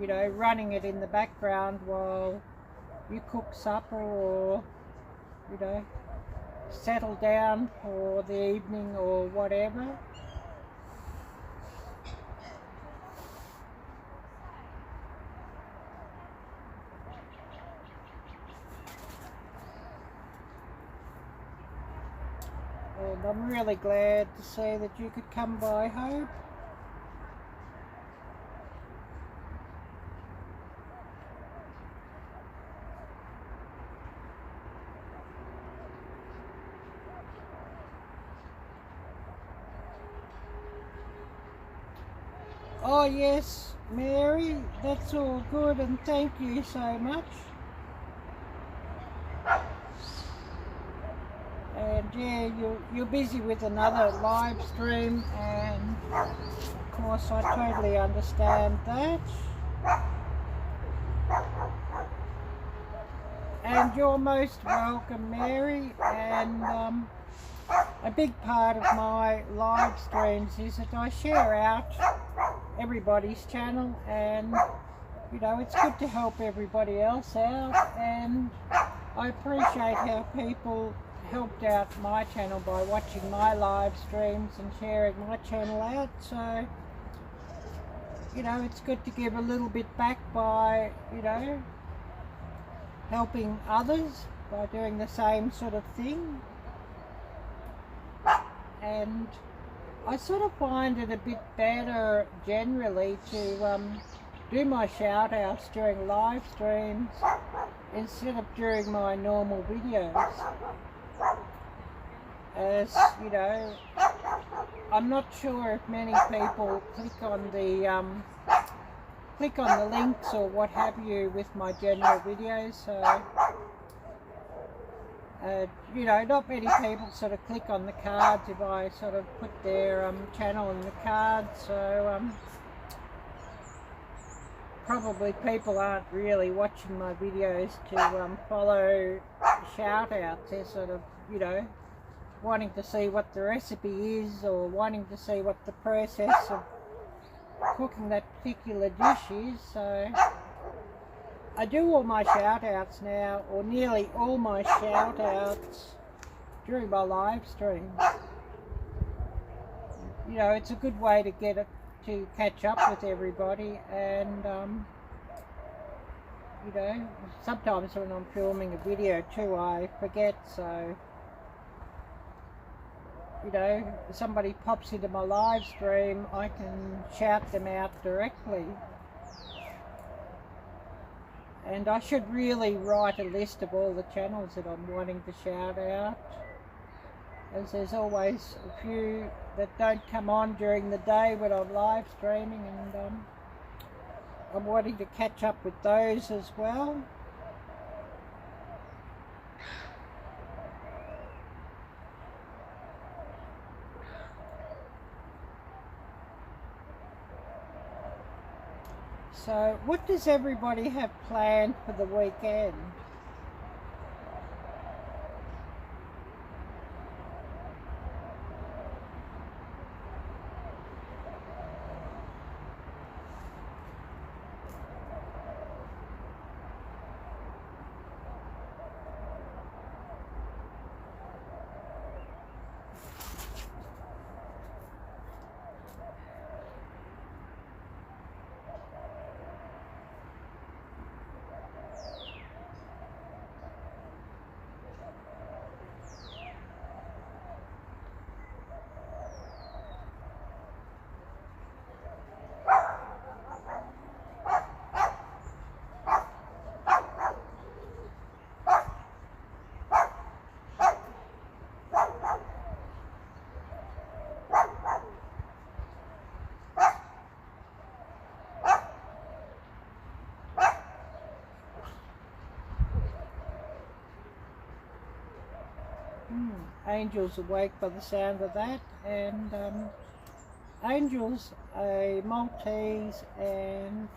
you know, running it in the background while you cook supper or, you know, settle down for the evening or whatever. And I'm really glad to see that you could come by, Hope. Oh yes, Mary, that's all good, and thank you so much. And yeah, you're busy with another live stream, and of course I totally understand that. And you're most welcome, Mary. And a big part of my live streams is that I share out everybody's channel, and you know, it's good to help everybody else out, and I appreciate how people helped out my channel by watching my live streams and sharing my channel out. So, you know, it's good to give a little bit back by, you know, helping others by doing the same sort of thing. And I sort of find it a bit better generally to do my shout outs during live streams instead of during my normal videos, as you know, I'm not sure if many people click on the links or what have you with my general videos, so you know, not many people sort of click on the cards if I sort of put their channel in the cards, so probably people aren't really watching my videos to follow shout outs. They're sort of, you know, wanting to see what the recipe is or wanting to see what the process of cooking that particular dish is. So I do all my shout outs now, or nearly all my shout outs, during my live streams. You know, it's a good way to get it to catch up with everybody, and you know, sometimes when I'm filming a video too I forget, so you know, if somebody pops into my live stream, I can shout them out directly. And I should really write a list of all the channels that I'm wanting to shout out, as there's always a few that don't come on during the day when I'm live streaming, and I'm wanting to catch up with those as well. So what does everybody have planned for the weekend? Angel's awake by the sound of that, and Angel's a Maltese, and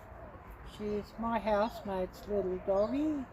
she's my housemate's little doggy.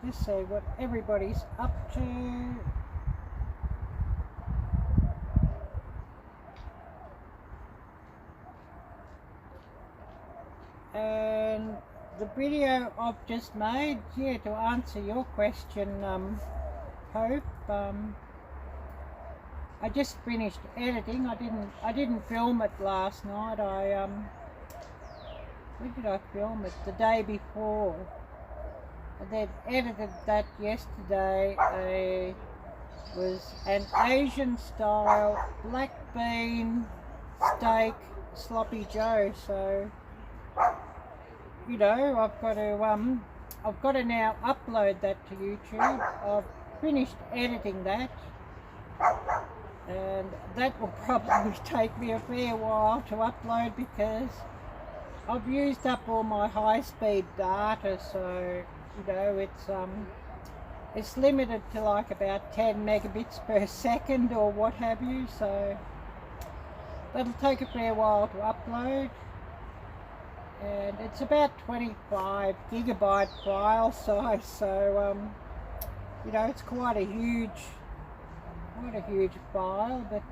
Just see what everybody's up to. And the video I've just made, yeah, to answer your question, Hope, I just finished editing. I didn't film it last night. When did I film it? The day before. I then edited that yesterday. It was an Asian style black bean steak sloppy joe. So, you know, I've got to now upload that to YouTube. I've finished editing that, and that will probably take me a fair while to upload because I've used up all my high-speed data. So, you know, it's limited to like about 10 megabits per second or what have you, so that'll take a fair while to upload, and it's about 25 gigabyte file size, so you know, it's quite a huge file, but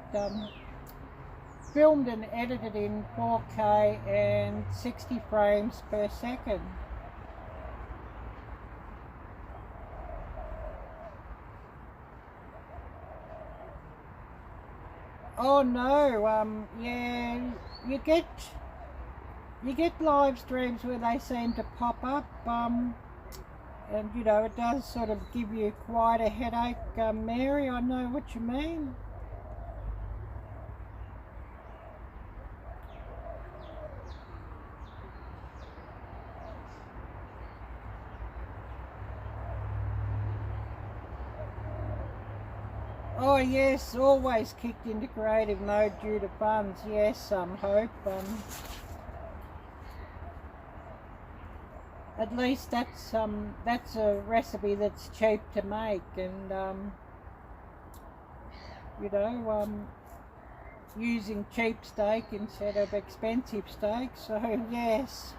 filmed and edited in 4K and 60 frames per second. Oh no, yeah, you get live streams where they seem to pop up, and you know, it does sort of give you quite a headache, Mary. I know what you mean. Oh yes, always kicked into creative mode due to funds. Yes, Hope. At least that's a recipe that's cheap to make, and you know, using cheap steak instead of expensive steak. So yes.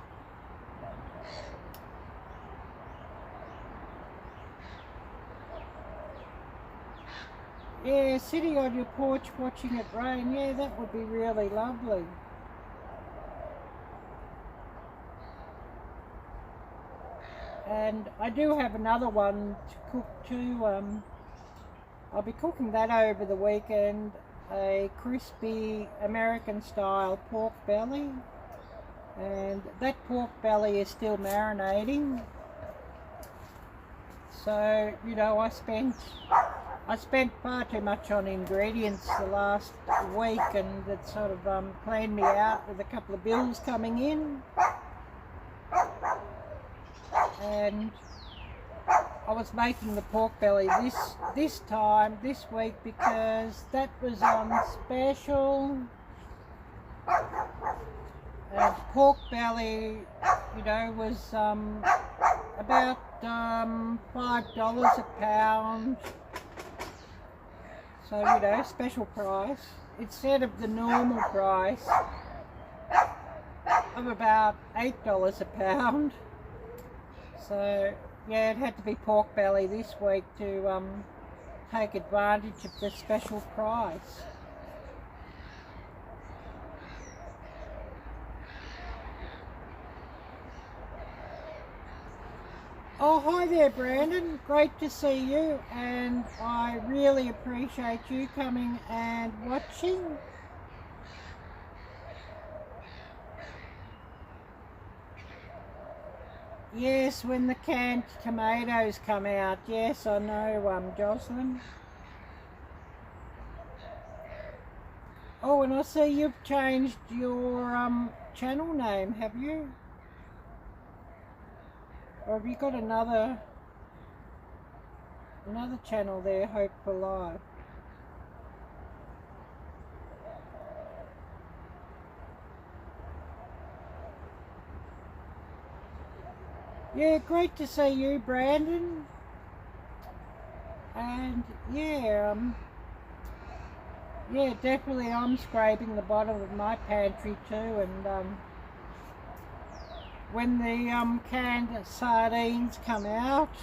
Yeah, sitting on your porch watching it rain, yeah, that would be really lovely. And I do have another one to cook too. I'll be cooking that over the weekend, a crispy American style pork belly. And that pork belly is still marinating. So, you know, I spent far too much on ingredients the last week, and it sort of cleaned me out with a couple of bills coming in. And I was making the pork belly this week because that was on special. And pork belly, you know, was about $5 a pound. So, you know, special price instead of the normal price of about $8 a pound. So yeah, it had to be pork belly this week to take advantage of the special price. Oh, hi there, Brandon. Great to see you, and I really appreciate you coming and watching. Yes, when the canned tomatoes come out. Yes, I know, Jocelyn. Oh, and I see you've changed your channel name, have you? Or have you got another channel there, Hope for Life? Yeah, great to see you, Brandon. And yeah, yeah, definitely I'm scraping the bottom of my pantry too, and when the canned sardines come out,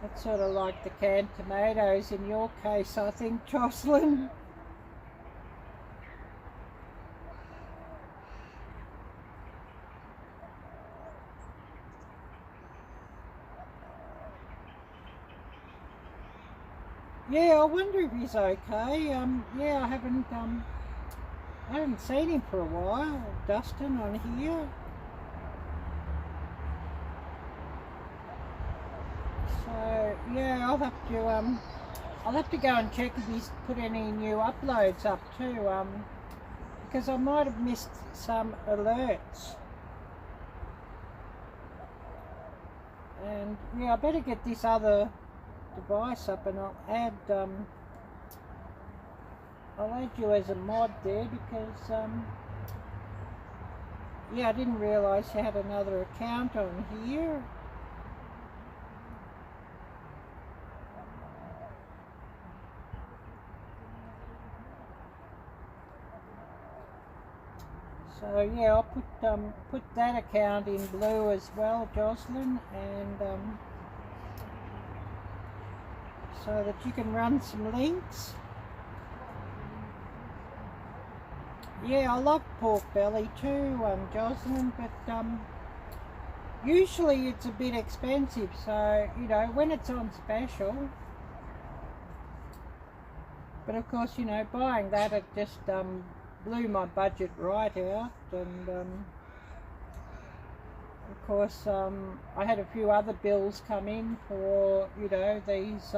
that's sort of like the canned tomatoes in your case, I think, Jocelyn. Yeah, I wonder if he's okay. Yeah, I haven't seen him for a while. Dustin on here. So yeah, I'll have to go and check if he's put any new uploads up too. Because I might have missed some alerts. And yeah, I better get this other device up, and I'll add you as a mod there, because yeah, I didn't realise you had another account on here. So yeah, I'll put that account in blue as well, Jocelyn, and so that you can run some links. Yeah, I love pork belly too, Jocelyn, but usually it's a bit expensive, so you know, when it's on special. But of course, you know, buying that, it just blew my budget right out. And of course, I had a few other bills come in for, you know, these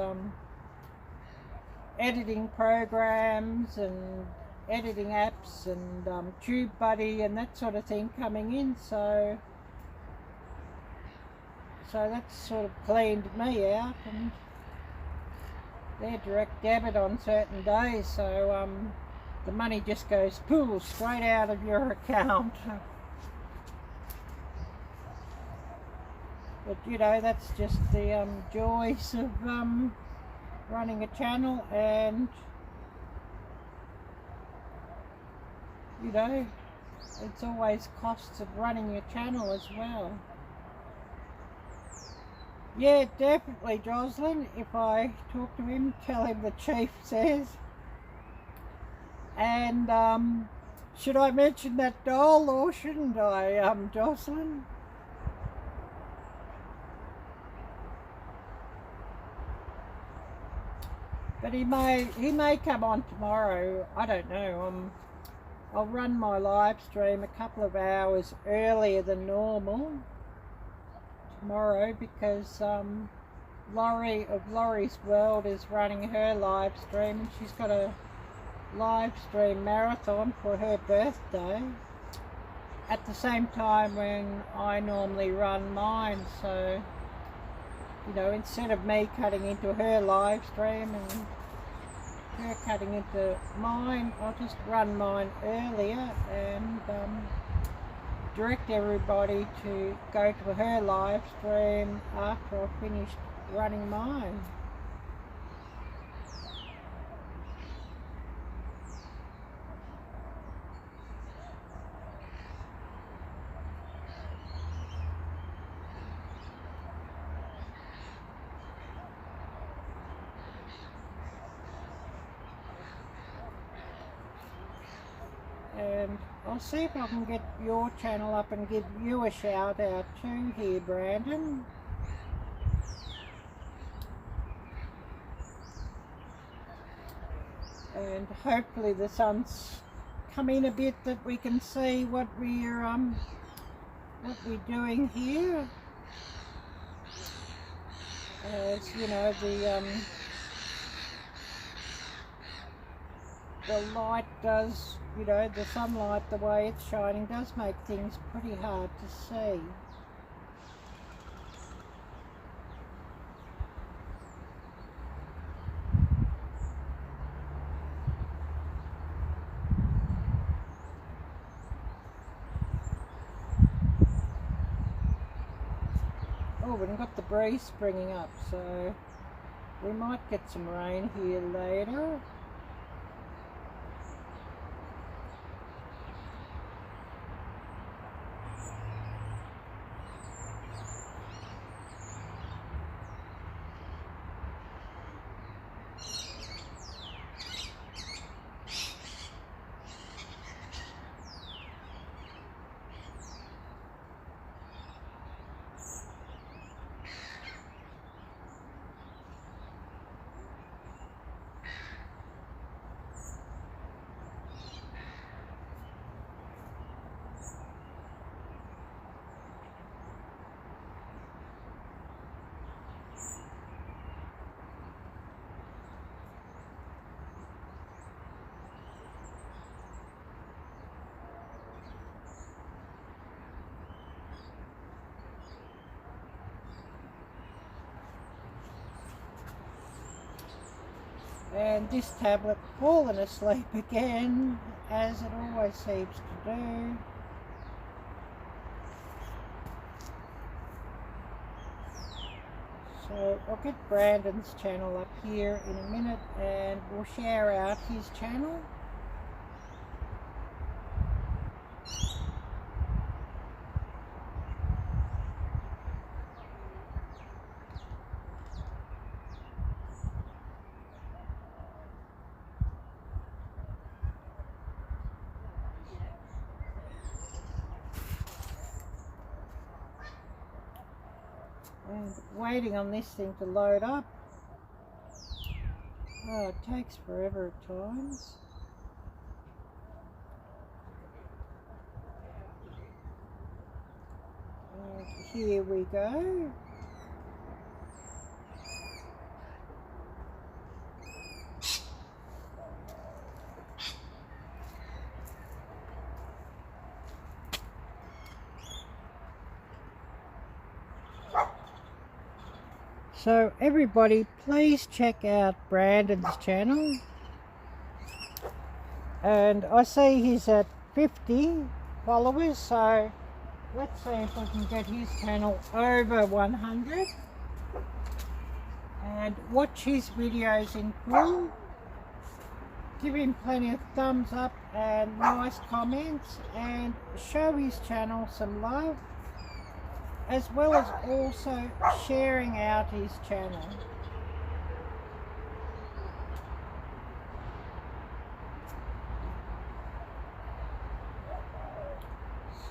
editing programs and editing apps and TubeBuddy and that sort of thing coming in. So that's sort of cleaned me out, and they're direct debit on certain days, so the money just goes poof straight out of your account. But you know, that's just the joys of running a channel, and you know, it's always costs of running your channel as well. Yeah, definitely, Jocelyn. If I talk to him, tell him the chief says. And should I mention that doll or shouldn't I, Jocelyn? But he may come on tomorrow. I don't know. I'll run my live stream a couple of hours earlier than normal tomorrow, because Laurie of Laurie's World is running her live stream, and she's got a live stream marathon for her birthday at the same time when I normally run mine. So you know, instead of me cutting into her live stream and her cutting into mine, I'll just run mine earlier and direct everybody to go to her live stream after I've finished running mine. And I'll see if I can get your channel up and give you a shout out too here, Brandon. And hopefully the sun's come in a bit that we can see what we're doing here. As you know, the light does, you know, the sunlight, the way it's shining, does make things pretty hard to see. Oh, we've got the breeze springing up, so we might get some rain here later. And this tablet fallen asleep again, as it always seems to do. So I'll get Brandon's channel up here in a minute and we'll share out his channel. And waiting on this thing to load up. Oh, it takes forever at times. And here we go. So everybody, please check out Brandon's channel. And I see he's at 50 followers, so let's see if we can get his channel over 100. And watch his videos in full. Give him plenty of thumbs up and nice comments, and show his channel some love, as well as also sharing out his channel.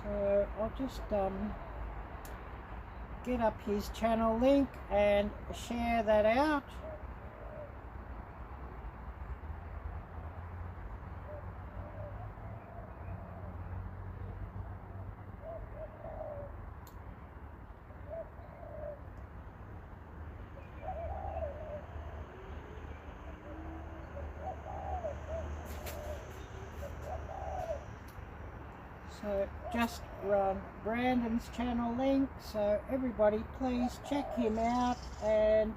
So I'll just get up his channel link and share that out. So just run Brandon's channel link, so everybody please check him out and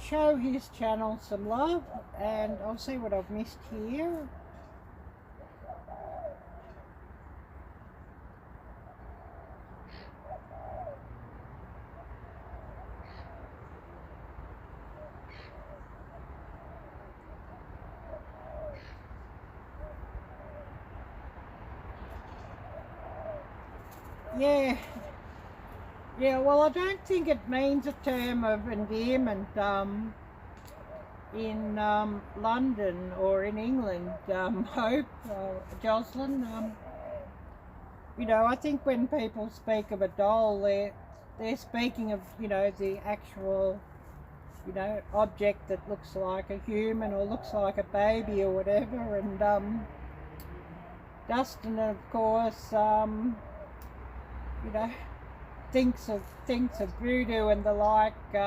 show his channel some love. And I'll see what I've missed here. Yeah, well, I don't think it means a term of endearment in London or in England, Hope, Jocelyn. You know, I think when people speak of a doll, they're speaking of, you know, the actual, you know, object that looks like a human or looks like a baby or whatever. And Dustin, of course, you know, thinks of voodoo and the like, you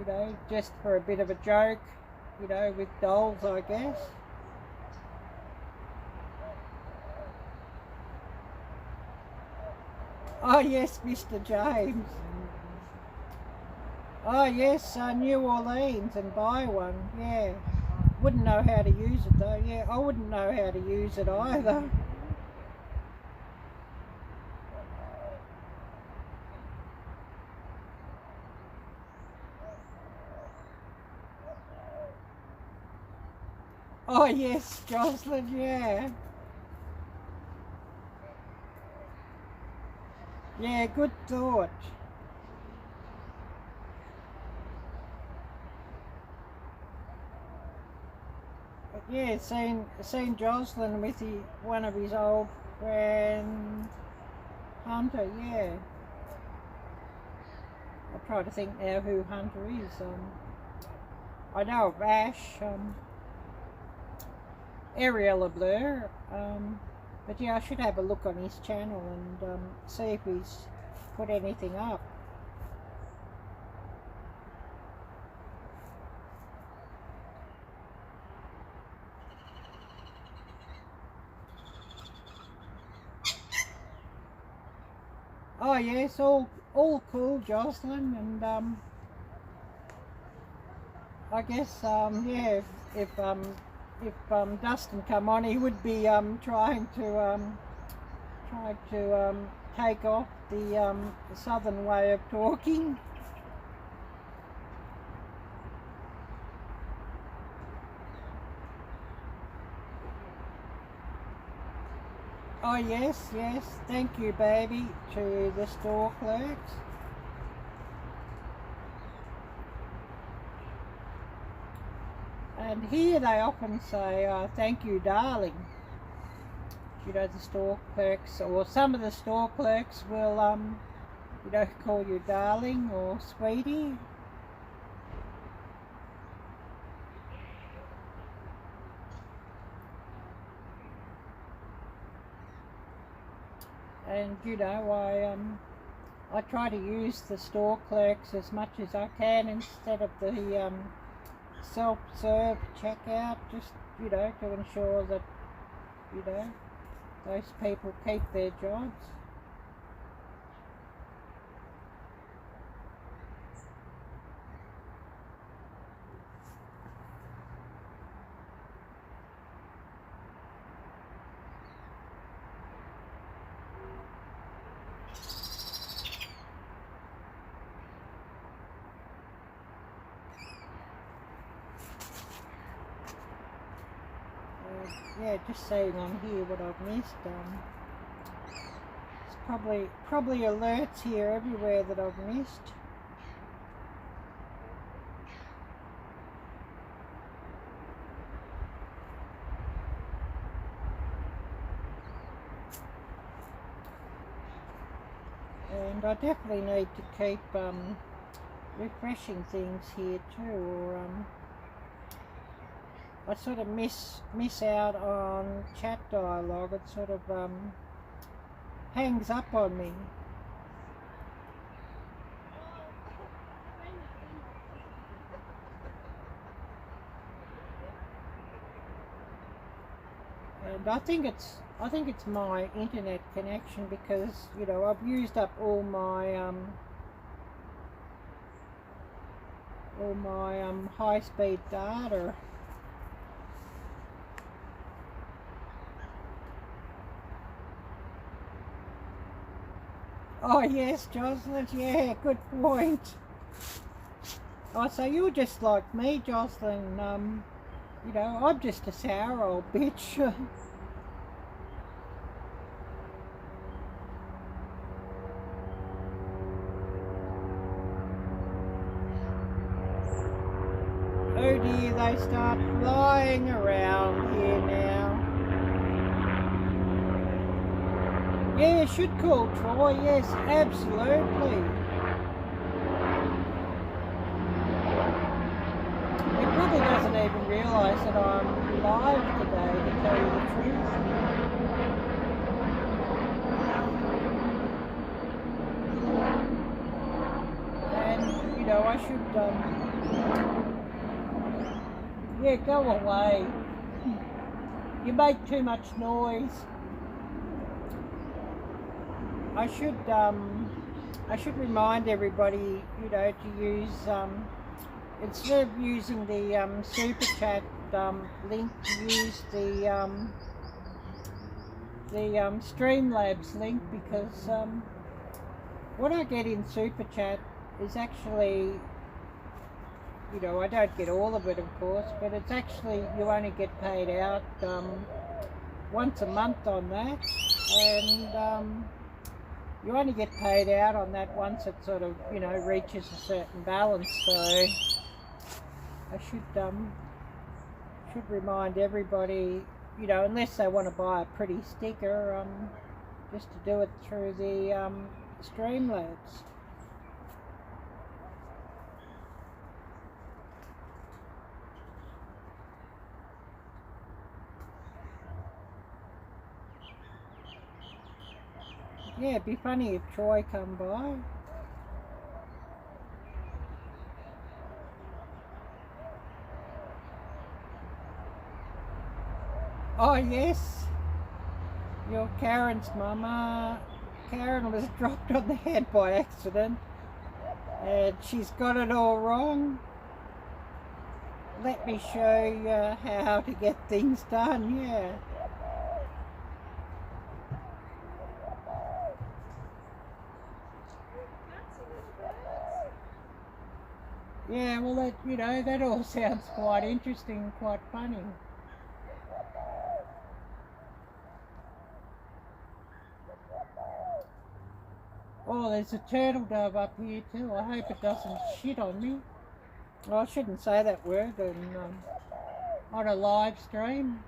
know, just for a bit of a joke, you know, with dolls, I guess. Oh yes, Mr. James. Oh yes, New Orleans, and buy one. Yeah, wouldn't know how to use it though. Yeah, I wouldn't know how to use it either. Oh yes, Jocelyn, yeah. Yeah, good thought. But yeah, seen Jocelyn with one of his old friend, Hunter, yeah. I'll try to think now who Hunter is. I know of Ash, Arielle-Viking, but yeah, I should have a look on his channel and see if he's put anything up. Oh yes, all cool, Jocelyn, and I guess yeah, if Dustin come on, he would be trying to take off the southern way of talking. Oh yes, thank you baby to the store clerks. And here they often say, thank you darling. You know, the store clerks, or some of the store clerks will, you know, call you darling or sweetie. and you know, I try to use the store clerks as much as I can instead of the self-serve checkout, just, you know, to ensure that, you know, those people keep their jobs. Yeah, just saying on here what I've missed. It's probably alerts here everywhere that I've missed. And I definitely need to keep refreshing things here too, or I sort of miss out on chat dialogue. It sort of hangs up on me. And I think it's my internet connection, because, you know, I've used up all my high-speed data. Oh yes, Jocelyn, yeah, good point. Oh, so you're just like me, Jocelyn. You know, I'm just a sour old bitch. Oh dear, they start flying around here now. Yeah, you should call Troy, yes, absolutely. He probably doesn't even realise that I'm live today, to tell you the truth. And, you know, I should, yeah, go away. You make too much noise. I should remind everybody, you know, to use, instead of using the super chat link, to use the Streamlabs link, because what I get in super chat is actually, you know, I don't get all of it, of course, but it's actually, you only get paid out once a month on that, and you only get paid out on that once it sort of, you know, reaches a certain balance. So I should remind everybody, you know, unless they want to buy a pretty sticker, just to do it through the Streamlabs. Yeah, it'd be funny if Troy come by. Oh yes, you're Karen's mama. Karen was dropped on the head by accident, and she's got it all wrong. Let me show you how to get things done, yeah. Yeah, well, that, you know, that all sounds quite interesting and quite funny. Oh, there's a turtle dove up here too. I hope it doesn't shit on me. Well, I shouldn't say that word on a live stream.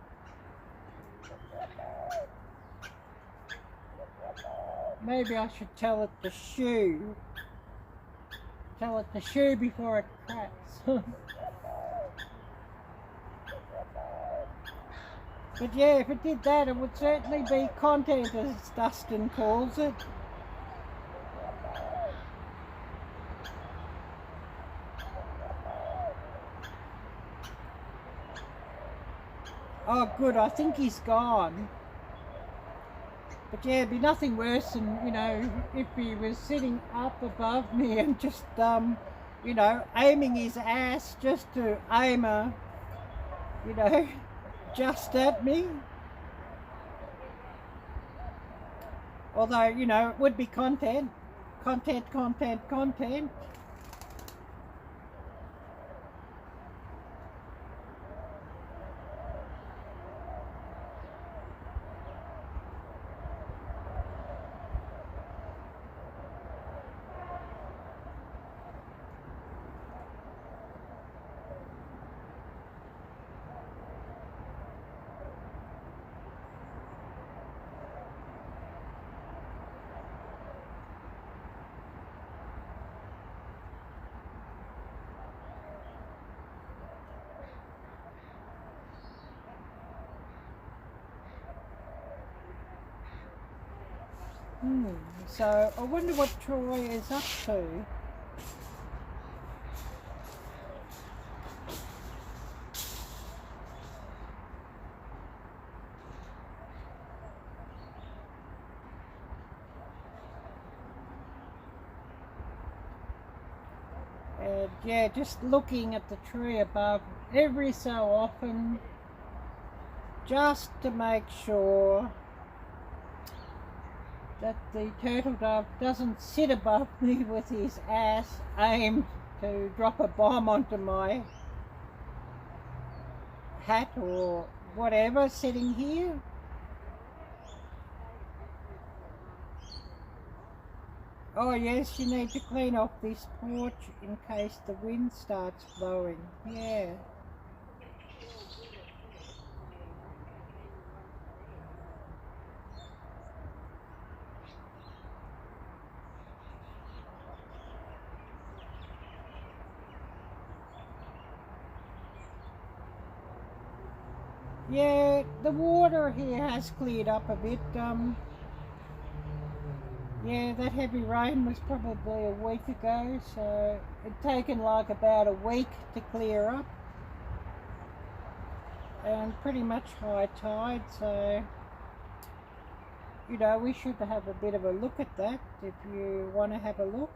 Maybe I should tell it to shoo. Tell it to shoo before it cracks. But yeah, if it did that, it would certainly be content, as Dustin calls it. Oh good, I think he's gone. But yeah, it'd be nothing worse than, you know, if he was sitting up above me and just, you know, aiming his ass just to aim a, you know, just at me. Although, you know, it would be content. Content, content, content. So I wonder what Troy is up to. And yeah, just looking at the tree above every so often, just to make sure that the turtle dove doesn't sit above me with his ass aimed to drop a bomb onto my hat or whatever sitting here. Oh yes, you need to clean off this porch in case the wind starts blowing. Yeah. Yeah, the water here has cleared up a bit. Yeah, that heavy rain was probably a week ago, so it'd taken like about a week to clear up. And pretty much high tide, so, you know, we should have a bit of a look at that if you want to have a look.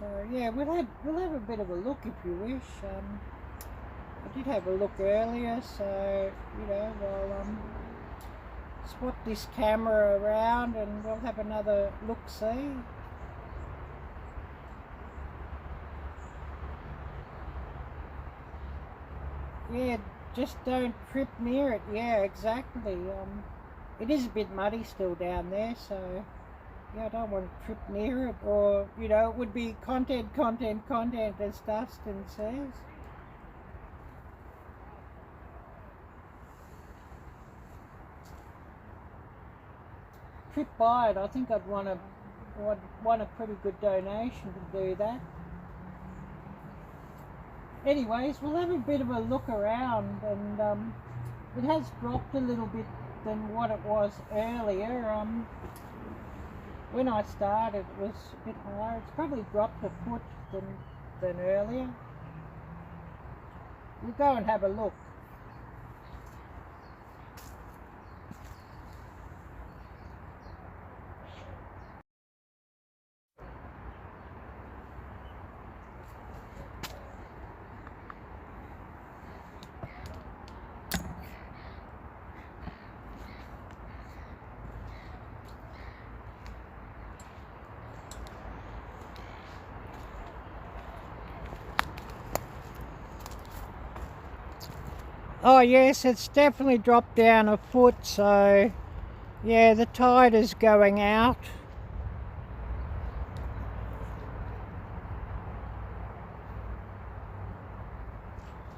So yeah, we'll have a bit of a look if you wish. I did have a look earlier, so you know, we'll swap this camera around and we'll have another look-see. Yeah, just don't trip near it. Yeah, exactly. It is a bit muddy still down there, so yeah, I don't want to trip near it, or, you know, it would be content, content, content, as Dustin says. Trip by it, I think I'd want a pretty good donation to do that. Anyways, we'll have a bit of a look around, and it has dropped a little bit than what it was earlier. When I started, it was a bit higher. It's probably dropped a foot than earlier. We'll go and have a look. Oh yes, it's definitely dropped down a foot, so yeah, the tide is going out.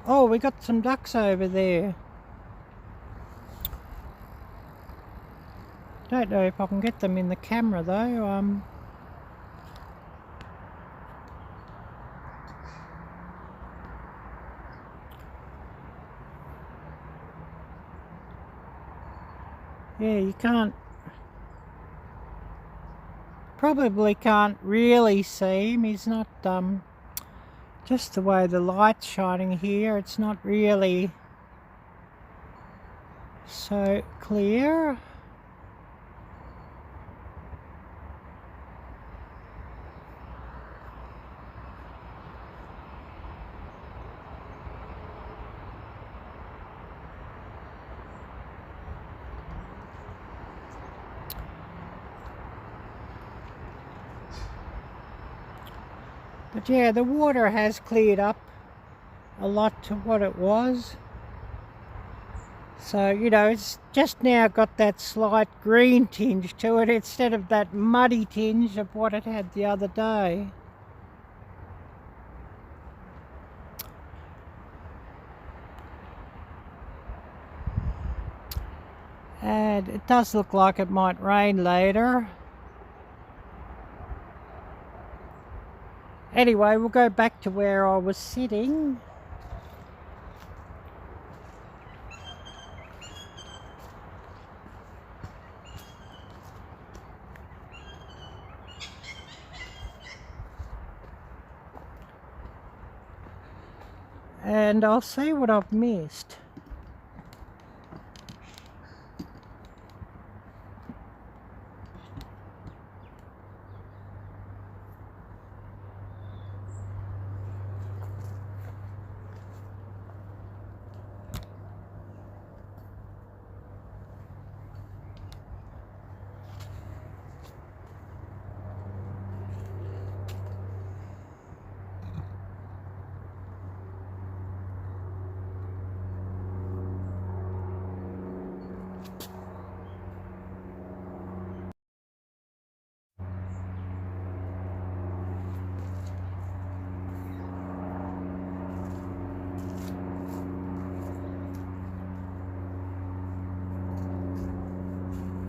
Oh, we got some ducks over there. Don't know if I can get them in the camera though. Yeah, you probably can't really see him. He's not, just the way the light's shining here, it's not really so clear. But yeah, the water has cleared up a lot to what it was. So, you know, it's just now got that slight green tinge to it instead of that muddy tinge of what it had the other day. And it does look like it might rain later. Anyway, we'll go back to where I was sitting. And I'll see what I've missed.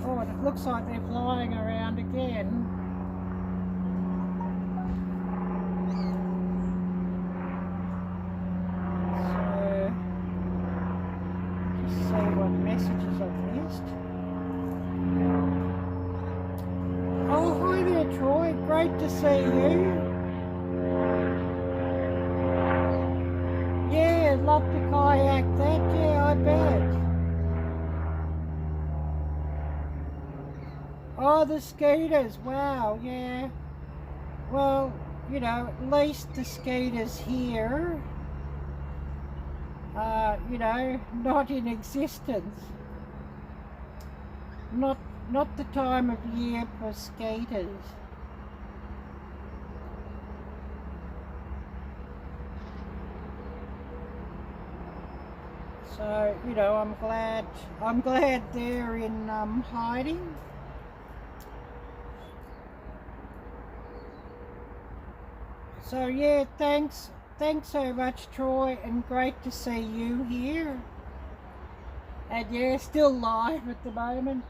Oh, and it looks like they're flying around again. So, just see what messages I've missed. Oh, hi there, Troy. Great to see you. Yeah, love to kayak that. Yeah, I bet. Oh, the skeeters, wow, yeah. Well, you know, at least the skeeters here are, you know, not in existence. Not the time of year for skaters. So, you know, I'm glad they're in hiding. So yeah, thanks so much, Troy, and great to see you here. And yeah, still live at the moment.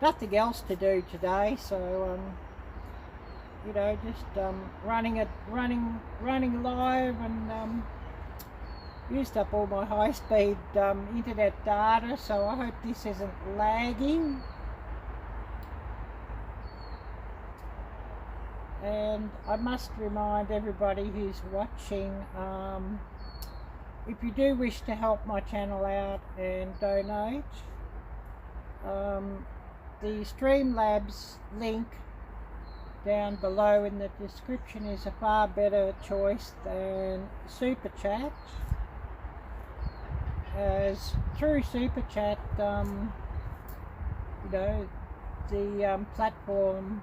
Nothing else to do today, so you know, just running live, and used up all my high-speed internet data, so I hope this isn't lagging. And I must remind everybody who's watching, if you do wish to help my channel out and donate, the Streamlabs link down below in the description is a far better choice than Super Chat, as through Super Chat, you know, the platform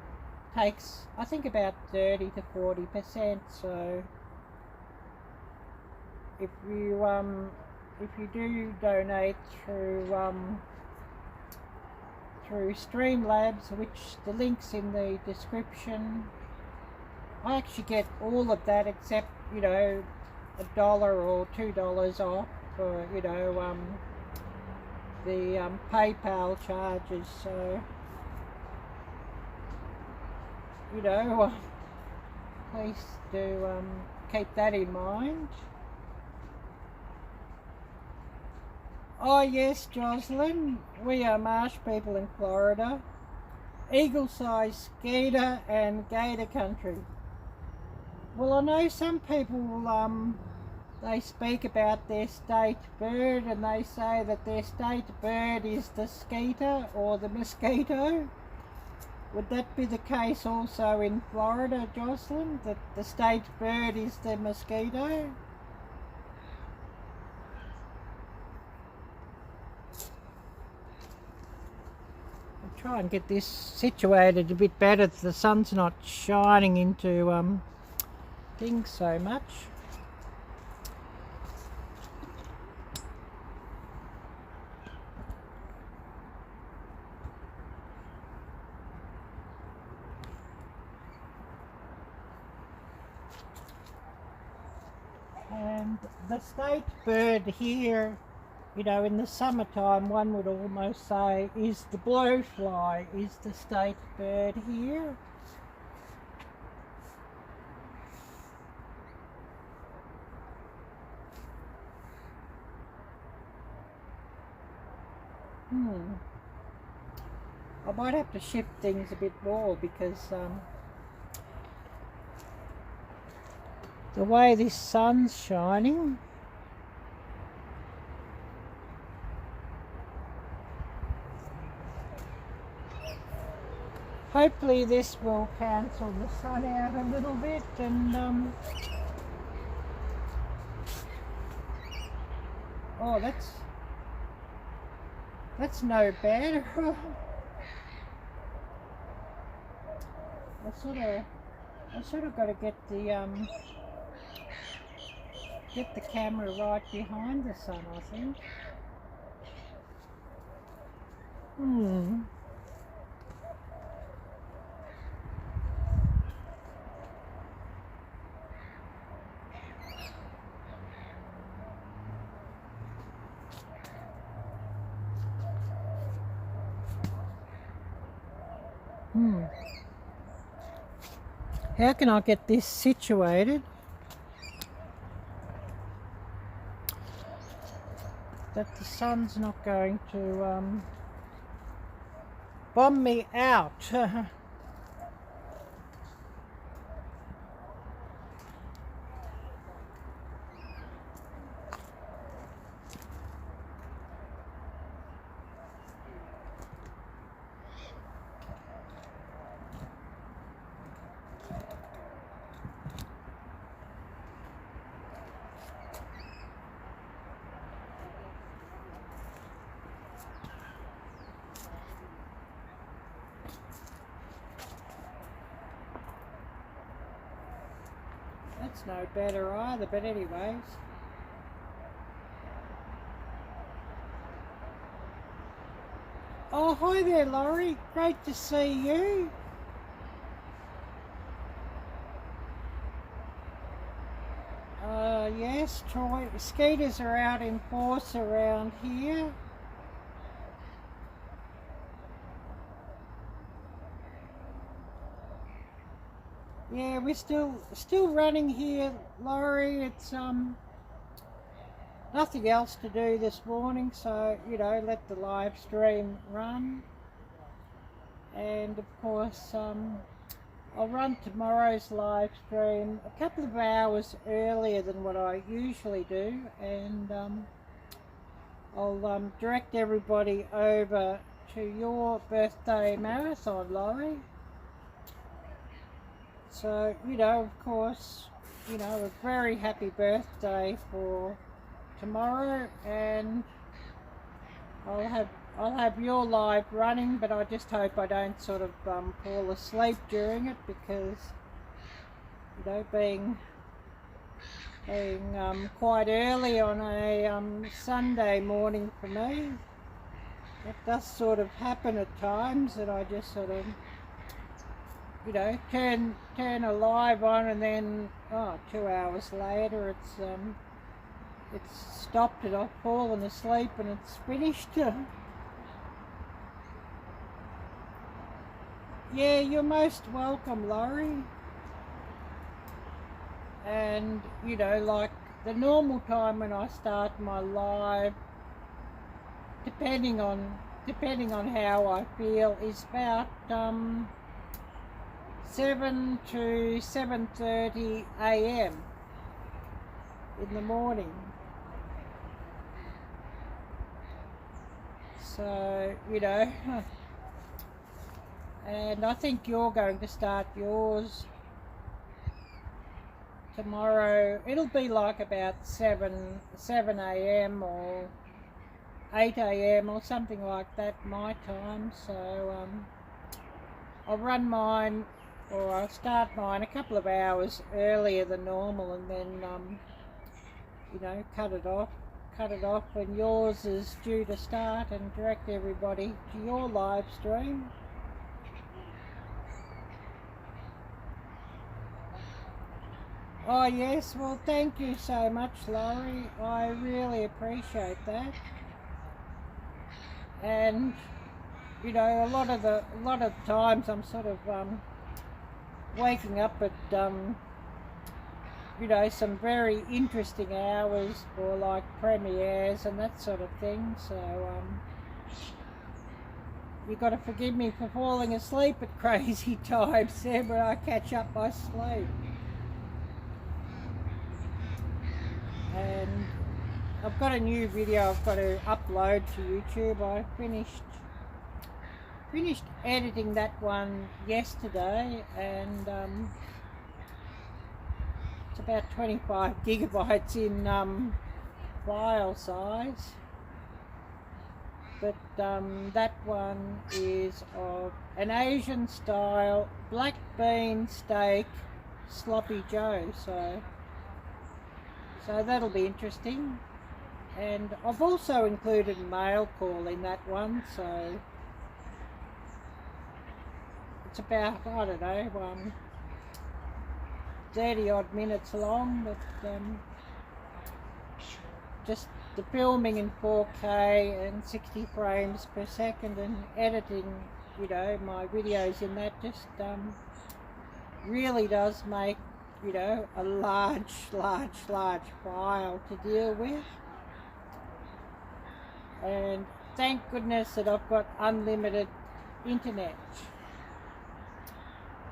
takes, I think, about 30 to 40%. So if you do donate through Streamlabs, which the link's in the description, I actually get all of that except, you know, $1 or $2 off for, you know, the PayPal charges, so you know, please do keep that in mind. Oh yes, Jocelyn, we are marsh people in Florida. Eagle-sized skeeter and gator country. Well, I know some people, they speak about their state bird and they say that their state bird is the skeeter or the mosquito. Would that be the case also in Florida, Jocelyn, that the state bird is the mosquito? Try and get this situated a bit better so the sun's not shining into things so much. And the state bird here, you know, in the summertime, one would almost say, is the blowfly, is the state bird here. I might have to shift things a bit more because the way this sun's shining. Hopefully this will cancel the sun out a little bit and oh, that's no bad. I sort of got to get the camera right behind the sun, I think. How can I get this situated that the sun's not going to bomb me out? That's no better either, but anyways. Oh, hi there, Laurie. Great to see you. Yes, Troy. Skeeters are out in force around here. Yeah, we're still running here, Laurie. It's nothing else to do this morning, so you know, let the live stream run. And of course, I'll run tomorrow's live stream a couple of hours earlier than what I usually do, and I'll direct everybody over to your birthday marathon, Laurie. So, you know, of course, you know, a very happy birthday for tomorrow, and I'll have your live running, but I just hope I don't sort of fall asleep during it, because, you know, being quite early on a Sunday morning for me, it does sort of happen at times that I just sort of, you know, turn a live on, and then 2 hours later it's stopped and I've fallen asleep and it's finished. Yeah, you're most welcome, Laurie. And you know, like the normal time when I start my live, depending on how I feel, is about 7 to 7:30 a.m. in the morning. So, you know, and I think you're going to start yours tomorrow. It'll be like about 7 a.m. or 8 a.m. or something like that, my time. So I'll run mine, or I'll start mine a couple of hours earlier than normal, and then you know, cut it off when yours is due to start, and direct everybody to your live stream. Oh yes, well thank you so much, Laurie. I really appreciate that. And you know, a lot of times I'm sort of waking up at you know, some very interesting hours for like premieres and that sort of thing. So you got to forgive me for falling asleep at crazy times there, but I catch up my sleep. And I've got a new video I've got to upload to YouTube. I finished editing that one yesterday, and it's about 25 gigabytes in file size. But that one is of an Asian style black bean steak sloppy joe, so that'll be interesting. And I've also included mail call in that one, so it's about, I don't know, 30 odd minutes long, but just the filming in 4K and 60 frames per second and editing, you know, my videos in that just really does make, you know, a large file to deal with. And thank goodness that I've got unlimited internet.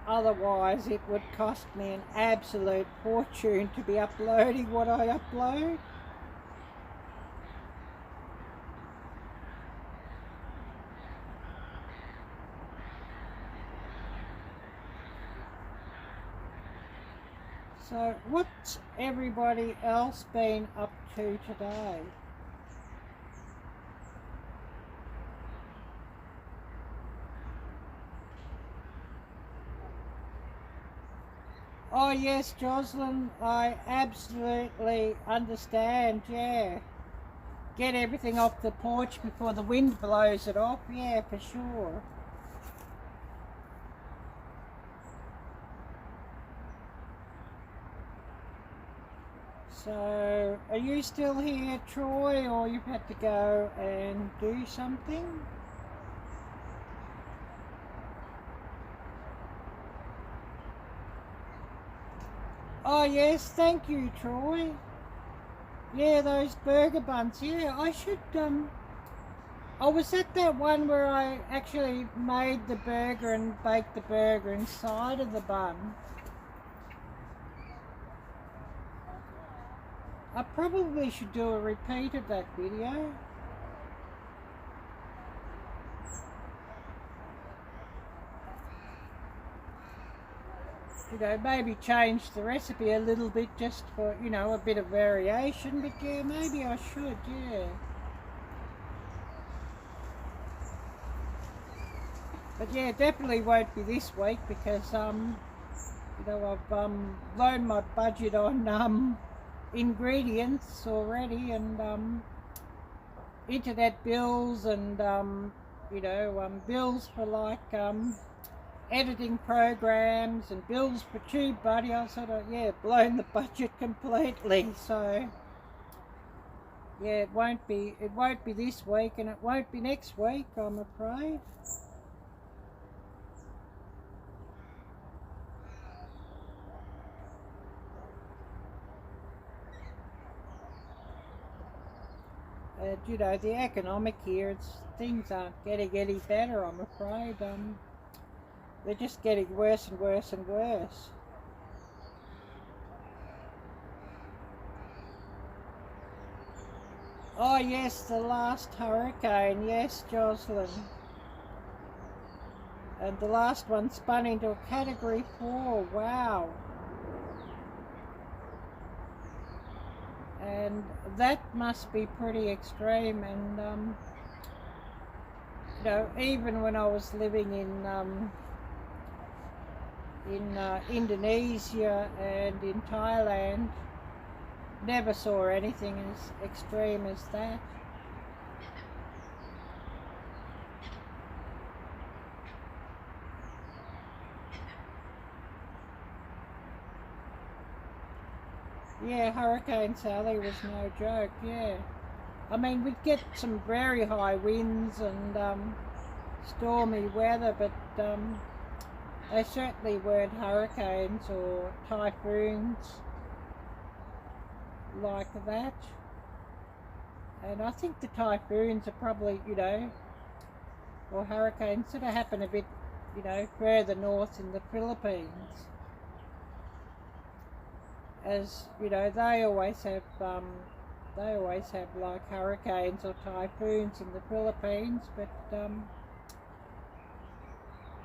Otherwise it would cost me an absolute fortune to be uploading what I upload. So what's everybody else been up to today? Oh yes, Jocelyn, I absolutely understand, yeah. Get everything off the porch before the wind blows it off, yeah, for sure. So, are you still here, Troy, or you've had to go and do something? Oh yes, thank you, Troy. Yeah, those burger buns, yeah, I should, I was at that one where I actually made the burger and baked the burger inside of the bun. I probably should do a repeat of that video. You know, maybe change the recipe a little bit just for, you know, a bit of variation, but yeah, maybe I should, yeah. But yeah, definitely won't be this week because, you know, I've blown my budget on ingredients already, and internet bills, and you know, bills for like editing programs and bills for TubeBuddy. I sort of, yeah, blown the budget completely. So yeah, it won't be this week, and it won't be next week, I'm afraid. You know, the economic here, things aren't getting any better, I'm afraid. They're just getting worse and worse and worse. Oh yes, the last hurricane, yes, Jocelyn. And the last one spun into a Category 4, wow. And that must be pretty extreme. And you know, even when I was living in Indonesia and in Thailand, never saw anything as extreme as that. Yeah, Hurricane Sally was no joke, yeah. I mean, we'd get some very high winds and stormy weather, but they certainly weren't hurricanes or typhoons like that. And I think the typhoons are probably, you know, or hurricanes sort of happen a bit, you know, further north in the Philippines. As you know, they always have like hurricanes or typhoons in the Philippines, but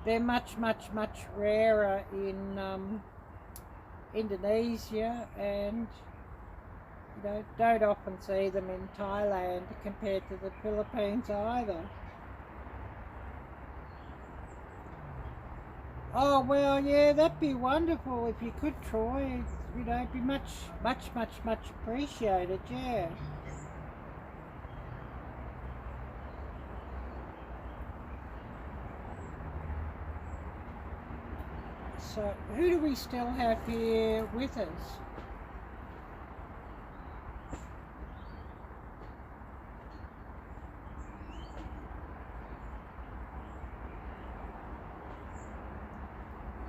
they're much rarer in Indonesia, and you know, don't often see them in Thailand compared to the Philippines either. Oh well, yeah, that'd be wonderful if you could, Troy. You know, it'd be much appreciated, yeah. So, who do we still have here with us?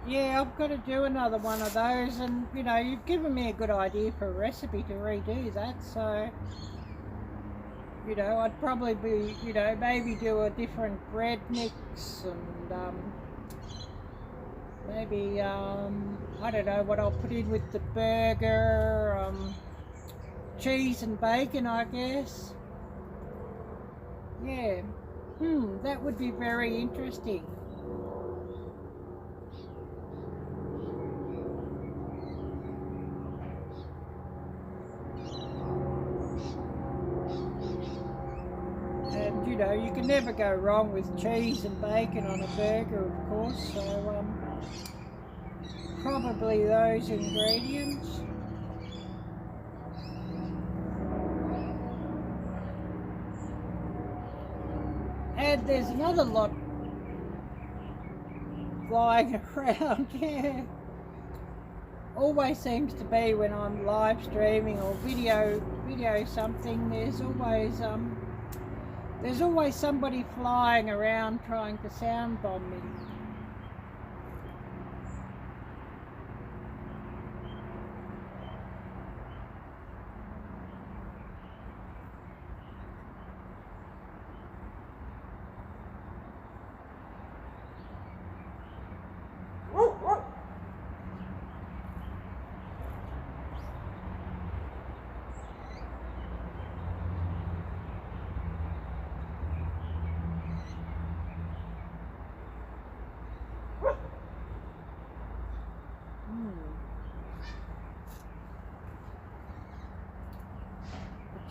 Yeah, I've got to do another one of those, and you know, you've given me a good idea for a recipe to redo that, so you know, I'd probably be, you know, maybe do a different bread mix, and maybe I don't know what I'll put in with the burger, cheese and bacon, I guess. Yeah, that would be very interesting. And you know, you can never go wrong with cheese and bacon on a burger, of course, so probably those ingredients. And there's another lot flying around, yeah. Always seems to be when I'm live streaming or video something, there's always somebody flying around trying to sound bomb me.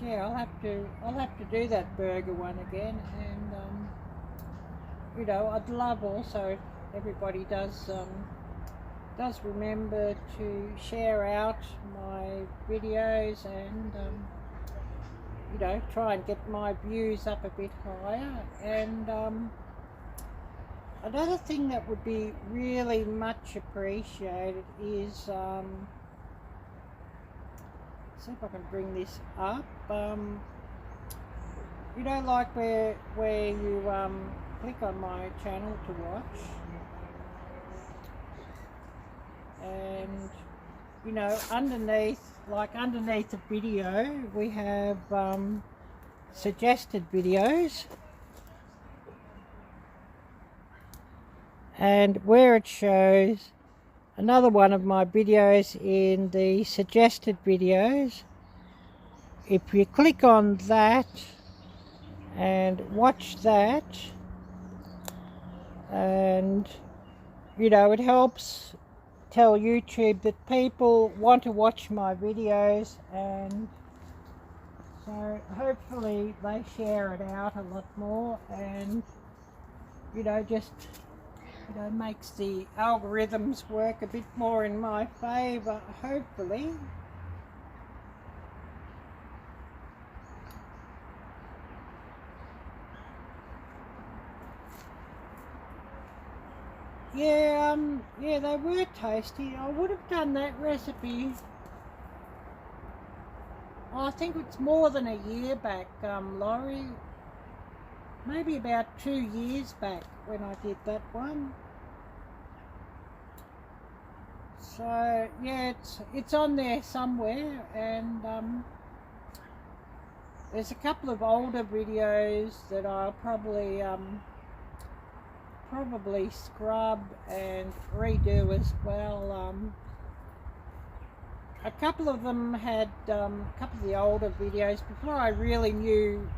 Yeah, I'll have to do that burger one again, and you know, I'd love also if everybody does remember to share out my videos, and you know, try and get my views up a bit higher. And another thing that would be really much appreciated is see if I can bring this up. you know, like where you click on my channel to watch, and you know, underneath a video we have suggested videos, and where it shows another one of my videos in the suggested videos, if you click on that and watch that, and you know, it helps tell YouTube that people want to watch my videos, and so hopefully they share it out a lot more, and you know, just you know, makes the algorithms work a bit more in my favour, hopefully. Yeah, yeah, they were tasty. I would have done that recipe, I think it's more than a year back, Laurie. Maybe about 2 years back when I did that one. So yeah, it's on there somewhere, and there's a couple of older videos that I'll probably scrub and redo as well. A couple of them had a couple of the older videos before I really knew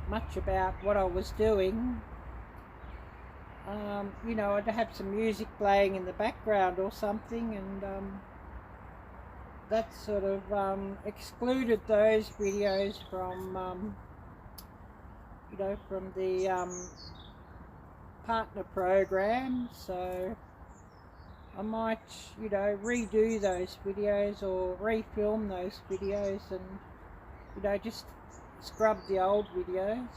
much about what I was doing. You know, I'd have some music playing in the background or something, and that sort of excluded those videos from you know, from the partner program. So I might, you know, redo those videos or refilm those videos, and you know, just scrub the old videos.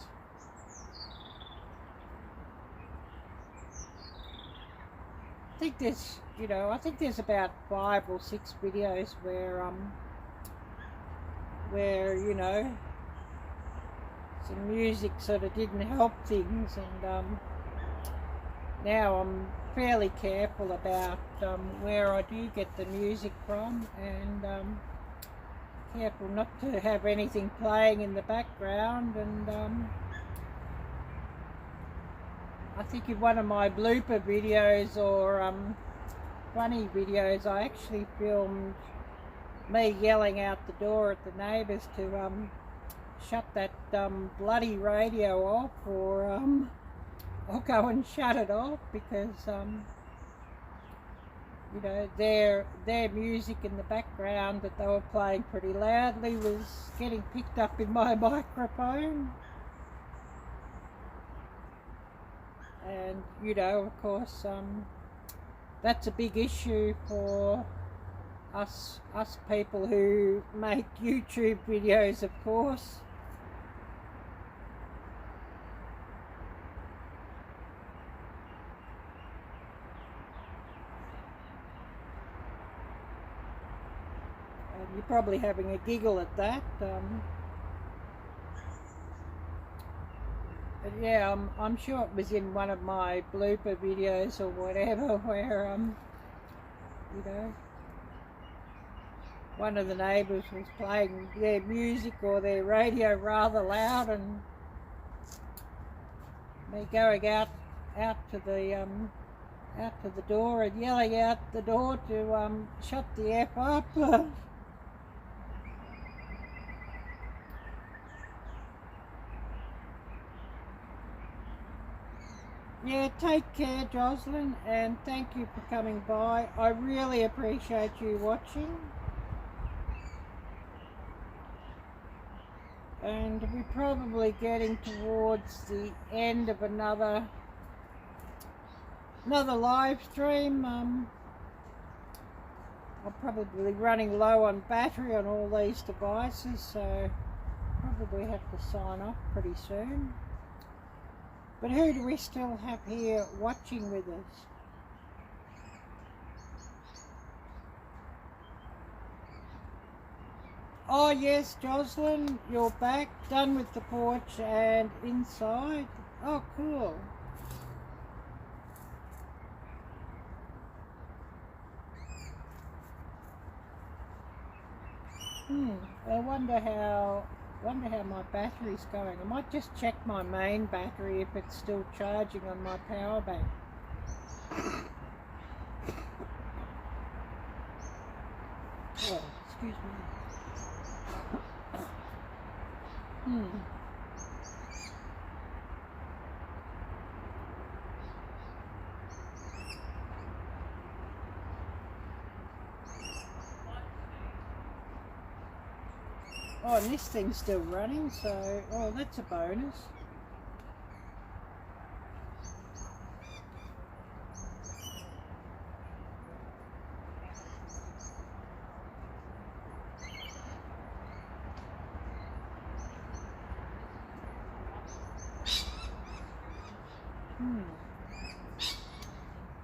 I think there's, you know, I think there's about 5 or 6 videos where you know, some music sort of didn't help things, and now I'm fairly careful about where I do get the music from, and careful not to have anything playing in the background. And I think in one of my blooper videos or funny videos, I actually filmed me yelling out the door at the neighbours to shut that bloody radio off, or I'll go and shut it off, because you know, their music in the background that they were playing pretty loudly was getting picked up in my microphone. And you know, of course, that's a big issue for us people who make YouTube videos, of course. And you're probably having a giggle at that. But yeah, I'm sure it was in one of my blooper videos or whatever, where you know, one of the neighbours was playing their music or their radio rather loud, and me going out to the door and yelling out the door to shut the F up. Yeah, take care, Jocelyn, and thank you for coming by. I really appreciate you watching. And we're probably getting towards the end of another live stream. I'll probably be running low on battery on all these devices, so probably have to sign off pretty soon. But who do we still have here watching with us? Oh yes, Jocelyn, you're back, done with the porch and inside. Oh, cool. I wonder how my battery's going. I might just check my main battery if it's still charging on my power bank. Oh, excuse me. Oh, and this thing's still running, so, oh, that's a bonus.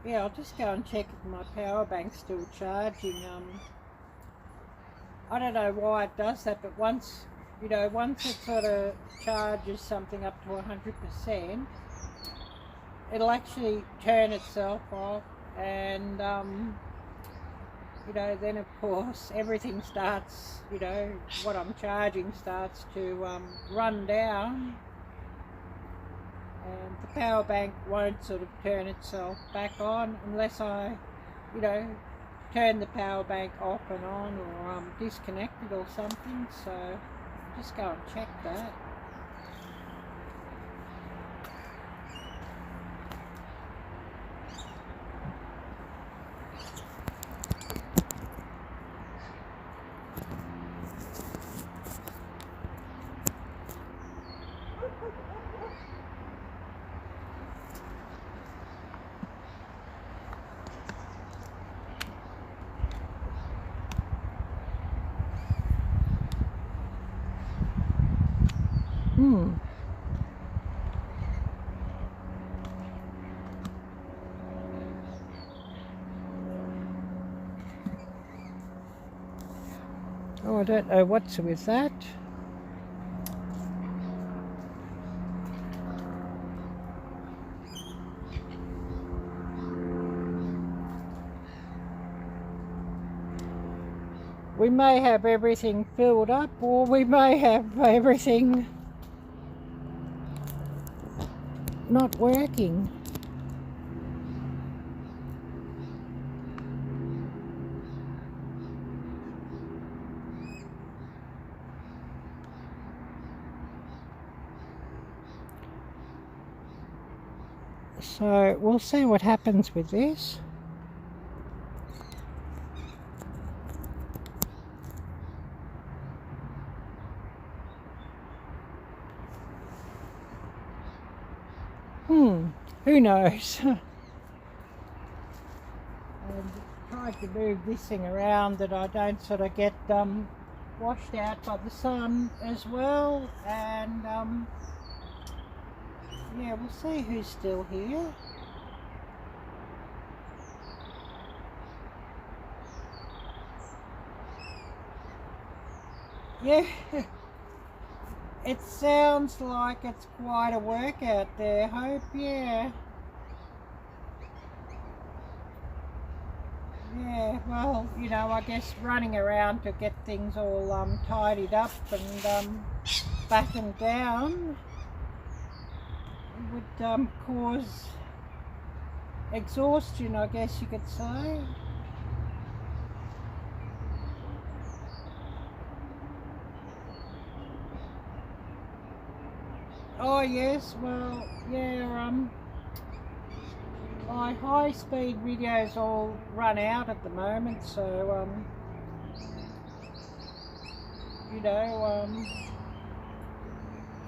Yeah, I'll just go and check if my power bank's still charging. I don't know why it does that, but once it sort of charges something up to 100%, it'll actually turn itself off, and then of course everything starts, what I'm charging starts to run down, and the power bank won't sort of turn itself back on unless I, turn the power bank off and on, or disconnect it or something. So just go and check that. Oh, I don't know what's with that. We may have everything filled up, or we may have everything not working. So we'll see what happens with this. Who knows? And tried to move this thing around that I don't sort of get washed out by the sun as well, and yeah, we'll see who's still here. Yeah, it sounds like it's quite a work out there, Hope. Yeah. Yeah, well, I guess running around to get things all tidied up and battened down would cause exhaustion, I guess you could say. Oh yes, well, yeah, my high-speed videos all run out at the moment, so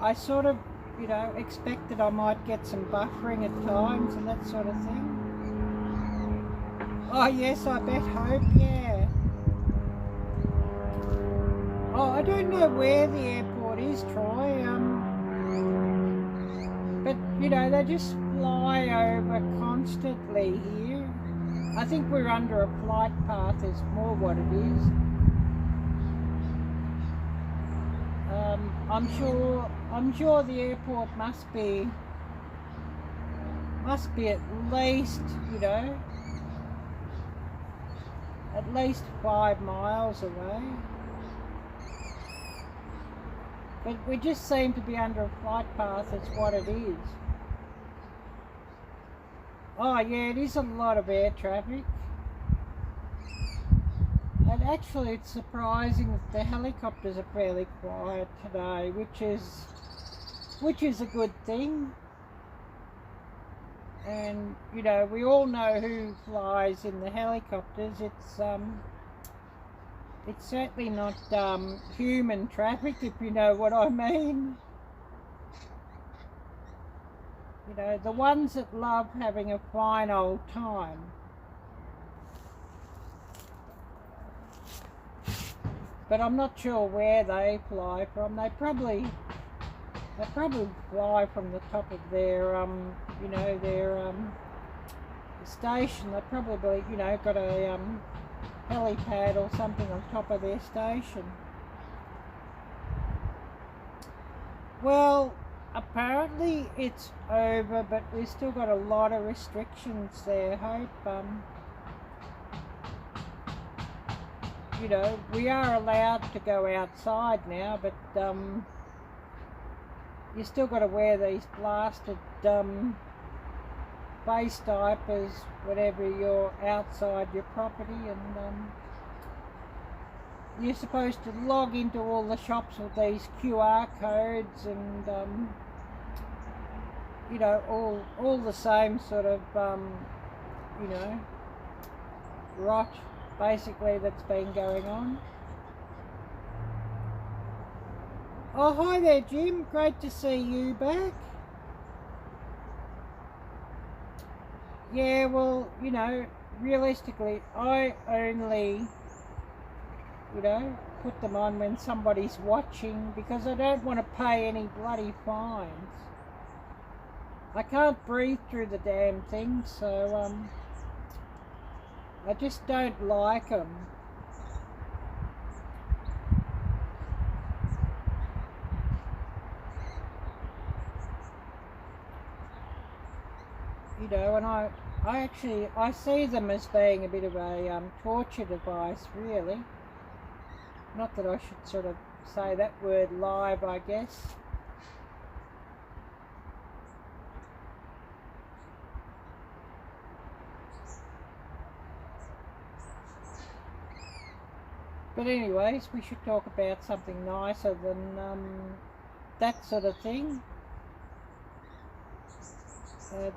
I sort of expected I might get some buffering at times and that sort of thing. Oh yes, I bet, Hope, yeah. Oh, I don't know where the airport is, Troy, but they just fly over constantly here. I think we're under a flight path is more what it is. I'm sure the airport must be at least, you know, at least 5 miles away. But we just seem to be under a flight path, that's what it is. Oh yeah, it is a lot of air traffic. And actually it's surprising that the helicopters are fairly quiet today, which is a good thing. And you know, we all know who flies in the helicopters. It's certainly not human traffic, if you know what I mean. You know, the ones that love having a fine old time. But I'm not sure where they fly from. They probably fly from the top of their you know, their station. They probably, you know, got a helipad or something on top of their station. Well, apparently it's over, but we've still got a lot of restrictions there. Hope you know, we are allowed to go outside now, but you still got to wear these blasted face diapers whenever you're outside your property, and you're supposed to log into all the shops with these QR codes, and you know, all the same sort of you know, rot basically that's been going on. Oh, hi there, Jim. Great to see you back. Yeah, well, you know, realistically, I only, you know, put them on when somebody's watching, because I don't want to pay any bloody fines. I can't breathe through the damn thing, so I just don't like them. You know, and I see them as being a bit of a torture device, really. Not that I should sort of say that word live, I guess. But anyways, we should talk about something nicer than that sort of thing.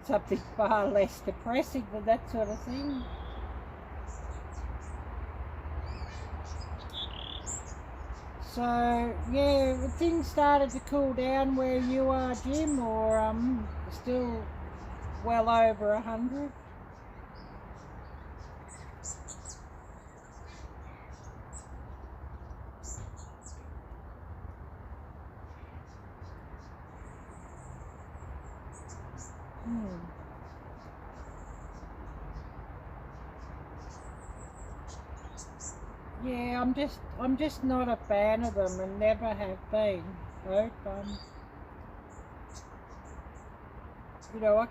Something far less depressing than that sort of thing. So yeah, things started to cool down where you are, Jim, or still well over 100? Yeah, I'm just not a fan of them, and never have been. Hope you know, I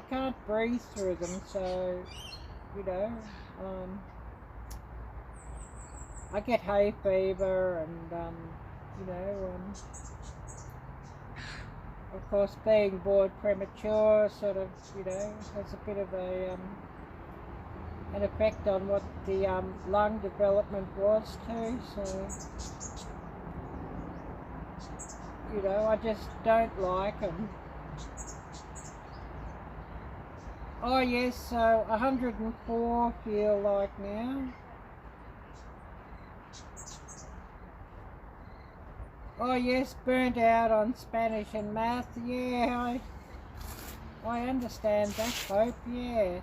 can't breathe through them, so you know, I get hay fever, and you know, of course, being born premature sort of, you know, has a bit of a an effect on what the lung development was too. So you know, I just don't like them. Oh yes, so 104 feel like now. Oh yes, burnt out on Spanish and math. Yeah, I understand that, Hope. Yeah,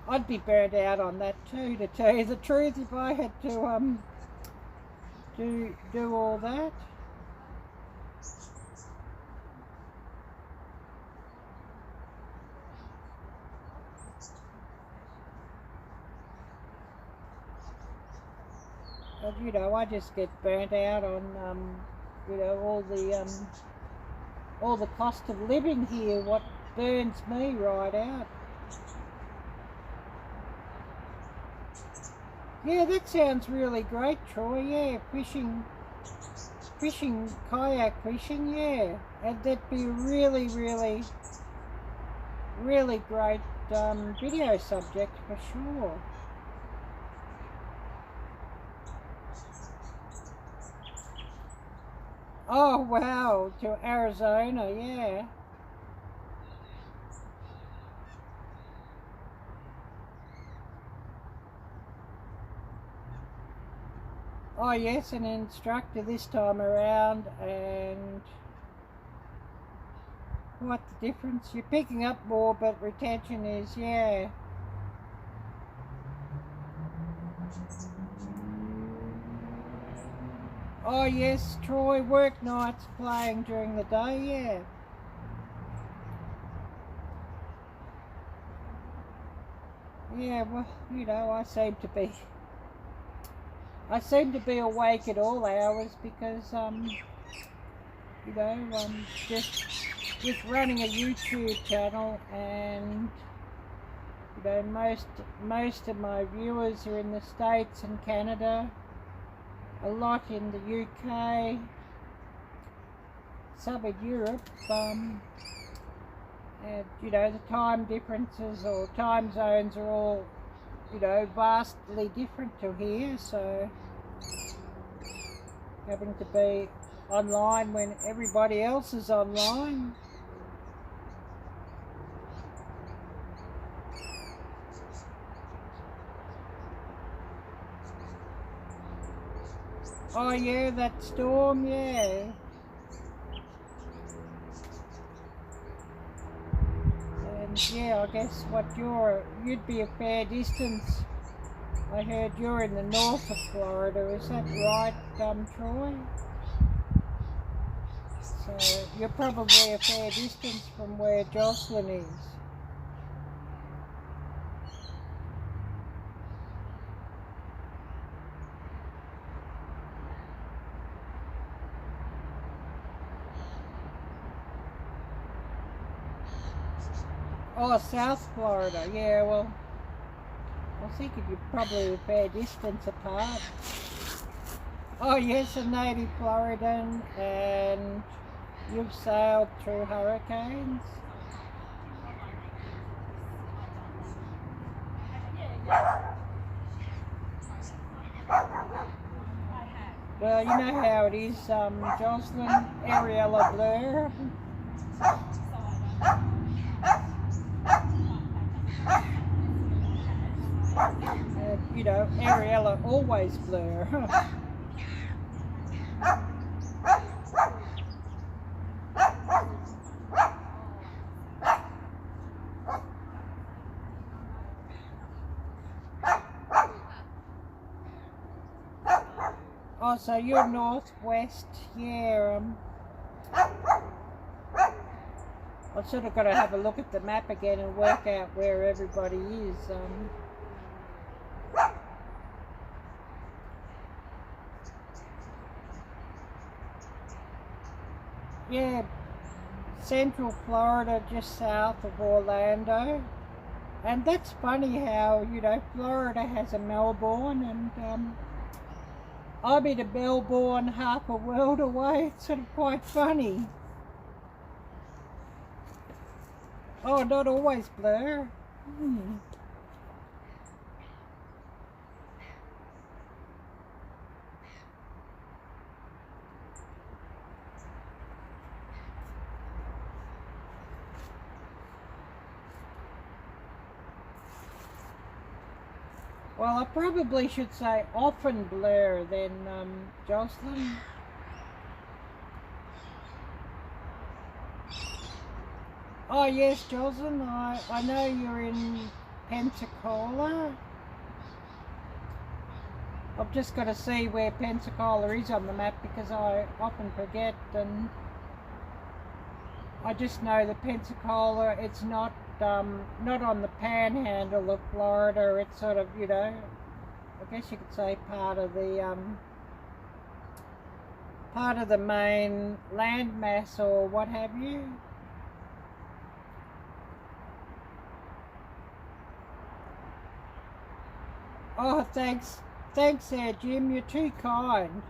I'd be burnt out on that too, to tell you the truth, if I had to do all that. But you know, I just get burnt out on you know, all the cost of living here, what burns me right out. Yeah, that sounds really great, Troy. Yeah, fishing, kayak fishing, yeah. And that'd be a really, really, really great video subject for sure. Oh, wow, to Arizona, yeah. Oh yes, an instructor this time around, and what the difference? You're picking up more, but retention is, yeah. Oh yes, Troy, work nights, playing during the day, yeah. Yeah, well, you know, I seem to be awake at all hours because, you know, just with running a YouTube channel, and, you know, most of my viewers are in the States and Canada, a lot in the UK, some in Europe, and, you know, the time differences or time zones are all, you know, vastly different to here, so having to be online when everybody else is online. Oh yeah, that storm, yeah. And yeah, I guess you'd be a fair distance. I heard you're in the north of Florida, is that right, Troy? So you're probably a fair distance from where Jocelyn is. Oh, South Florida, yeah, well, I was thinking you're probably a fair distance apart. Oh yes, a native Floridan, and you've sailed through hurricanes. Well, you know how it is, Jocelyn, Arielle-Viking. You know, Ariella always blur. Oh, so you're northwest, yeah. I've sort of got to have a look at the map again and work out where everybody is. Yeah, Central Florida, just south of Orlando. And that's funny how, you know, Florida has a Melbourne, and I'm in a Melbourne half a world away. It's sort of quite funny. Oh, not always blur. Well, I probably should say often blur then, Jocelyn. Oh yes, Jocelyn, I know you're in Pensacola. I've just got to see where Pensacola is on the map because I often forget, and I just know that Pensacola, it's not on the panhandle of Florida. It's sort of, you know, I guess you could say part of part of the main landmass or what have you. Oh, thanks there, Jim, you're too kind.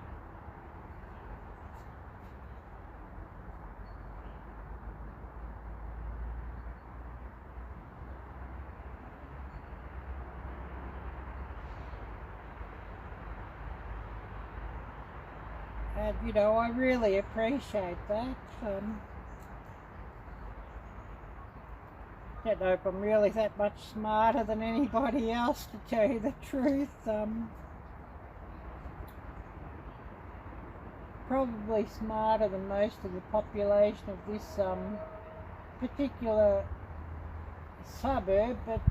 And, you know, I really appreciate that. Don't know if I'm really that much smarter than anybody else, to tell you the truth. Probably smarter than most of the population of this particular suburb, but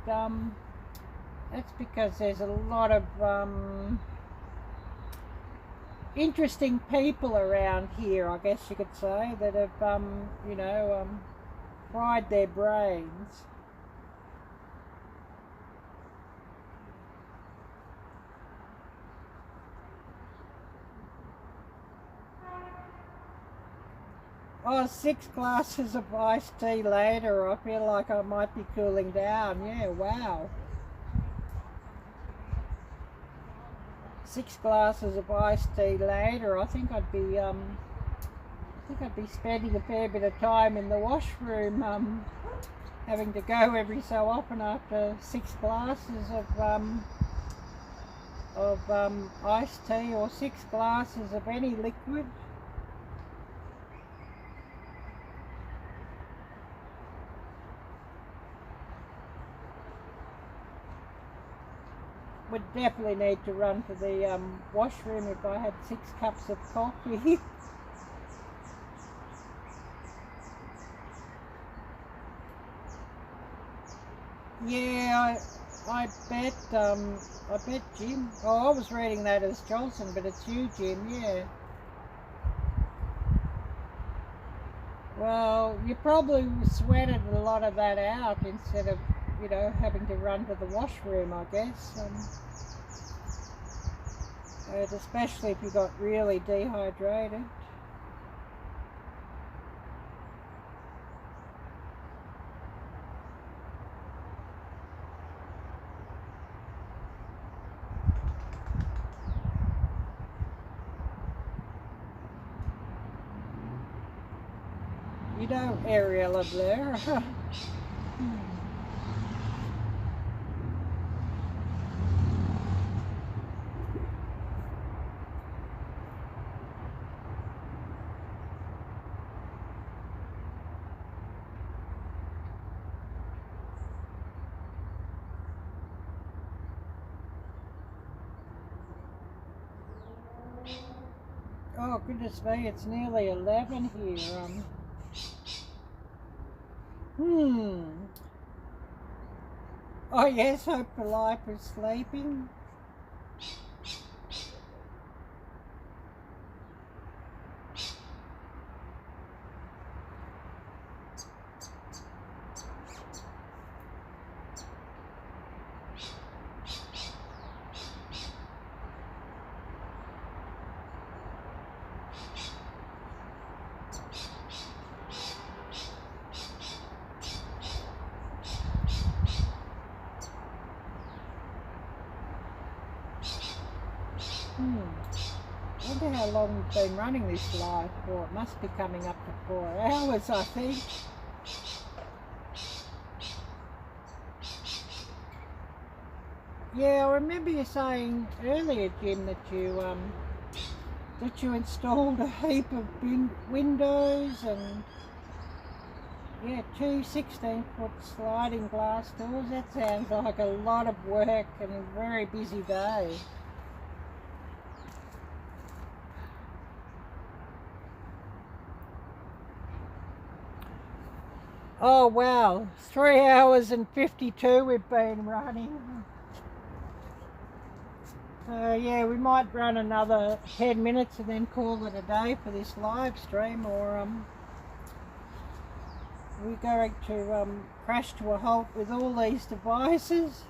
that's because there's a lot of interesting people around here, I guess you could say, that have, you know, fried their brains. Oh, 6 glasses of iced tea later, I feel like I might be cooling down. Yeah, wow. 6 glasses of iced tea later, I think I'd be spending a fair bit of time in the washroom, having to go every so often after 6 glasses of iced tea, or 6 glasses of any liquid. Would definitely need to run to the washroom if I had 6 cups of coffee. Yeah, I bet Jim. Oh, I was reading that as Johnson, but it's you, Jim. Yeah. Well, you probably sweated a lot of that out instead of, you know, having to run to the washroom, I guess. Especially if you got really dehydrated. You know Arielle up there. Oh, goodness me, it's nearly 11 here. Oh yes, hope for life is sleeping. I wonder how long we've been running this live for. It must be coming up to 4 hours, I think. Yeah, I remember you saying earlier, Jim, that you installed a heap of windows and, yeah, 2 16-foot sliding glass doors. That sounds like a lot of work and a very busy day. Oh wow, 3 hours and 52 we've been running. So yeah, we might run another 10 minutes and then call it a day for this live stream, or we're going to crash to a halt with all these devices.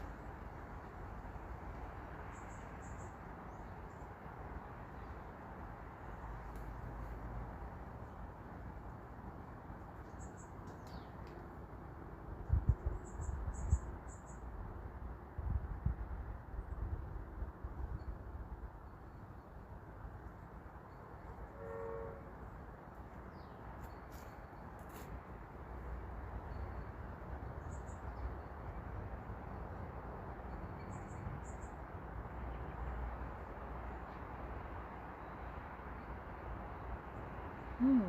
Hmm.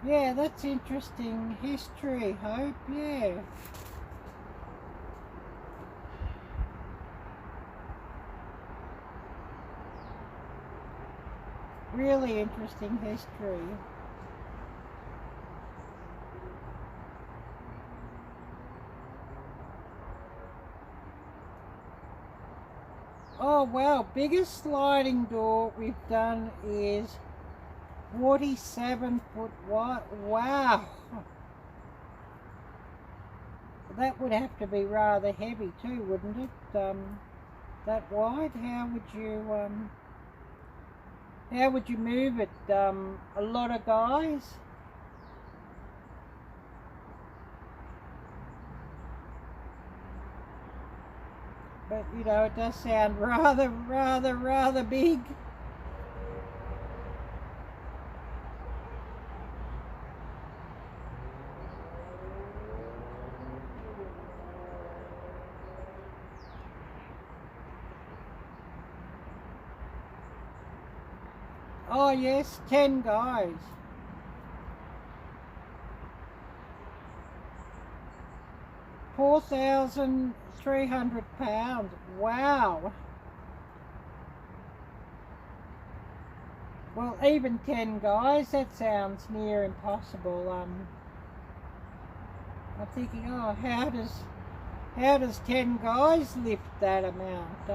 Yeah, that's interesting history, Hope, yeah. Really interesting history. Oh wow, biggest sliding door we've done is 47 foot wide. Wow. That would have to be rather heavy too, wouldn't it? That wide? How would you move it? A lot of guys? But you know, it does sound rather big. Oh yes, 10 guys. 4,300 pounds. Wow. Well, even 10 guys, that sounds near impossible. I'm thinking, oh, how does 10 guys lift that amount?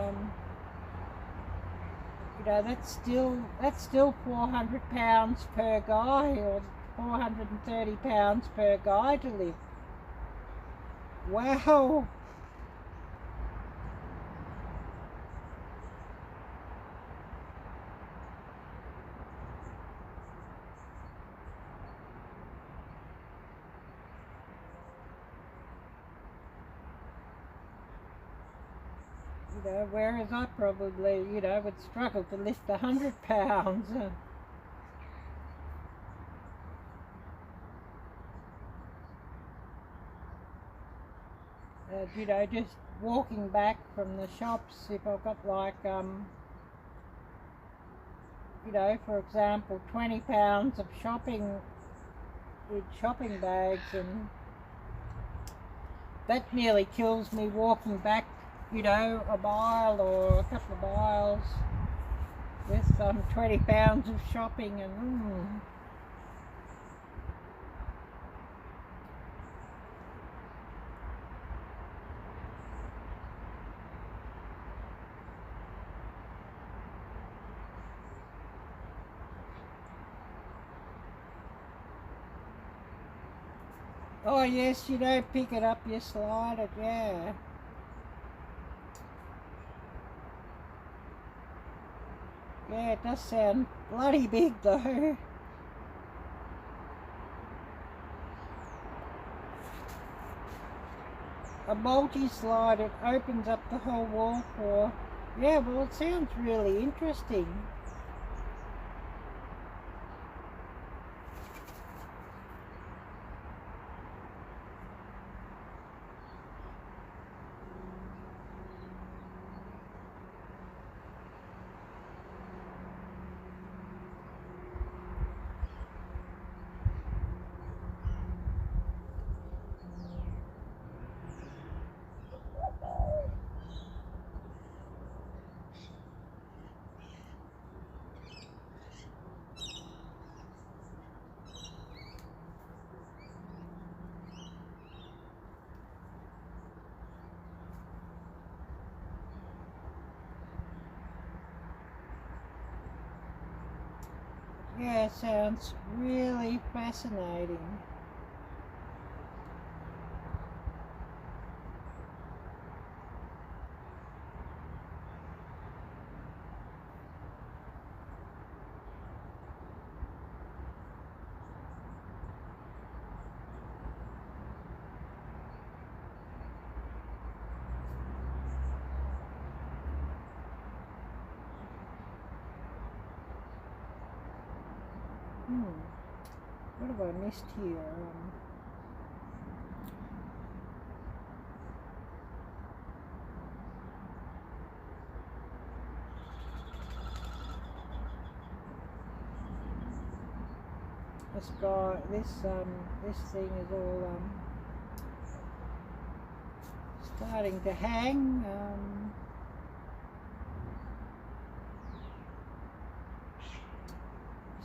You know, that's still 400 pounds per guy, or 430 pounds per guy to lift. Wow. You know, whereas I probably, you know, would struggle to lift 100 pounds. You know, just walking back from the shops, if I've got like, you know, for example, 20 pounds of shopping with shopping bags, and that nearly kills me walking back, you know, a mile or a couple of miles with 20 pounds of shopping, and oh yes, you don't pick it up, you slide it, yeah. Yeah, it does sound bloody big though. A multi-slide, it opens up the whole wall for, yeah, well it sounds really interesting. Yeah, it sounds really fascinating. What have I missed here? this thing is all starting to hang.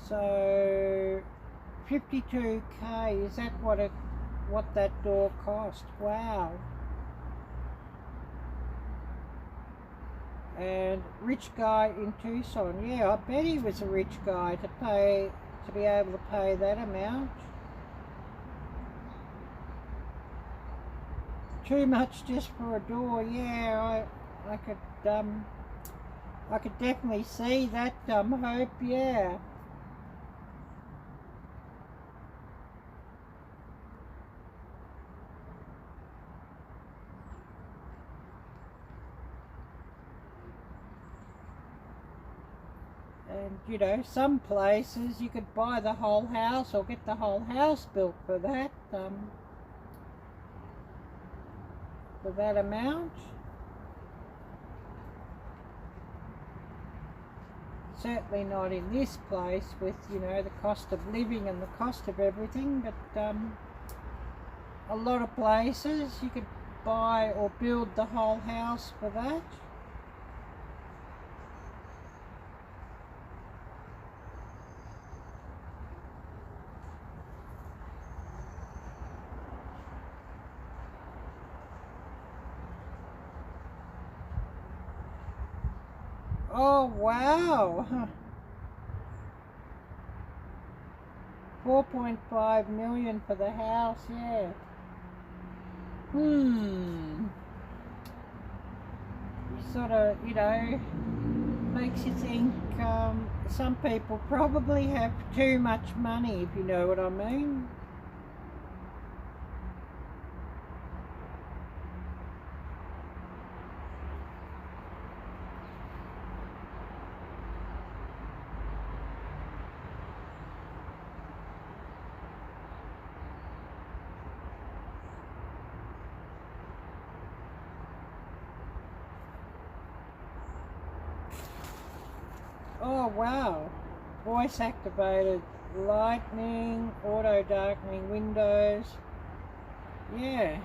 So 52k, is that what that door cost? Wow. And rich guy in Tucson. Yeah, I bet he was a rich guy to be able to pay that amount. Too much just for a door. Yeah, I could definitely see that, Hope. Yeah. And you know, some places you could buy the whole house or get the whole house built for that amount. Certainly not in this place with, you know, the cost of living and the cost of everything, but a lot of places you could buy or build the whole house for that. Oh wow. 4.5 million for the house, yeah. Sort of, you know, makes you think some people probably have too much money, if you know what I mean. Oh wow, voice activated lightning, auto darkening windows, yeah.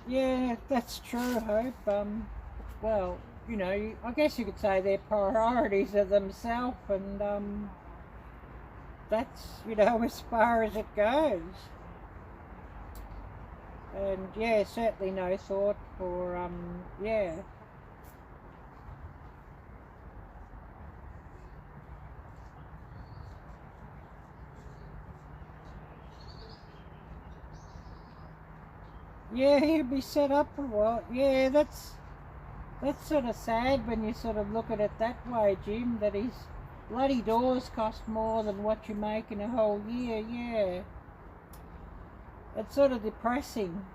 Yeah, that's true, Hope. Well, you know, I guess you could say their priorities are themselves, and that's, you know, as far as it goes. And yeah, certainly no thought for, yeah. Yeah, he'll be set up for a while. Yeah, that's sort of sad when you sort of look at it that way, Jim, that his bloody doors cost more than what you make in a whole year, yeah. It's sort of depressing.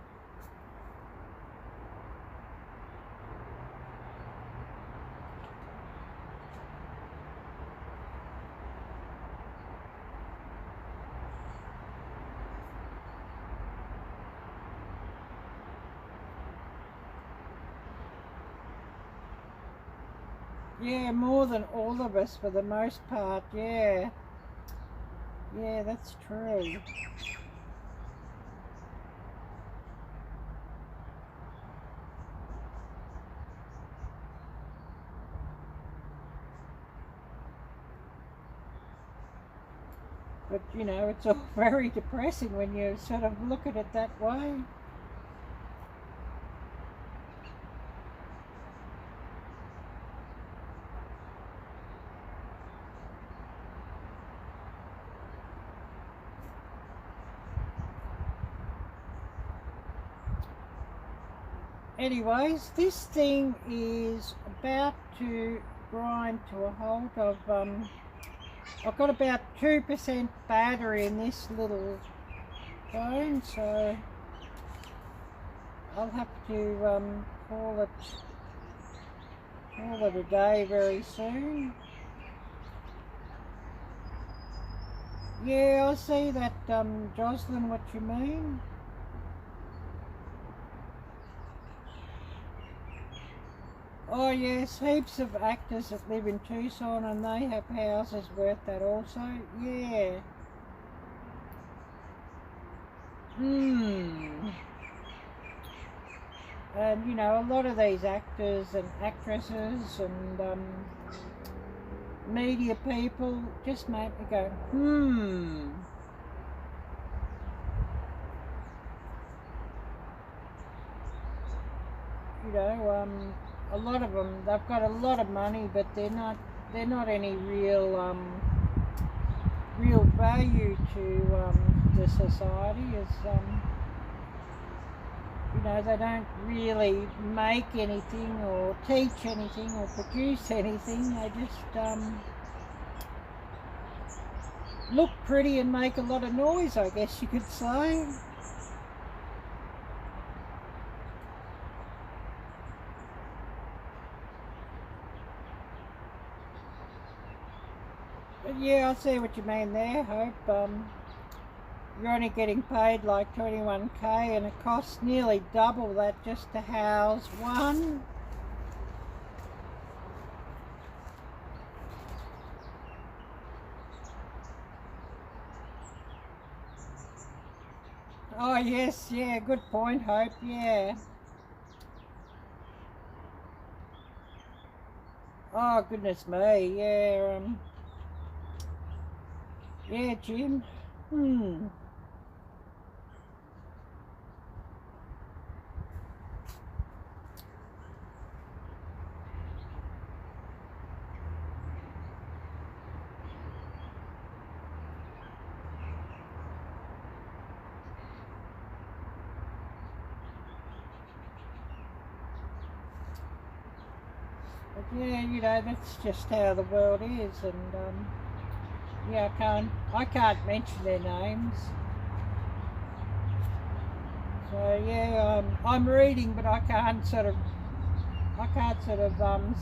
Yeah, more than all of us for the most part, yeah. Yeah, that's true. But, you know, it's all very depressing when you sort of look at it that way. Anyways, this thing is about to grind to a halt. I've got about 2% battery in this little phone, so I'll have to call it a day very soon. Yeah, I see that, Jocelyn, what you mean. Oh yes, heaps of actors that live in Tucson and they have houses worth that also. Yeah. Hmm. And you know, a lot of these actors and actresses and media people just make me go, hmm. You know, a lot of them, they've got a lot of money, but they're not any real value to the society. As you know, they don't really make anything or teach anything or produce anything. They just look pretty and make a lot of noise, I guess you could say. But yeah, I see what you mean there, Hope. You're only getting paid like 21k and it costs nearly double that just to house one. Oh yes, yeah, good point, Hope, yeah. Oh goodness me, yeah, yeah, Jim. But yeah, you know, that's just how the world is, and yeah, I can't mention their names. So yeah, I'm reading, but I can't sort of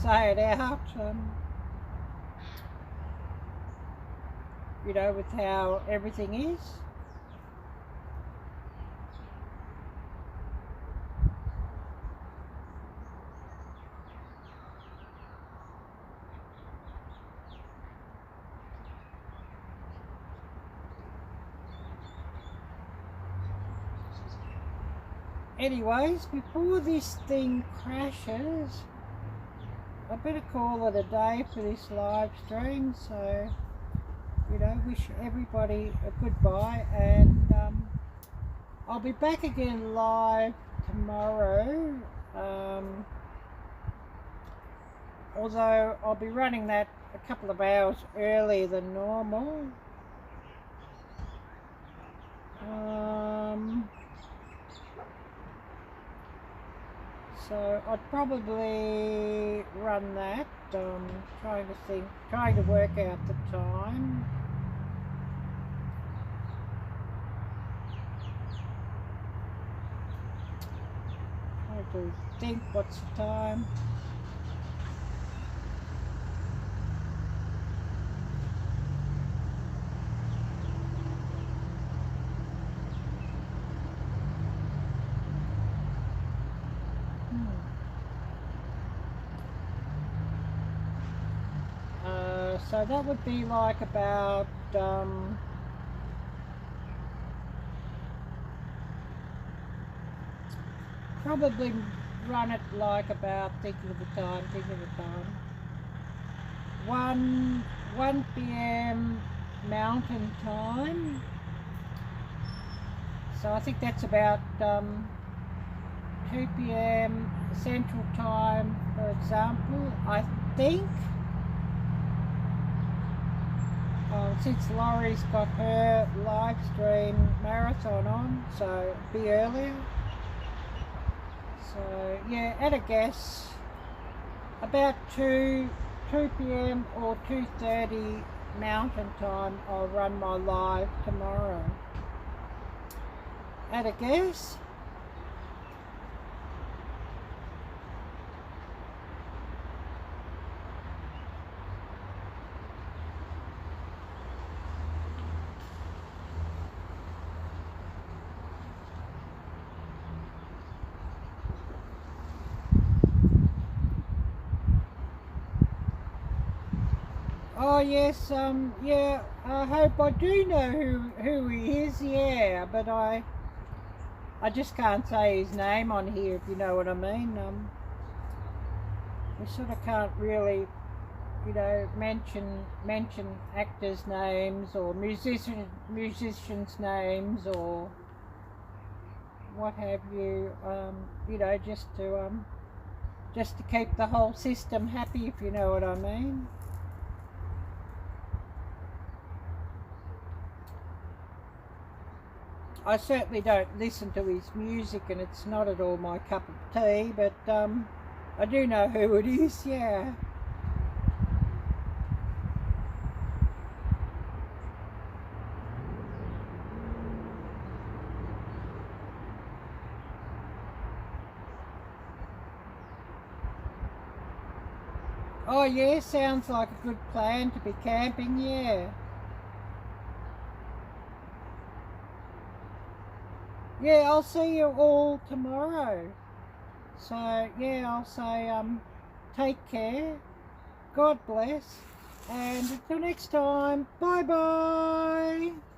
say it out. You know, with how everything is. Anyways, before this thing crashes, I better call it a day for this live stream. So, you know, wish everybody a goodbye, and I'll be back again live tomorrow. Although I'll be running that a couple of hours earlier than normal. So I'd probably run that, trying to work out the time. Trying to think what's the time. So that would be like about probably run it like about thinking of the time 1 p.m. Mountain Time. So I think that's about 2 p.m. Central Time, for example, I think. Since Laurie's got her live stream marathon on, so it'll be earlier. So yeah, at a guess, about 2 p.m. or 2:30 Mountain Time, I'll run my live tomorrow. At a guess. Oh yes, yeah, I hope I do know who he is, yeah, but I just can't say his name on here, if you know what I mean. We sort of can't really, you know, mention actors' names or musicians' names or what have you, you know, just to keep the whole system happy, if you know what I mean. I certainly don't listen to his music, and it's not at all my cup of tea, but I do know who it is, yeah. Oh yeah, sounds like a good plan to be camping, yeah. Yeah, I'll see you all tomorrow. So yeah, I'll say take care, God bless, and until next time, bye bye.